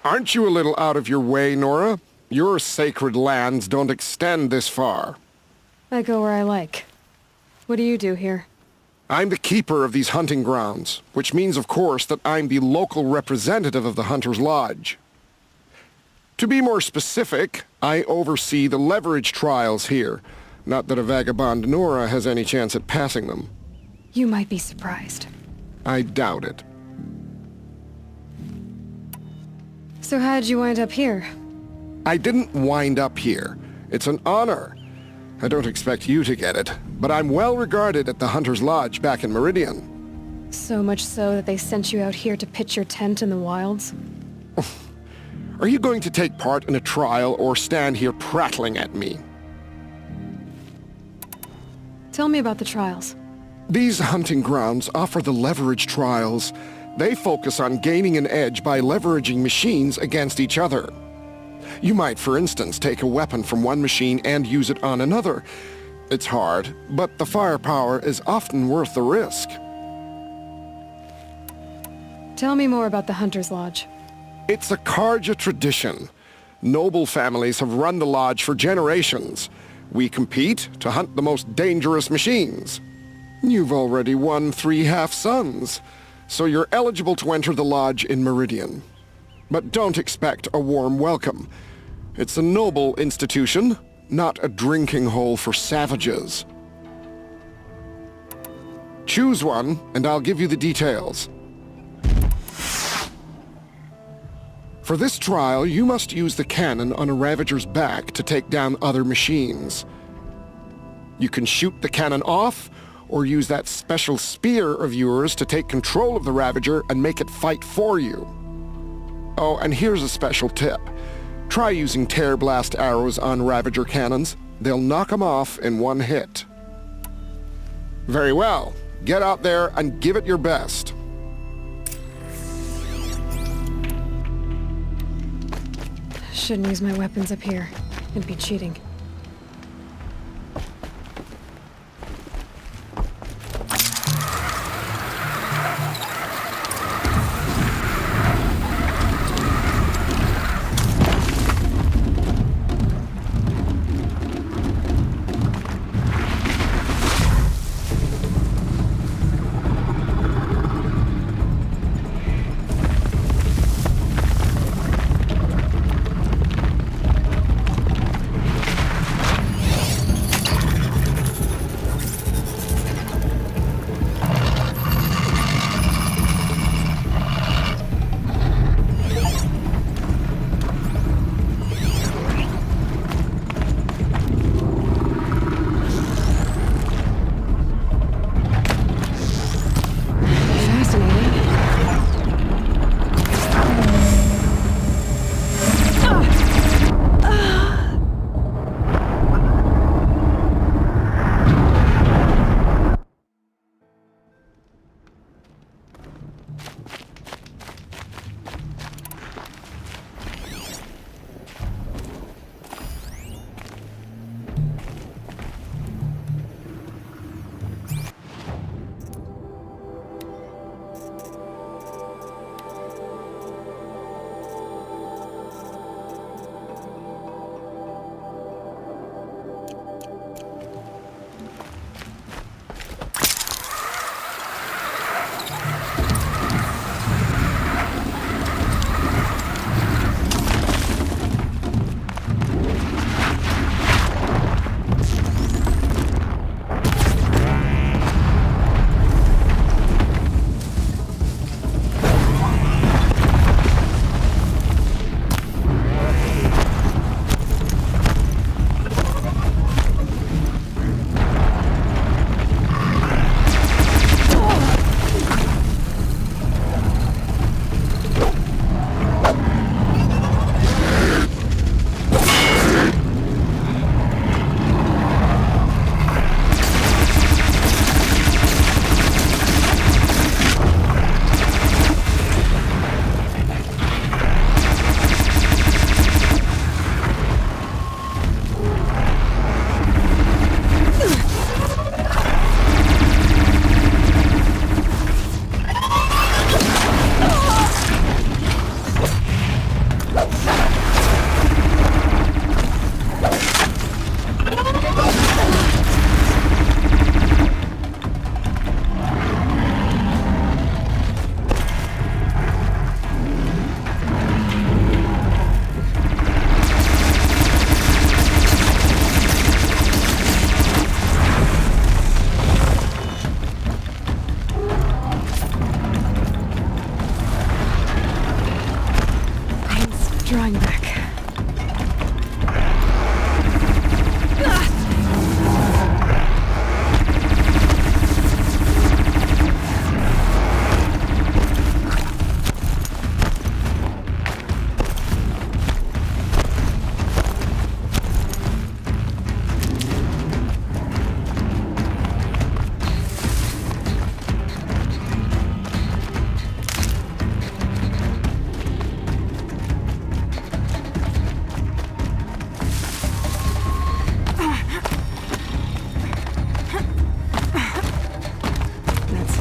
Aren't you a little out of your way, Nora? Your sacred lands don't extend this far. I go where I like. What do you do here? I'm the keeper of these hunting grounds, which means, of course, that I'm the local representative of the Hunter's Lodge. To be more specific, I oversee the leverage trials here. Not that a vagabond Nora has any chance at passing them. You might be surprised. I doubt it. So how'd you wind up here? I didn't wind up here. It's an honor. I don't expect you to get it, but I'm well regarded at the Hunter's Lodge back in Meridian. So much so that they sent you out here to pitch your tent in the wilds? Are you going to take part in a trial or stand here prattling at me? Tell me about the trials. These hunting grounds offer the leverage trials. They focus on gaining an edge by leveraging machines against each other. You might, for instance, take a weapon from one machine and use it on another. It's hard, but the firepower is often worth the risk. Tell me more about the Hunter's Lodge. It's a Karja tradition. Noble families have run the lodge for generations. We compete to hunt the most dangerous machines. You've already won 3 half-suns, so you're eligible to enter the lodge in Meridian. But don't expect a warm welcome. It's a noble institution, not a drinking hole for savages. Choose one, and I'll give you the details. For this trial, you must use the cannon on a Ravager's back to take down other machines. You can shoot the cannon off, or use that special spear of yours to take control of the Ravager and make it fight for you. Oh, and here's a special tip. Try using tear blast arrows on Ravager cannons. They'll knock them off in one hit. Very well. Get out there and give it your best. Shouldn't use my weapons up here. It'd be cheating.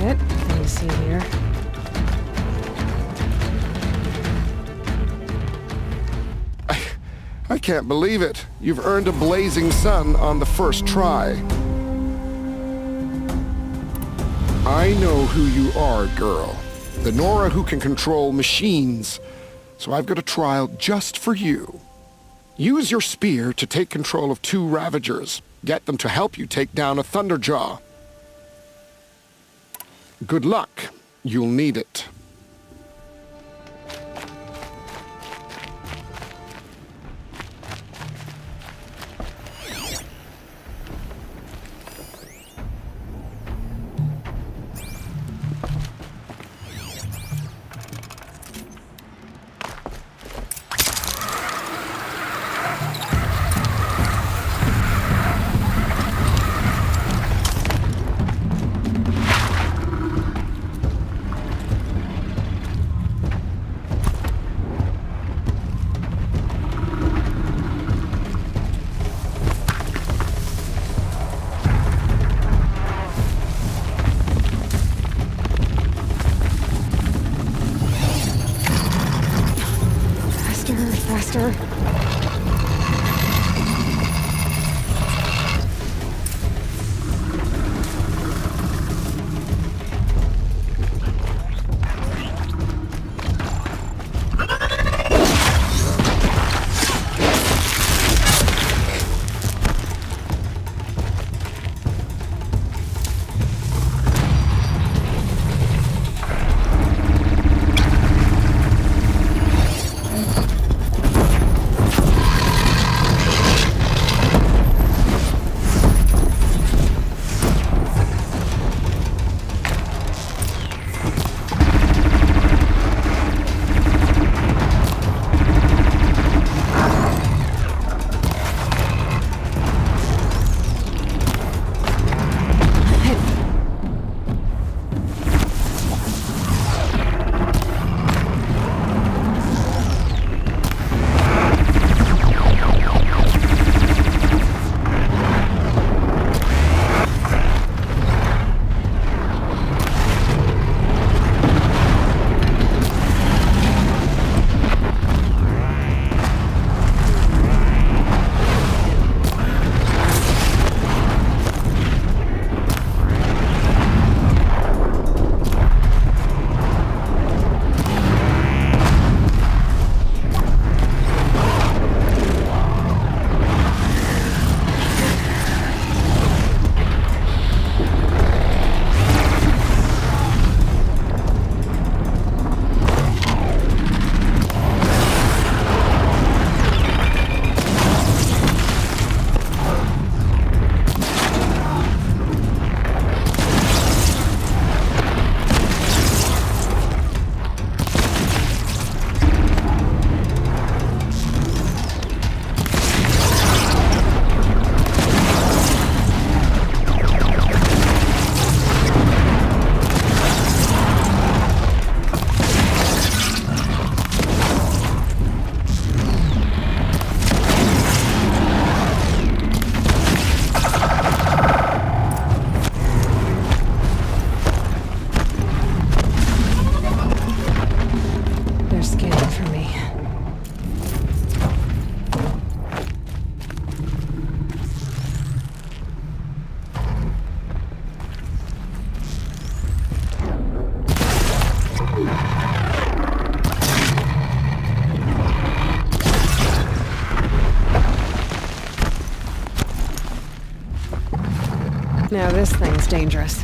it. Let me see here. I can't believe it. You've earned a blazing sun on the first try. I know who you are, girl. The Nora who can control machines. So I've got a trial just for you. Use your spear to take control of 2 Ravagers. Get them to help you take down a Thunderjaw. Good luck. You'll need it. Faster. Now this thing's dangerous.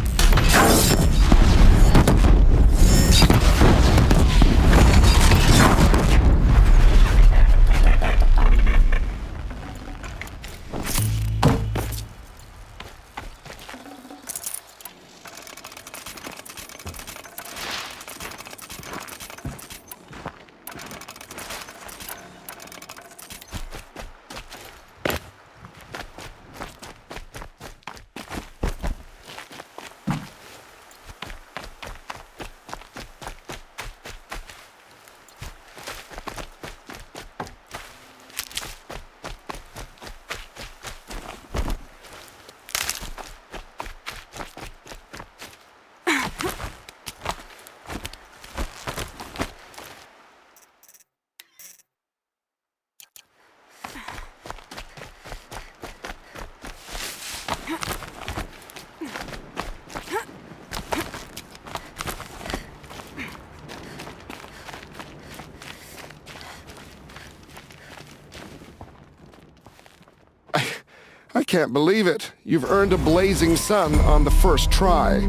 can't believe it. You've earned a blazing sun on the first try.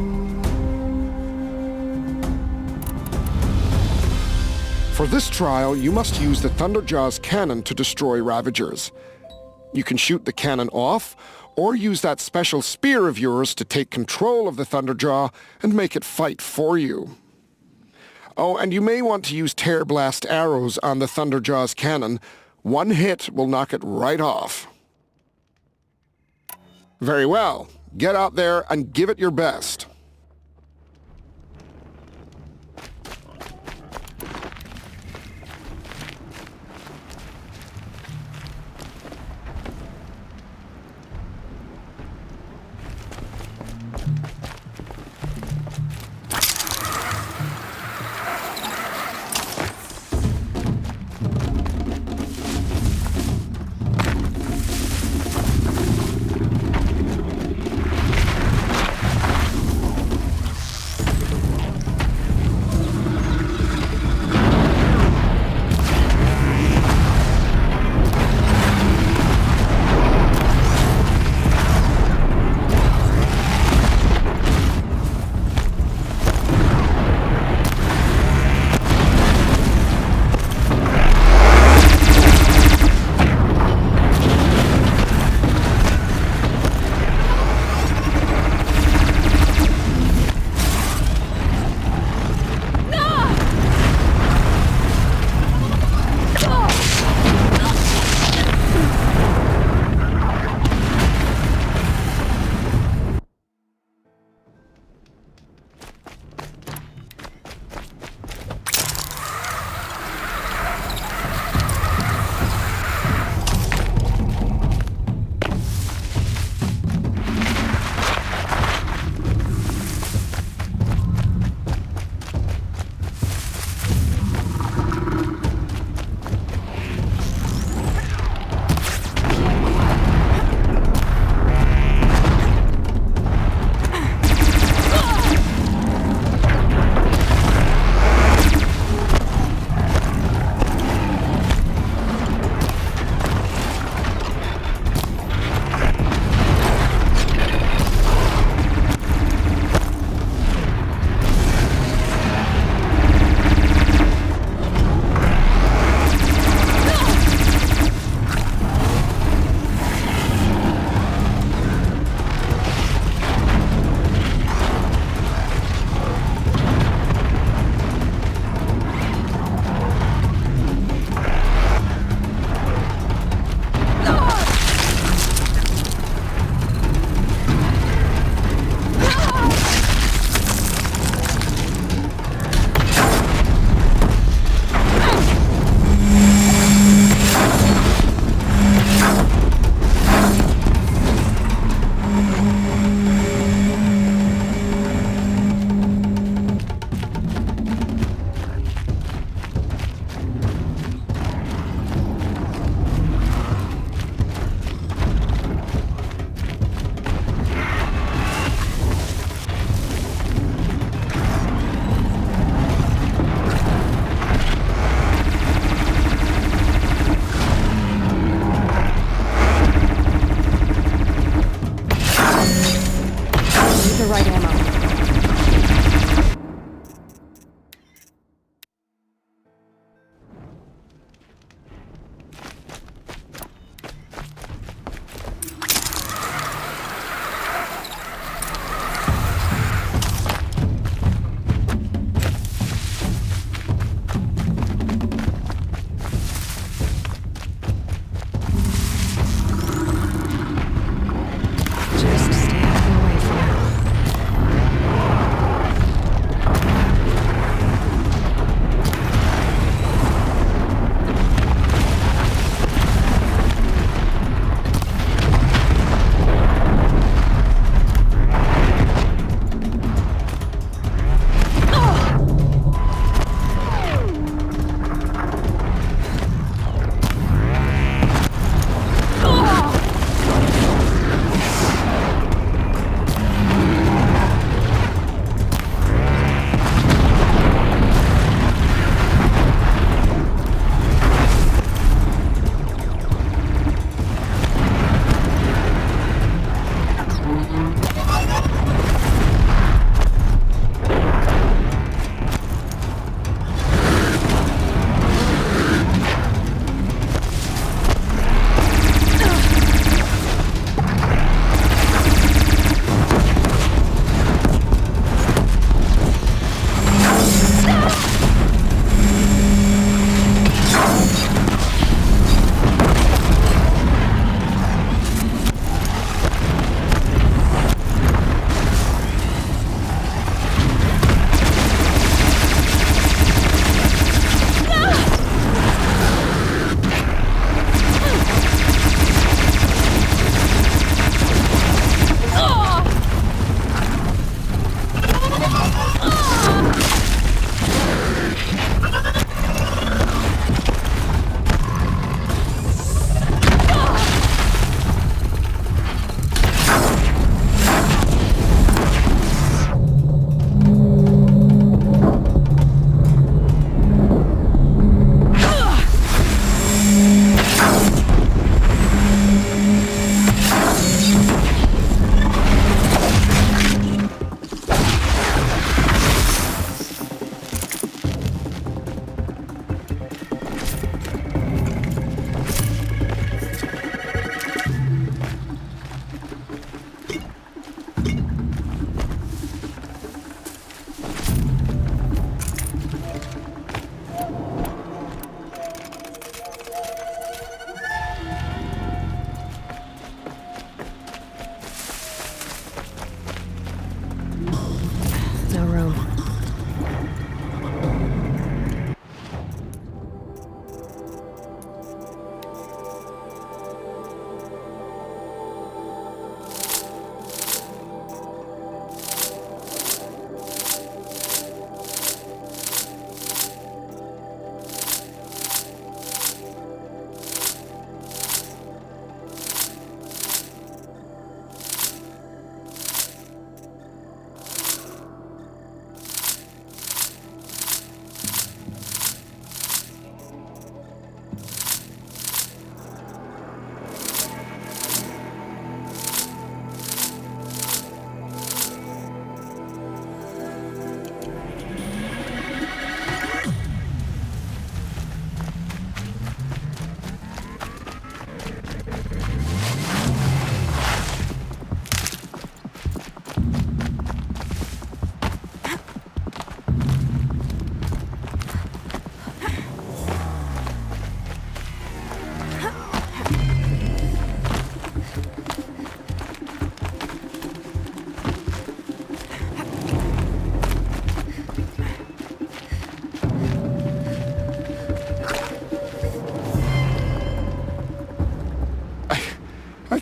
For this trial, you must use the Thunderjaw's cannon to destroy Ravagers. You can shoot the cannon off, or use that special spear of yours to take control of the Thunderjaw and make it fight for you. Oh, and you may want to use Tear Blast arrows on the Thunderjaw's cannon. One hit will knock it right off. Very well. Get out there and give it your best.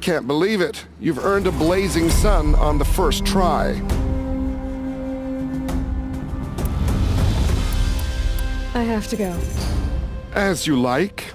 can't believe it. You've earned a blazing sun on the first try. I have to go. As you like.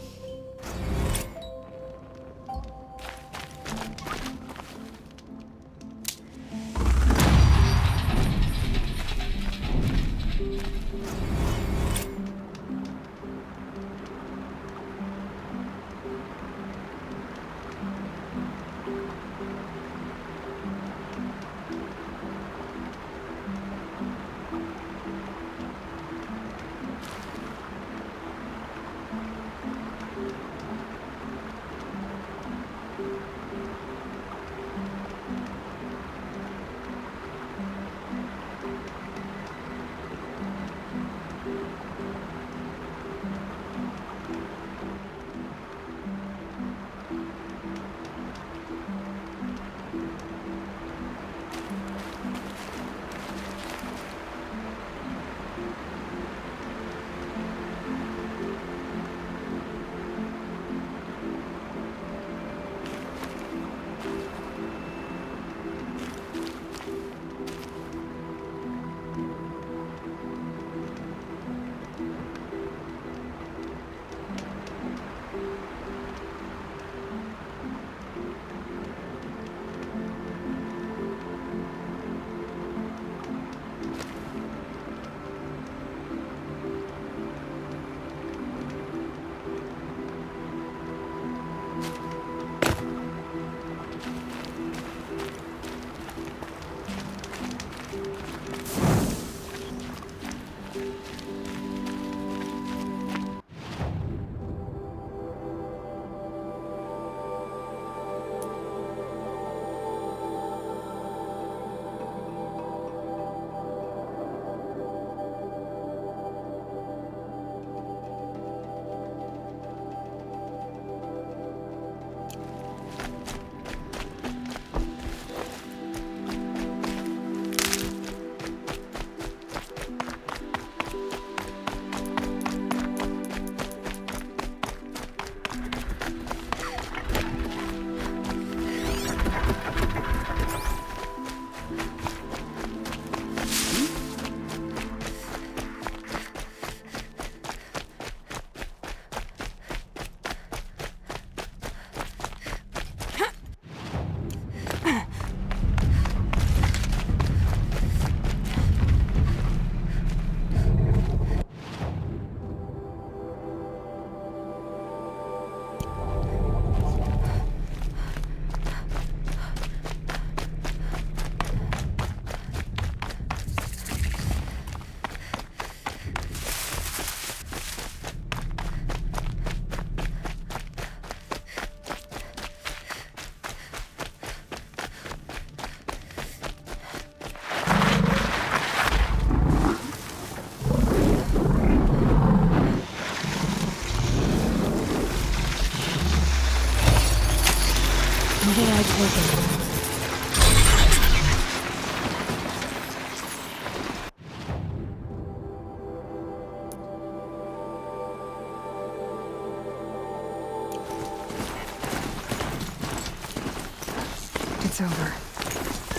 It's over.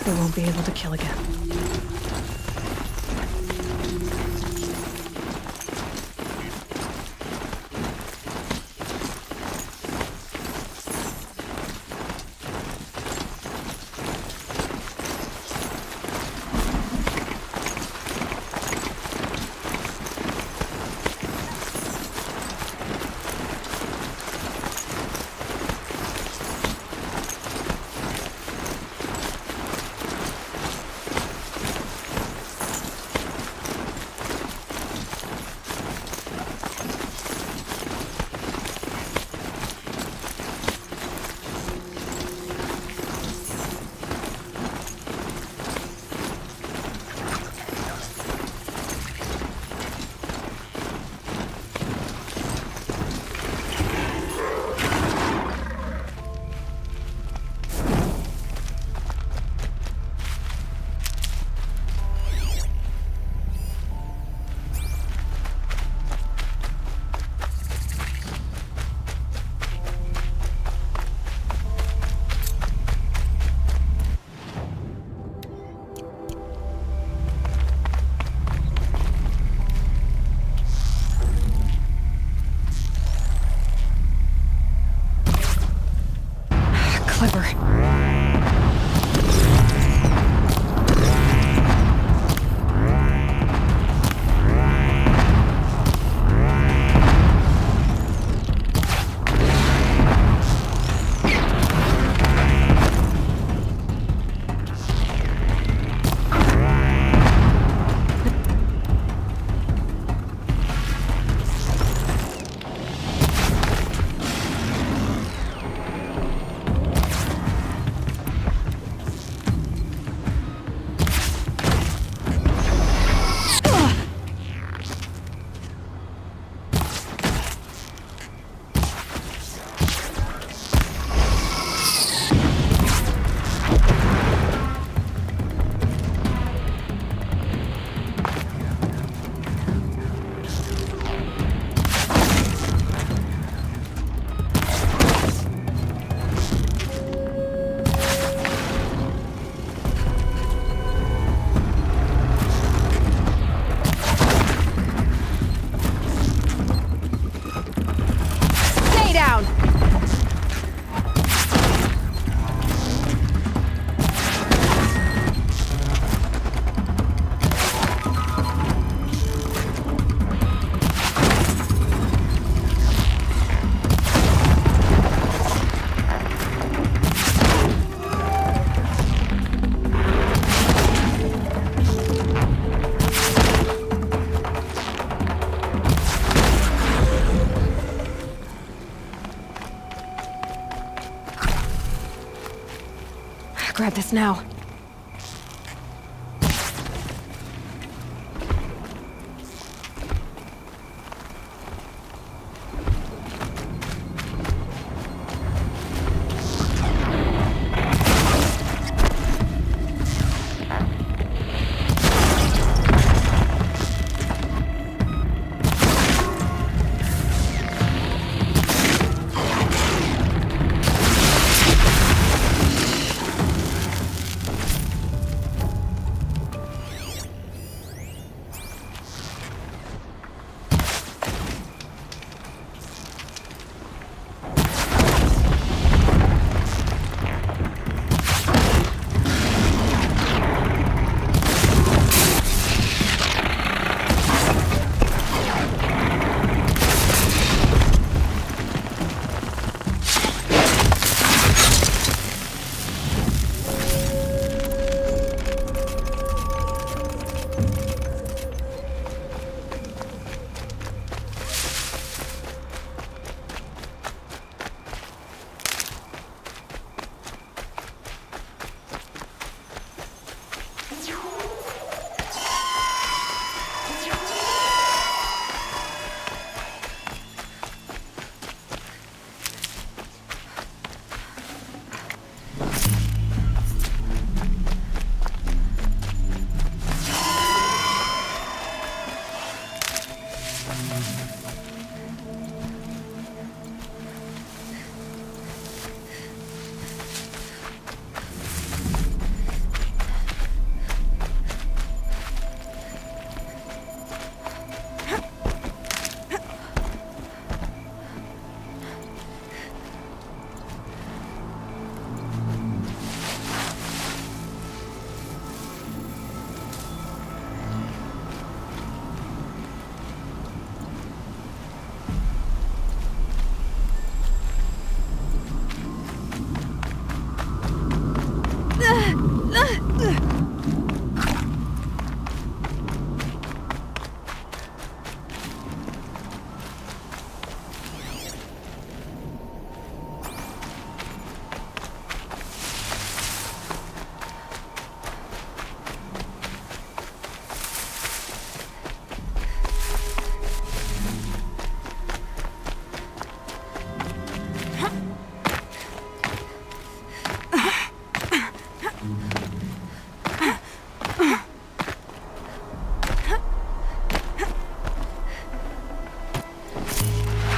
They won't be able to kill again. clever. Grab this now.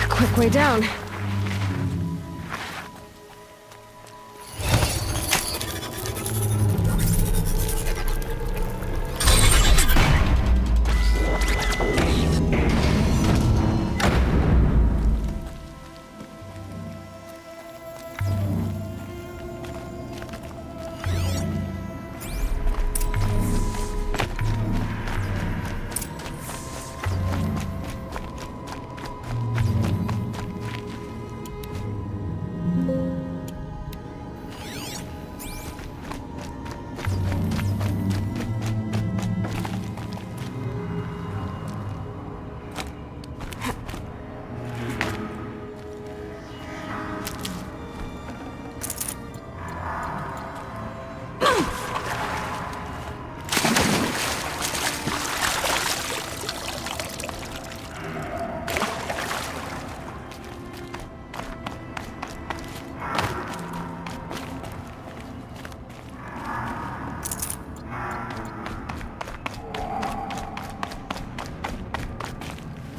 Quick way down.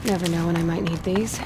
Never know when I might need these.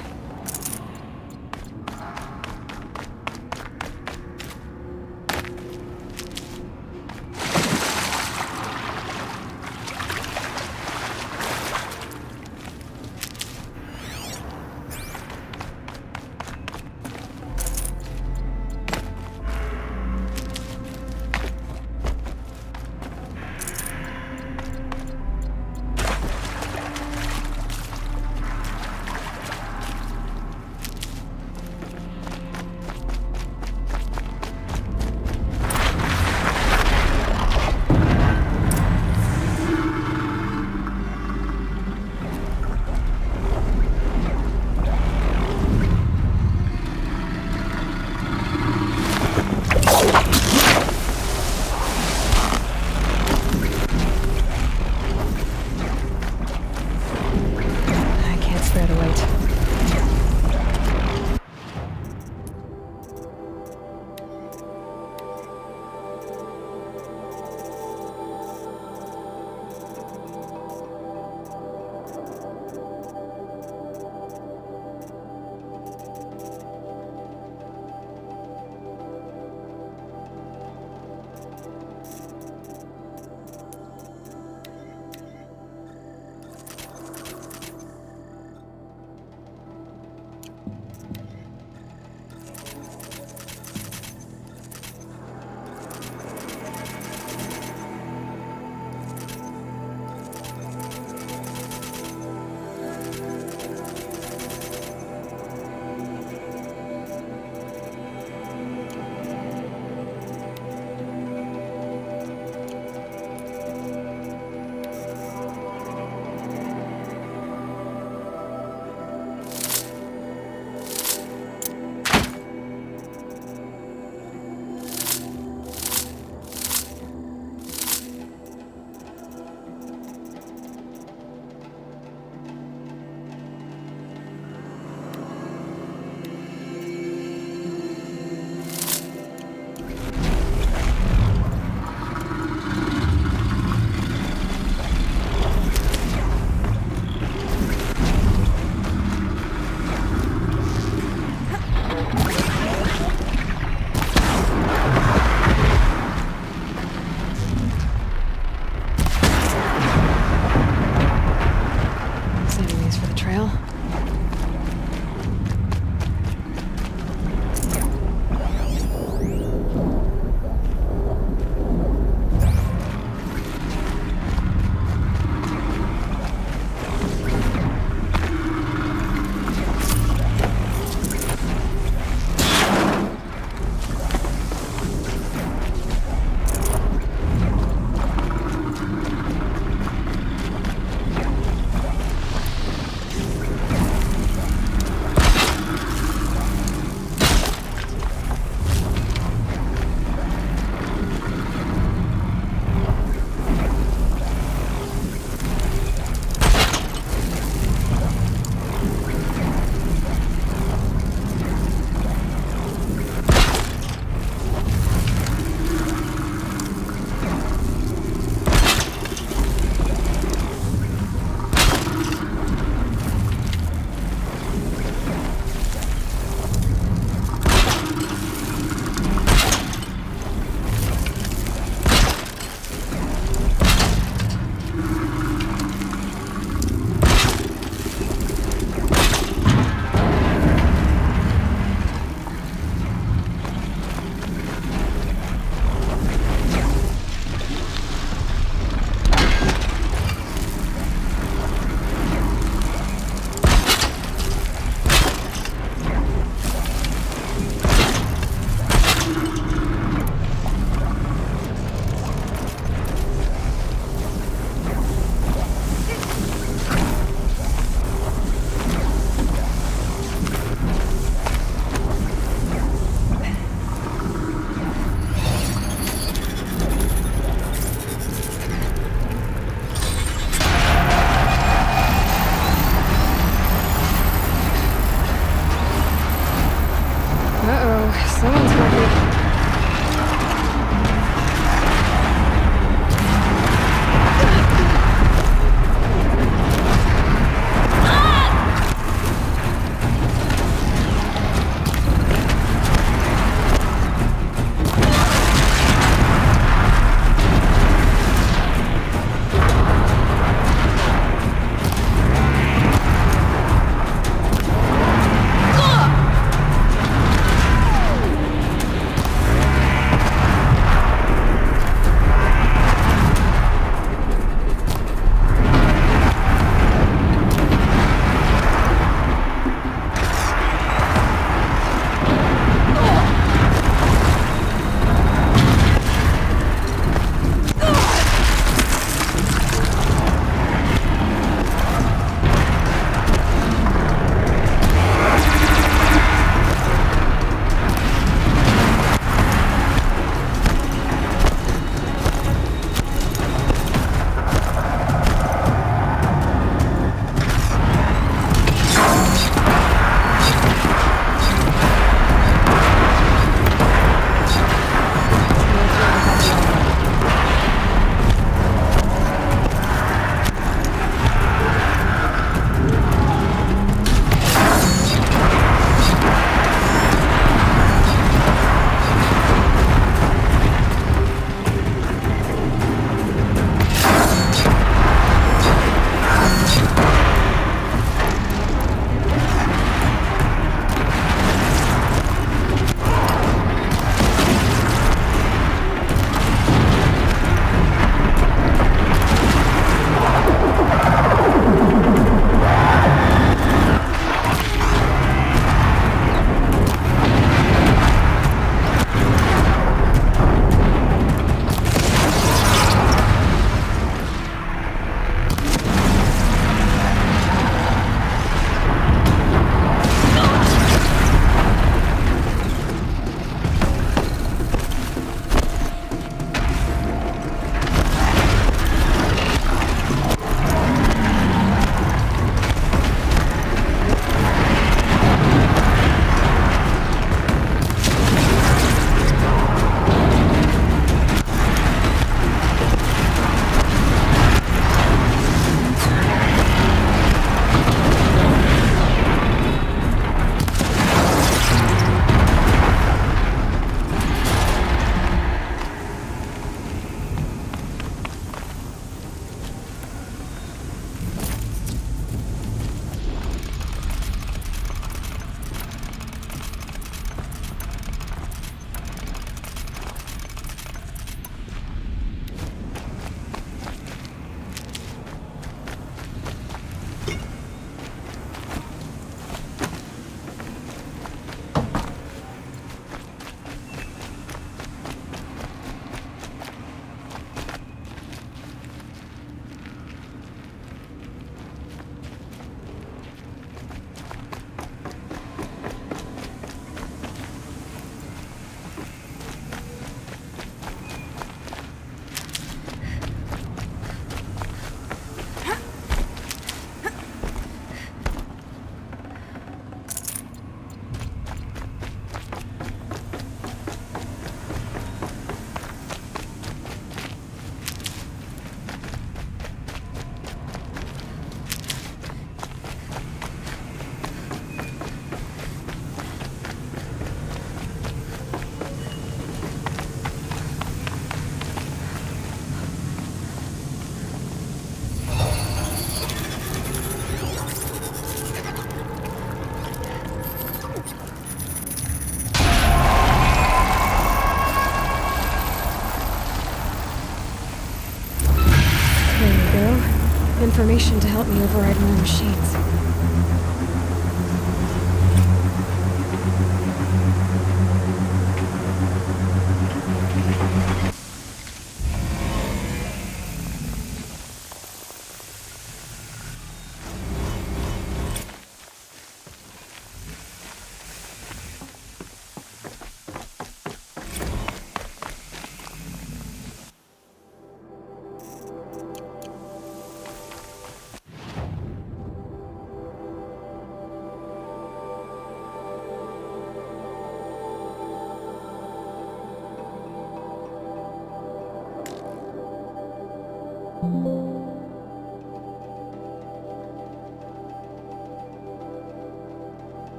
information to help me override more machines.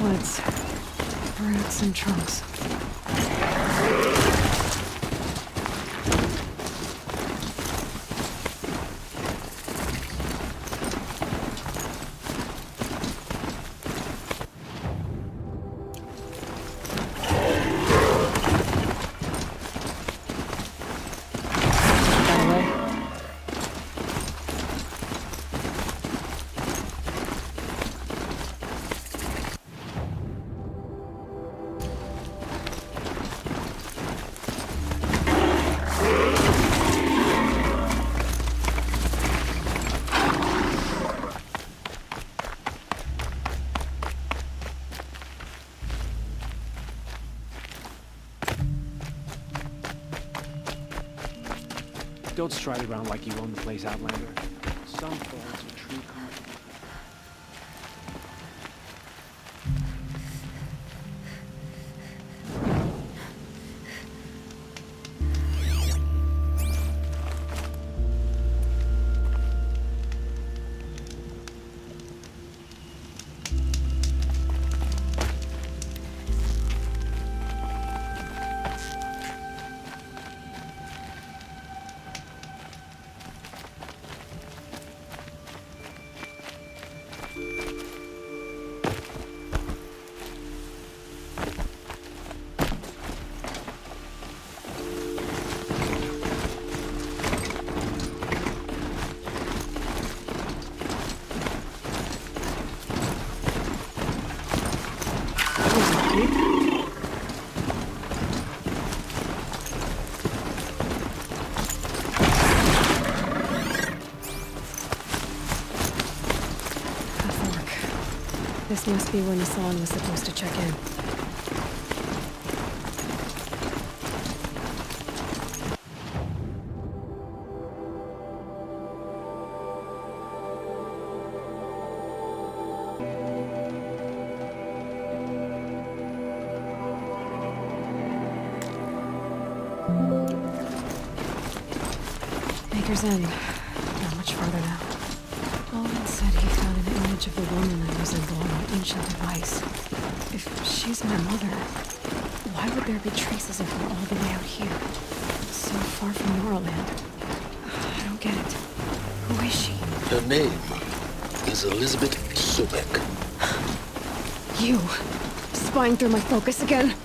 Woods, roots and trunks. Don't stride around like you own the place, Outlander. Some falls are true confidence. This must be when Hassan was supposed to check in. Baker's End. Not much farther now. Owen said he found an image of the woman that was involved in an ancient device. If she's my mother, why would there be traces of her all the way out here? So far from Norland. I don't get it. Who is she? Her name is Elizabeth Sobek. You! Spying through my focus again?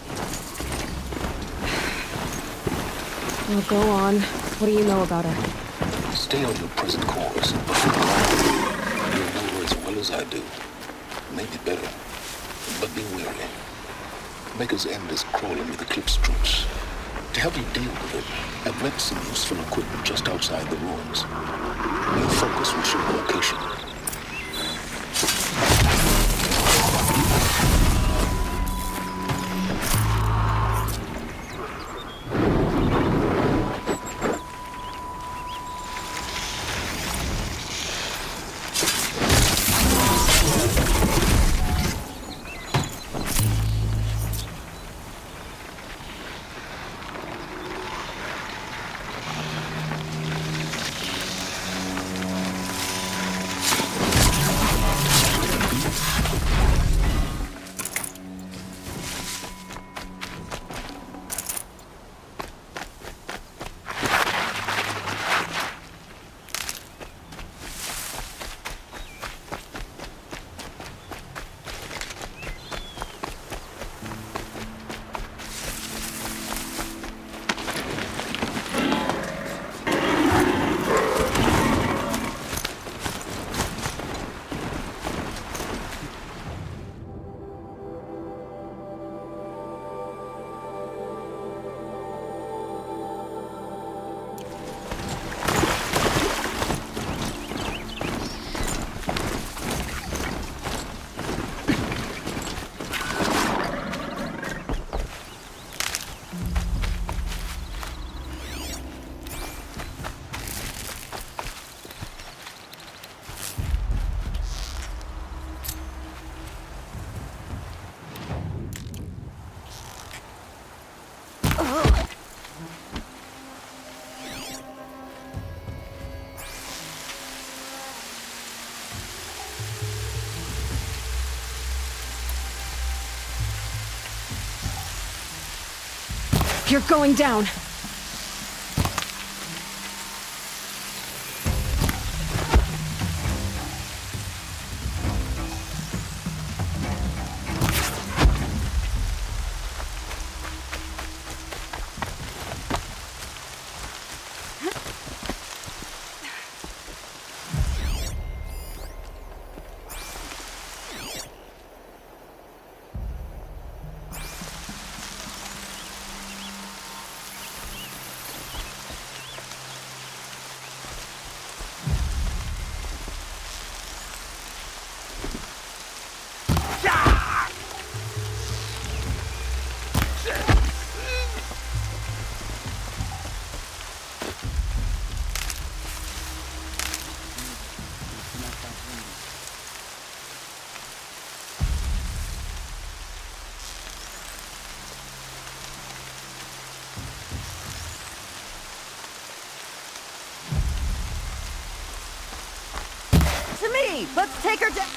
Well, go on. What do you know about her? Stay on your present course, but for now, you'll know her as well as I do. Maybe better, but be wary. Baker's End is crawling with Eclipse troops. To help you deal with it, I've left some useful equipment just outside the ruins. Your focus will show the location. You're going down. To me! Let's take her down!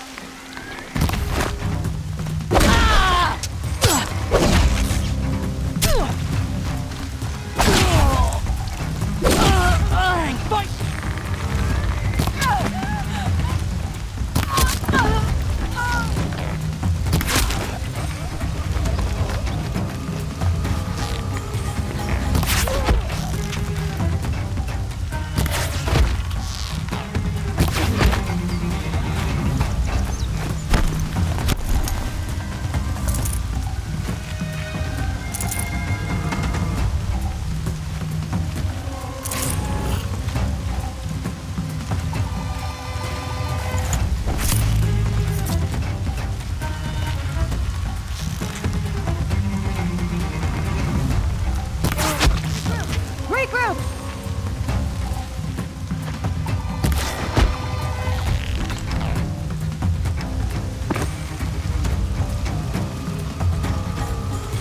Regroup!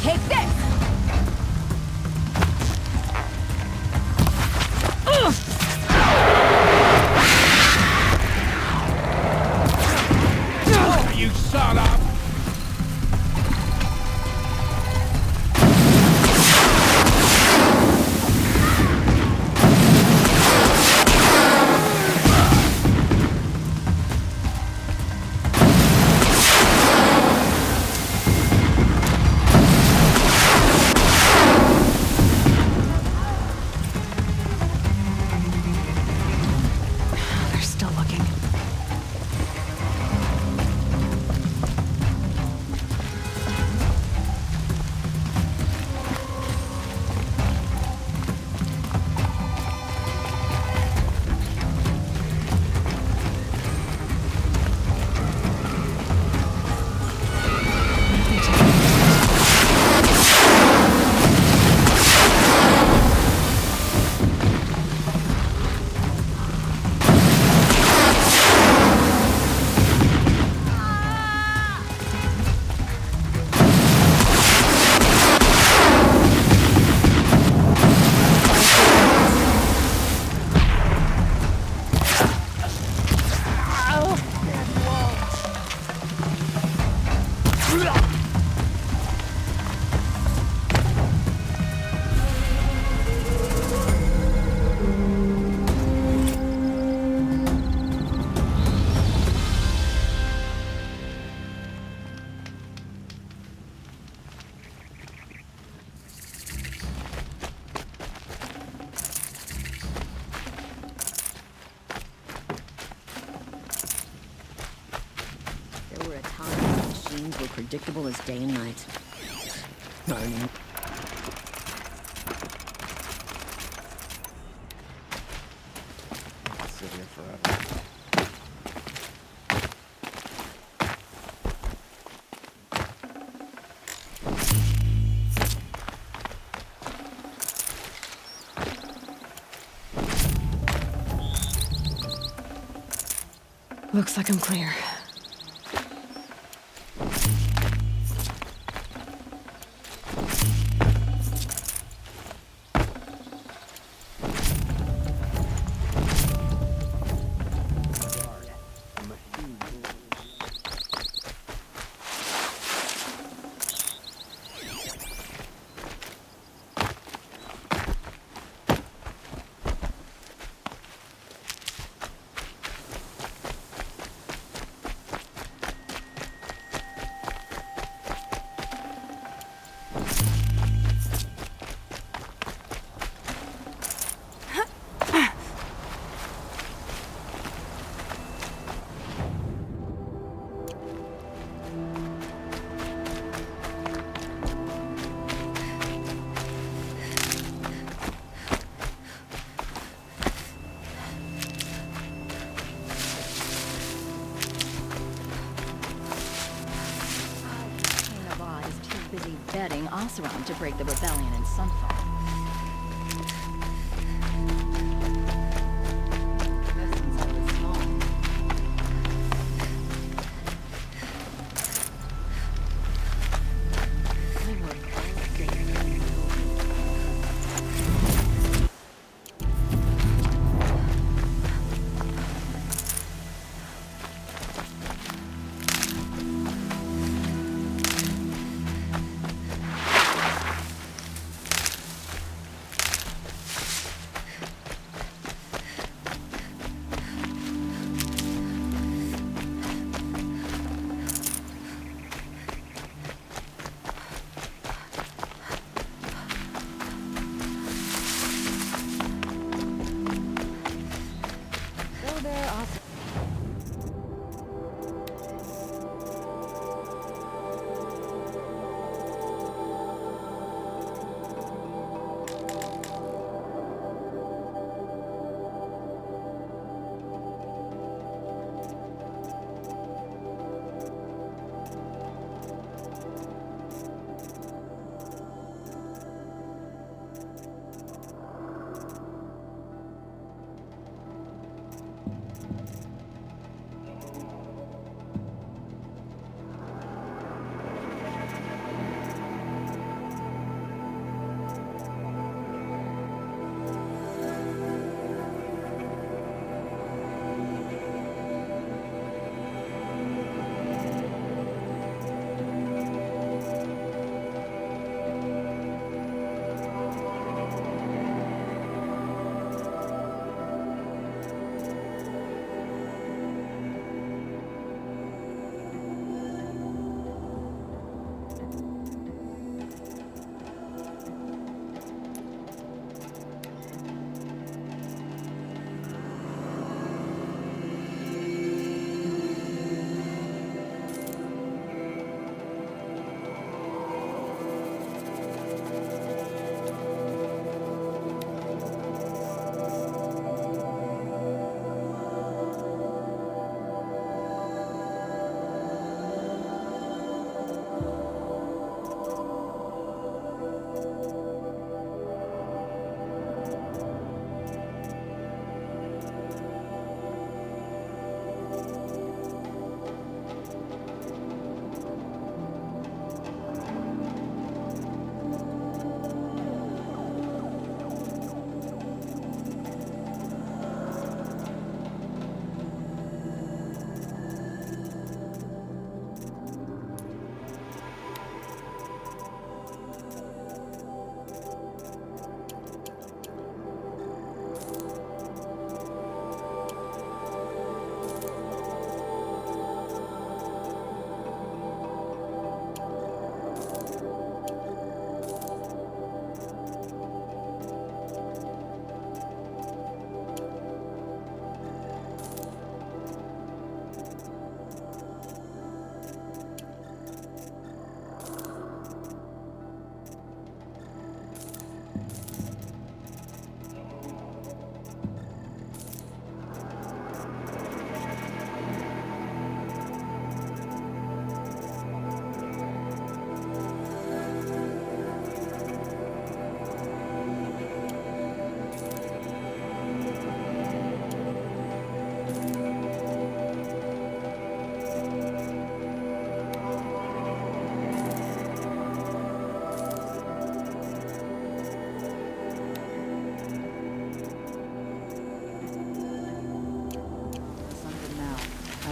Take this! You shut up! They're still looking. There were a time when machines were predictable as day and night. Not anymore. Sit here forever. Looks like I'm clear. betting Oseram to break the rebellion in Sunfall.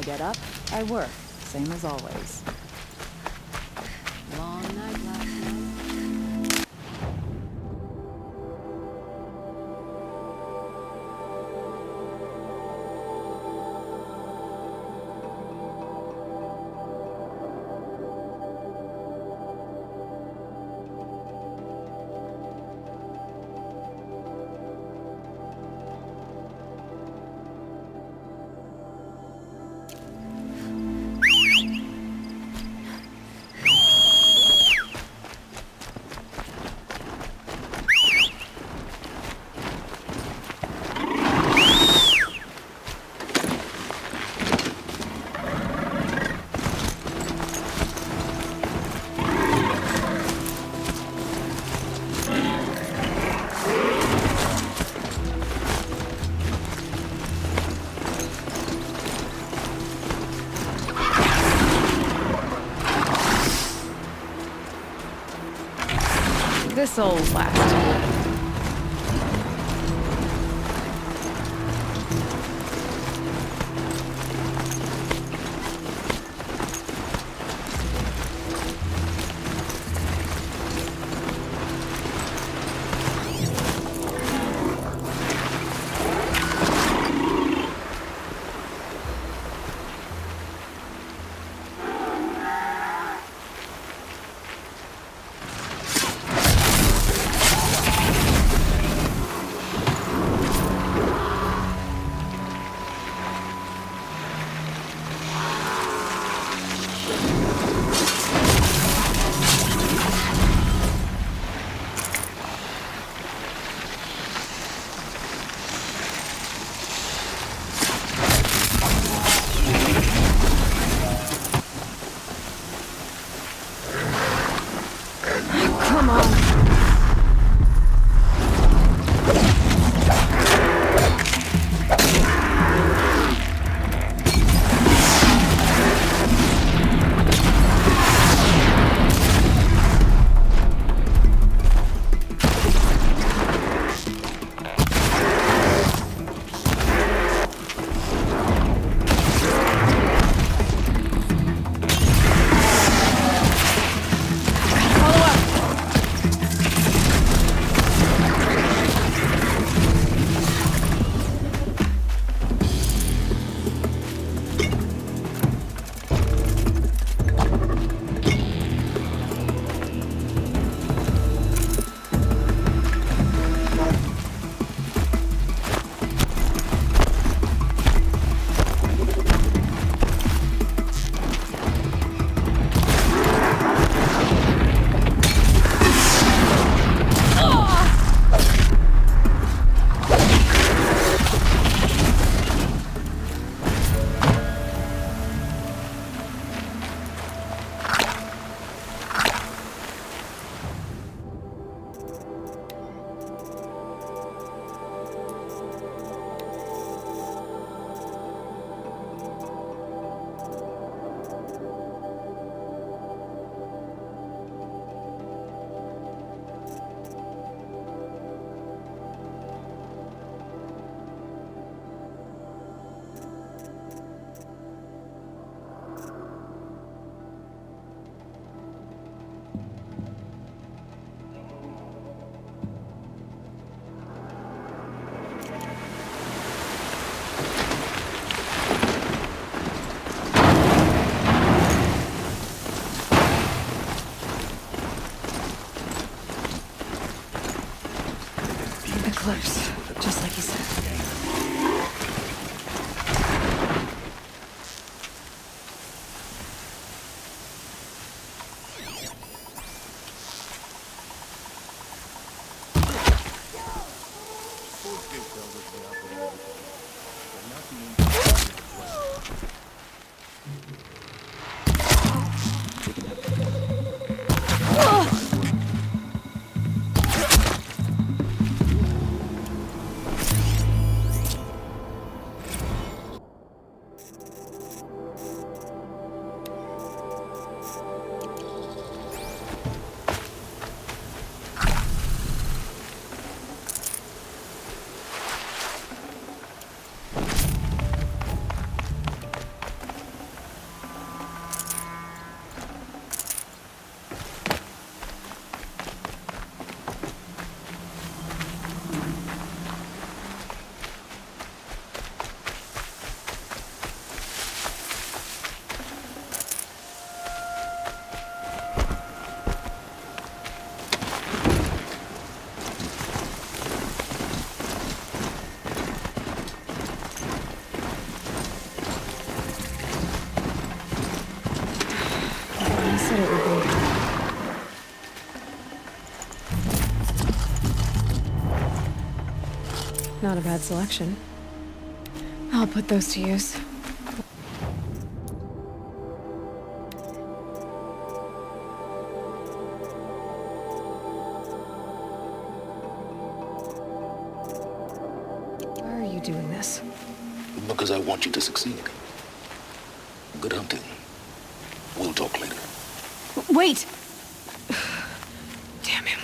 Get up, I work, same as always. Long night last night. This'll last. Close, just like you said. Said it would be. Not a bad selection. I'll put those to use. Why are you doing this? Because I want you to succeed. Good hunting. We'll talk later. Wait! Damn him.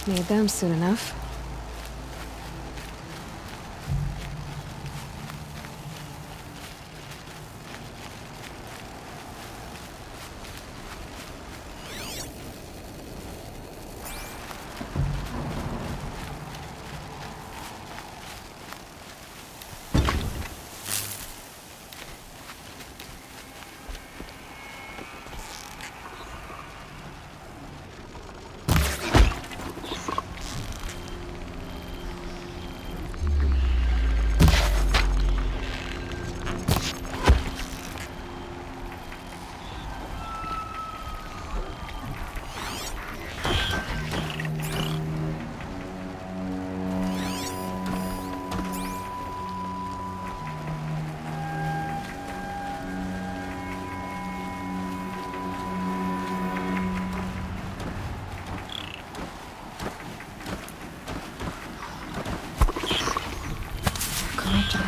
Need them soon enough.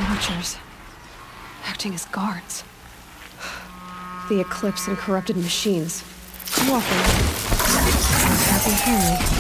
Watchers, acting as guards. The Eclipse and corrupted machines. Cooperating. Happy family.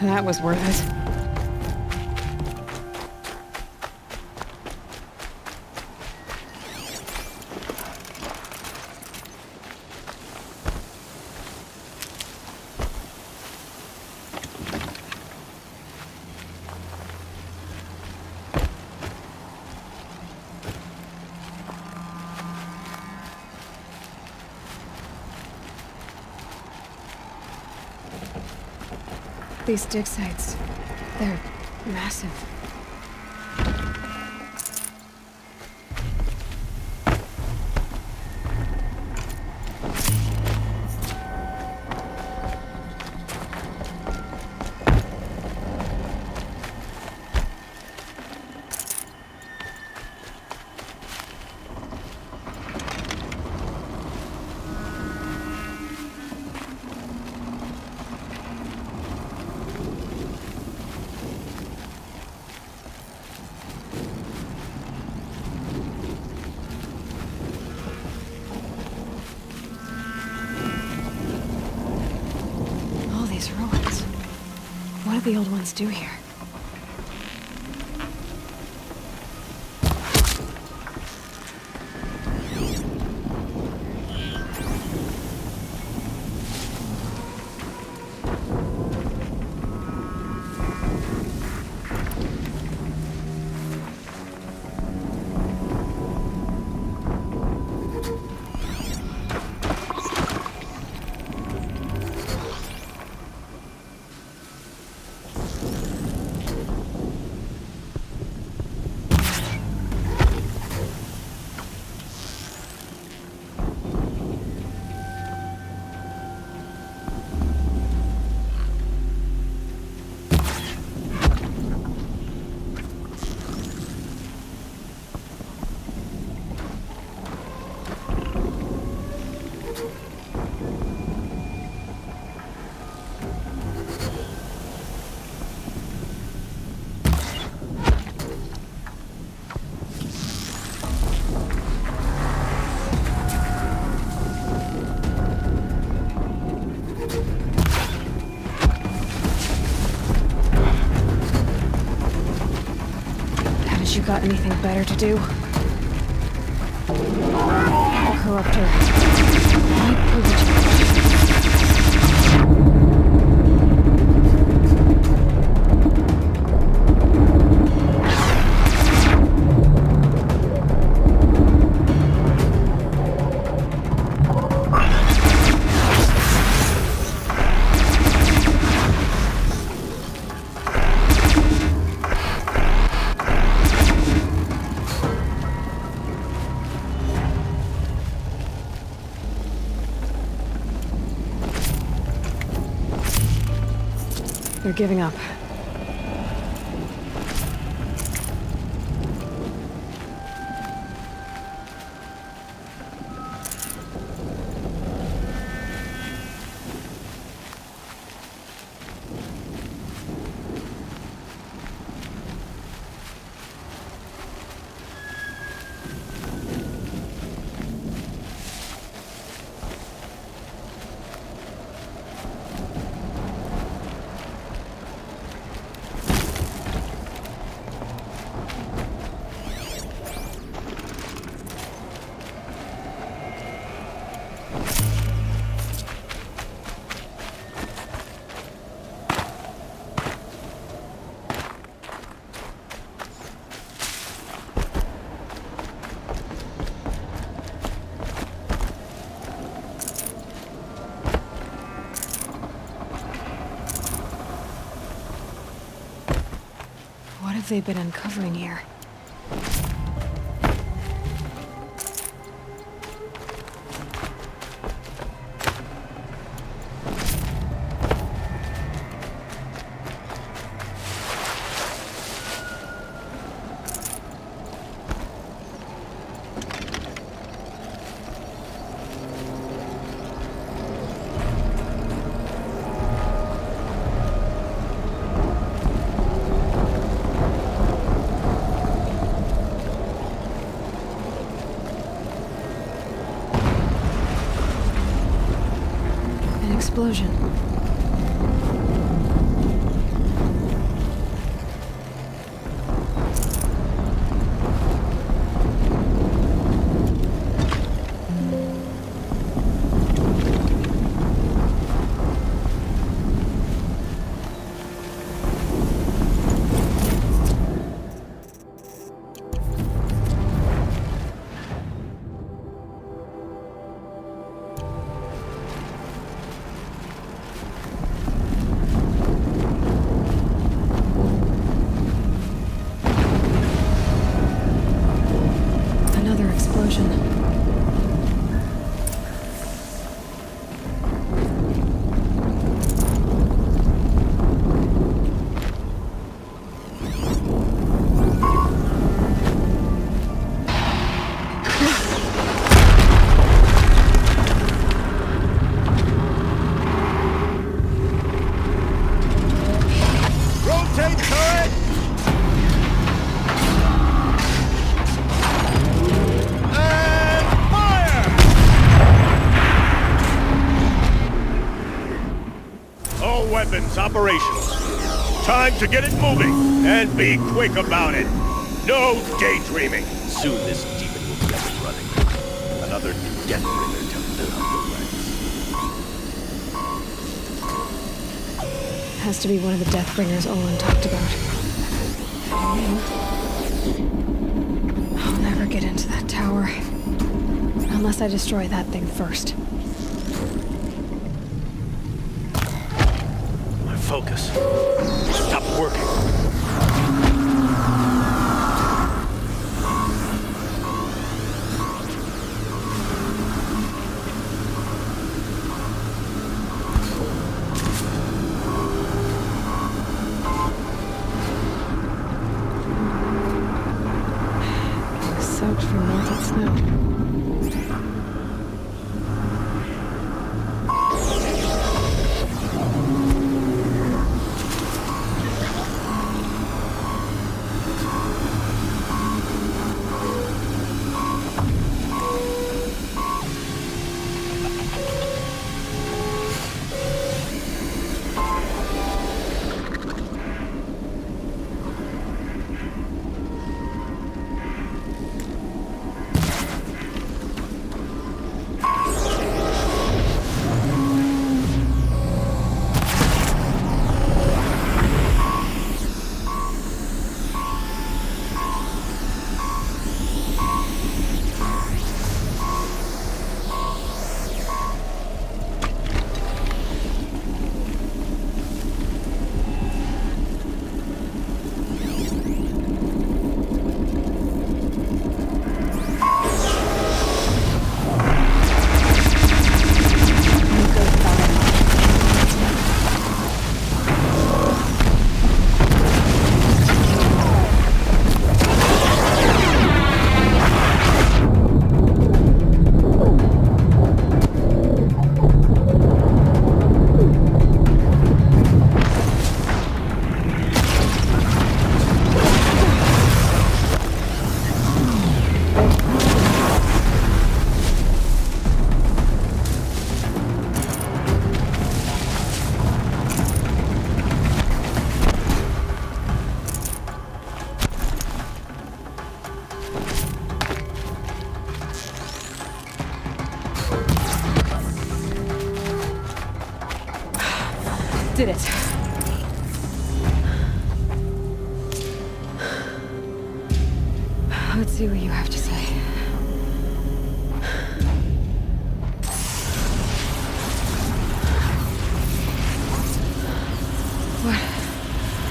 That was worth it. These dig sites, they're massive. What do the old ones do here? You got anything better to do? Corruptor. My privilege. They're giving up. What have they been uncovering here? Explosion. Weapons operational. Time to get it moving, and be quick about it. No daydreaming. Soon this demon will be up and running. Another Deathbringer to fill up the ranks. Has to be one of the Deathbringers Olin talked about. I'll never get into that tower. Unless I destroy that thing first. Focus. Stop working. Soaked from melted snow. Let's see what you have to say.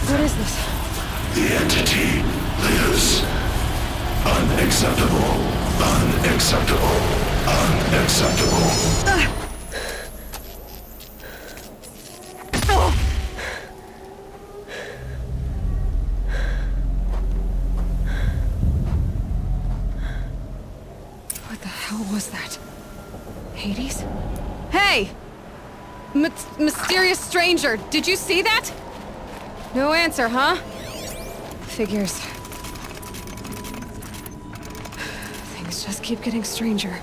What is this? The entity lives. Unacceptable. Unacceptable. Unacceptable. What the hell was that? Hades? Hey! Mysterious stranger, did you see that? No answer, huh? Figures. Things just keep getting stranger.